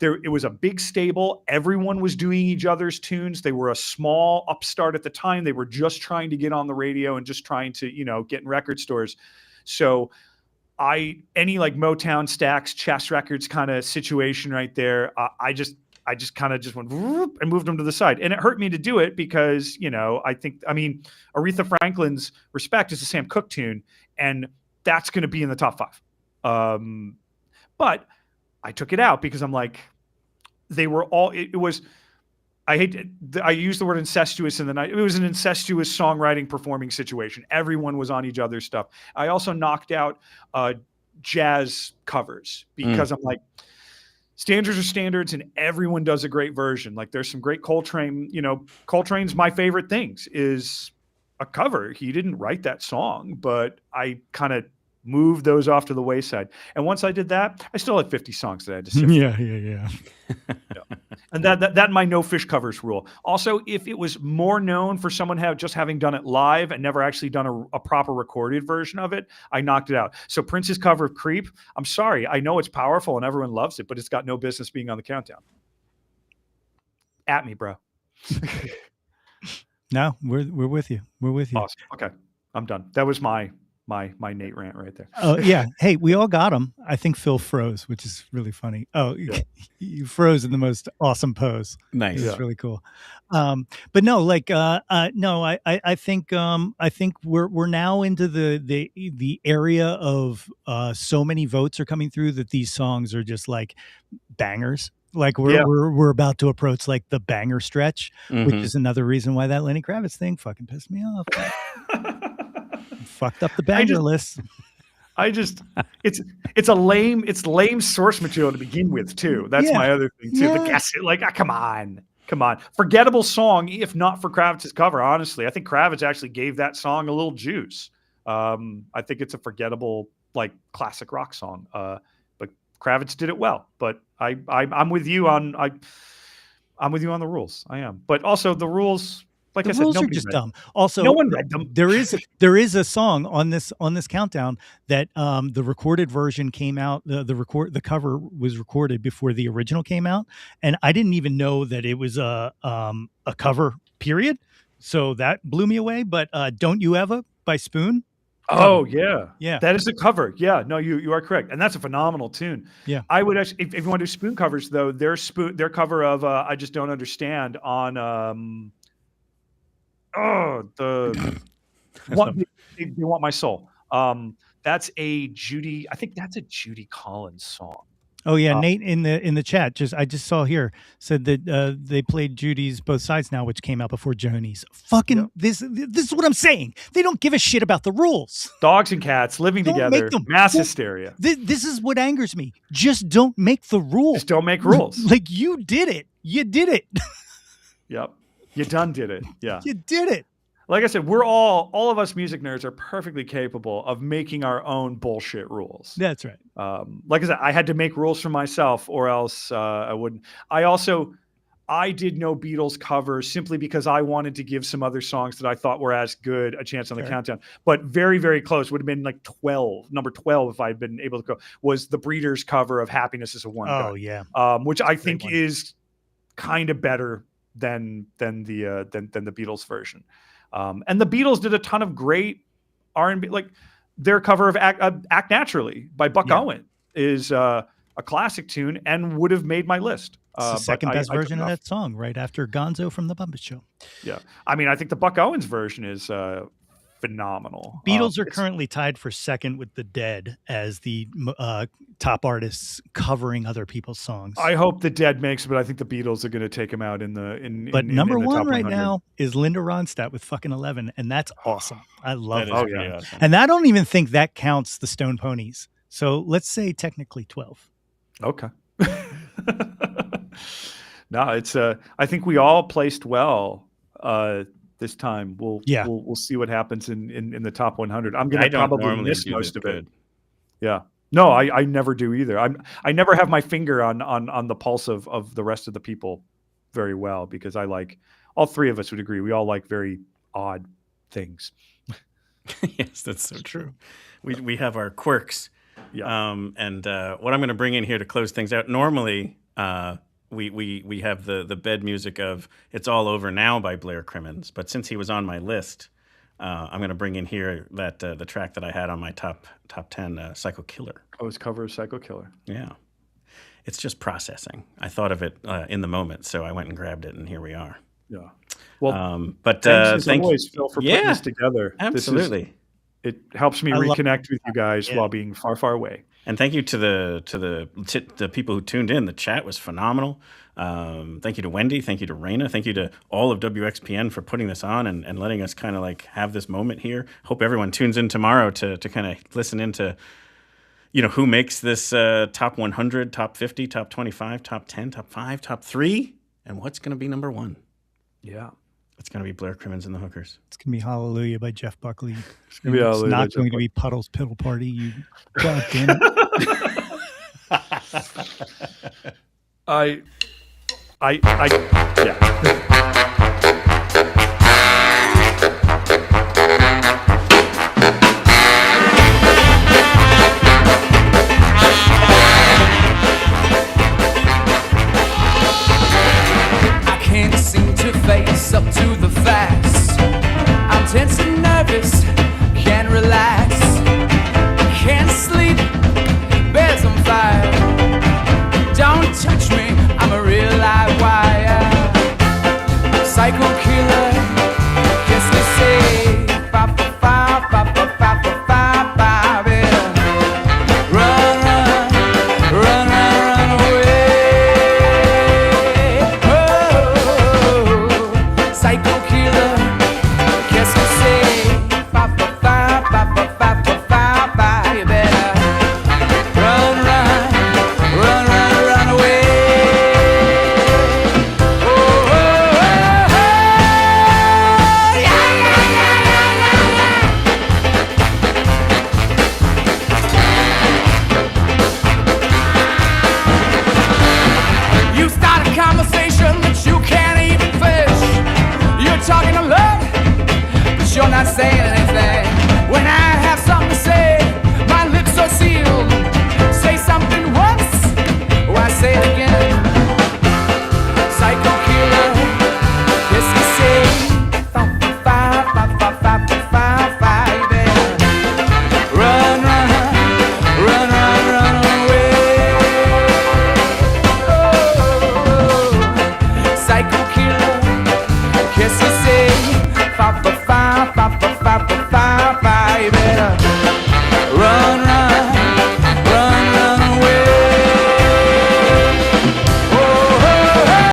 it was a big stable. Everyone was doing each other's tunes. They were a small upstart at the time. They were just trying to get on the radio and just trying to, get in record stores. So any like Motown Stax, Chess Records kind of situation right there. I just kind of just went whoop, and moved them to the side, and it hurt me to do it because Aretha Franklin's Respect is a Sam Cooke tune, and that's going to be in the top 5. But I took it out because I'm like, they were all. It was. I used the word incestuous in the night. It was an incestuous songwriting performing situation. Everyone was on each other's stuff. I also knocked out jazz covers because I'm like, standards are standards and everyone does a great version. Like there's some great Coltrane, Coltrane's my favorite things is a cover. He didn't write that song, but I kind of moved those off to the wayside. And once I did that, I still had 50 songs that I had to sing. Yeah. And that my no fish covers rule. Also, if it was more known for someone just having done it live and never actually done a proper recorded version of it, I knocked it out. So Prince's cover of Creep, I'm sorry, I know it's powerful and everyone loves it, but it's got no business being on the countdown. At me, bro. No, we're with you. We're with you. Awesome. Okay, I'm done. That was my Nate rant right there. Oh yeah. Hey, we all got him. I think Phil froze, which is really funny. Oh, Yeah. you froze in the most awesome pose. Nice. It's really cool. But no, like, no, I think we're now into the area of so many votes are coming through that these songs are just like bangers. Like we're about to approach like the banger stretch, which is another reason why that Lenny Kravitz thing fucking pissed me off. Fucked up the banger list. It's lame source material to begin with too. That's my other thing too. The guess it, like, come on. Forgettable song, if not for Kravitz's cover. Honestly, I think Kravitz actually gave that song a little juice. I think it's a forgettable, like, classic rock song. But Kravitz did it well. But I'm with you on I'm with you on the rules. I am. But also the rules. Like the I said, rules are just dumb. Also, no one read them. There is a song on this countdown that the recorded version came out. The cover was recorded before the original came out, and I didn't even know that it was a cover. Period. So that blew me away. But "Don't You Ever" by Spoon. Oh yeah, yeah, that is a cover. Yeah, no, you are correct, and that's a phenomenal tune. Yeah, I would actually, if you want to do Spoon covers though, their cover of "I Just Don't Understand" on. They Want My Soul. That's a Judy. I think that's a Judy Collins song. Oh yeah, Nate in the chat I just saw here said that they played Judy's Both Sides Now, which came out before Joni's. Fucking this is what I'm saying. They don't give a shit about the rules. Dogs and cats living together, mass hysteria. This is what angers me. Just don't make the rules. Just don't make rules. Like you did it. You did it. Yep. You done did it. Yeah. You did it. Like I said, we're all of us music nerds are perfectly capable of making our own bullshit rules. That's right. Like I said, I had to make rules for myself or else I wouldn't. I did no Beatles covers simply because I wanted to give some other songs that I thought were as good a chance on the countdown. But very, very close. Would have been like number 12 if I'd been able to go, was the Breeders cover of Happiness Is a One Gun. Oh yeah. Which I think is kind of better than the Beatles version. And the Beatles did a ton of great R&B, like their cover of Act Naturally by Buck Owen is a classic tune and would have made my list. It's the second best version of that song, right after Gonzo from the Muppet Show. Yeah. I mean, I think the Buck Owens version is phenomenal. Beatles are currently tied for second with the Dead as the top artists covering other people's songs. I hope the Dead makes it, but I think the Beatles are going to take him out in the number in the one top right 100. now is Linda Ronstadt with fucking 11, and that's awesome. I love that. Awesome. And I don't even think that counts the Stone Ponies. So let's say technically 12. Okay. No, it's I think we all placed well this time. We'll see what happens in the top 100. I'm going to probably miss most of it. Yeah. No, I never do either. I never have my finger on the pulse of the rest of the people very well because I like all three of us would agree. We all like very odd things. Yes, that's so true. We have our quirks. Yeah. And what I'm going to bring in here to close things out. Normally, we have the bed music of "It's All Over Now" by Blair Crimmins, but since he was on my list, I'm going to bring in here that the track that I had on my top 10, "Psycho Killer." Oh, his cover of "Psycho Killer." Yeah, it's just processing. I thought of it in the moment, so I went and grabbed it, and here we are. Yeah. Well, but thanks as always, Phil, for putting this together. Absolutely. It helps me reconnect with you guys while being far, far away. And thank you to the people who tuned in. The chat was phenomenal. Thank you to Wendy. Thank you to Raina. Thank you to all of WXPN for putting this on and letting us kind of like have this moment here. Hope everyone tunes in tomorrow to kind of listen into, who makes this top 100, top 50, top 25, top 10, top 5, top 3, and what's going to be number 1. Yeah. It's going to be Blair Crimmins and the Hookers. It's going to be Hallelujah by Jeff Buckley. It's gonna be Hallelujah not by going Jeff to be Puddle's Piddle Party. You God damn it. Yeah. Face up to the facts. I'm tense and nervous, can't relax, can't sleep, bed's on fire. Don't touch me, I'm a real live wire. Psycho killer, guess they say, ba ba ba ba ba ba ba ba ba. Run, run, run, run, run away. Psycho killer, guess you say, ba ba ba ba ba ba ba ba ba. You better run, run, run, run, run away. Oh, oh, oh, oh. Yeah, yeah, yeah, yeah, yeah. You start a conversation that you can't even fish. You're talking a lot, but you're not saying anything.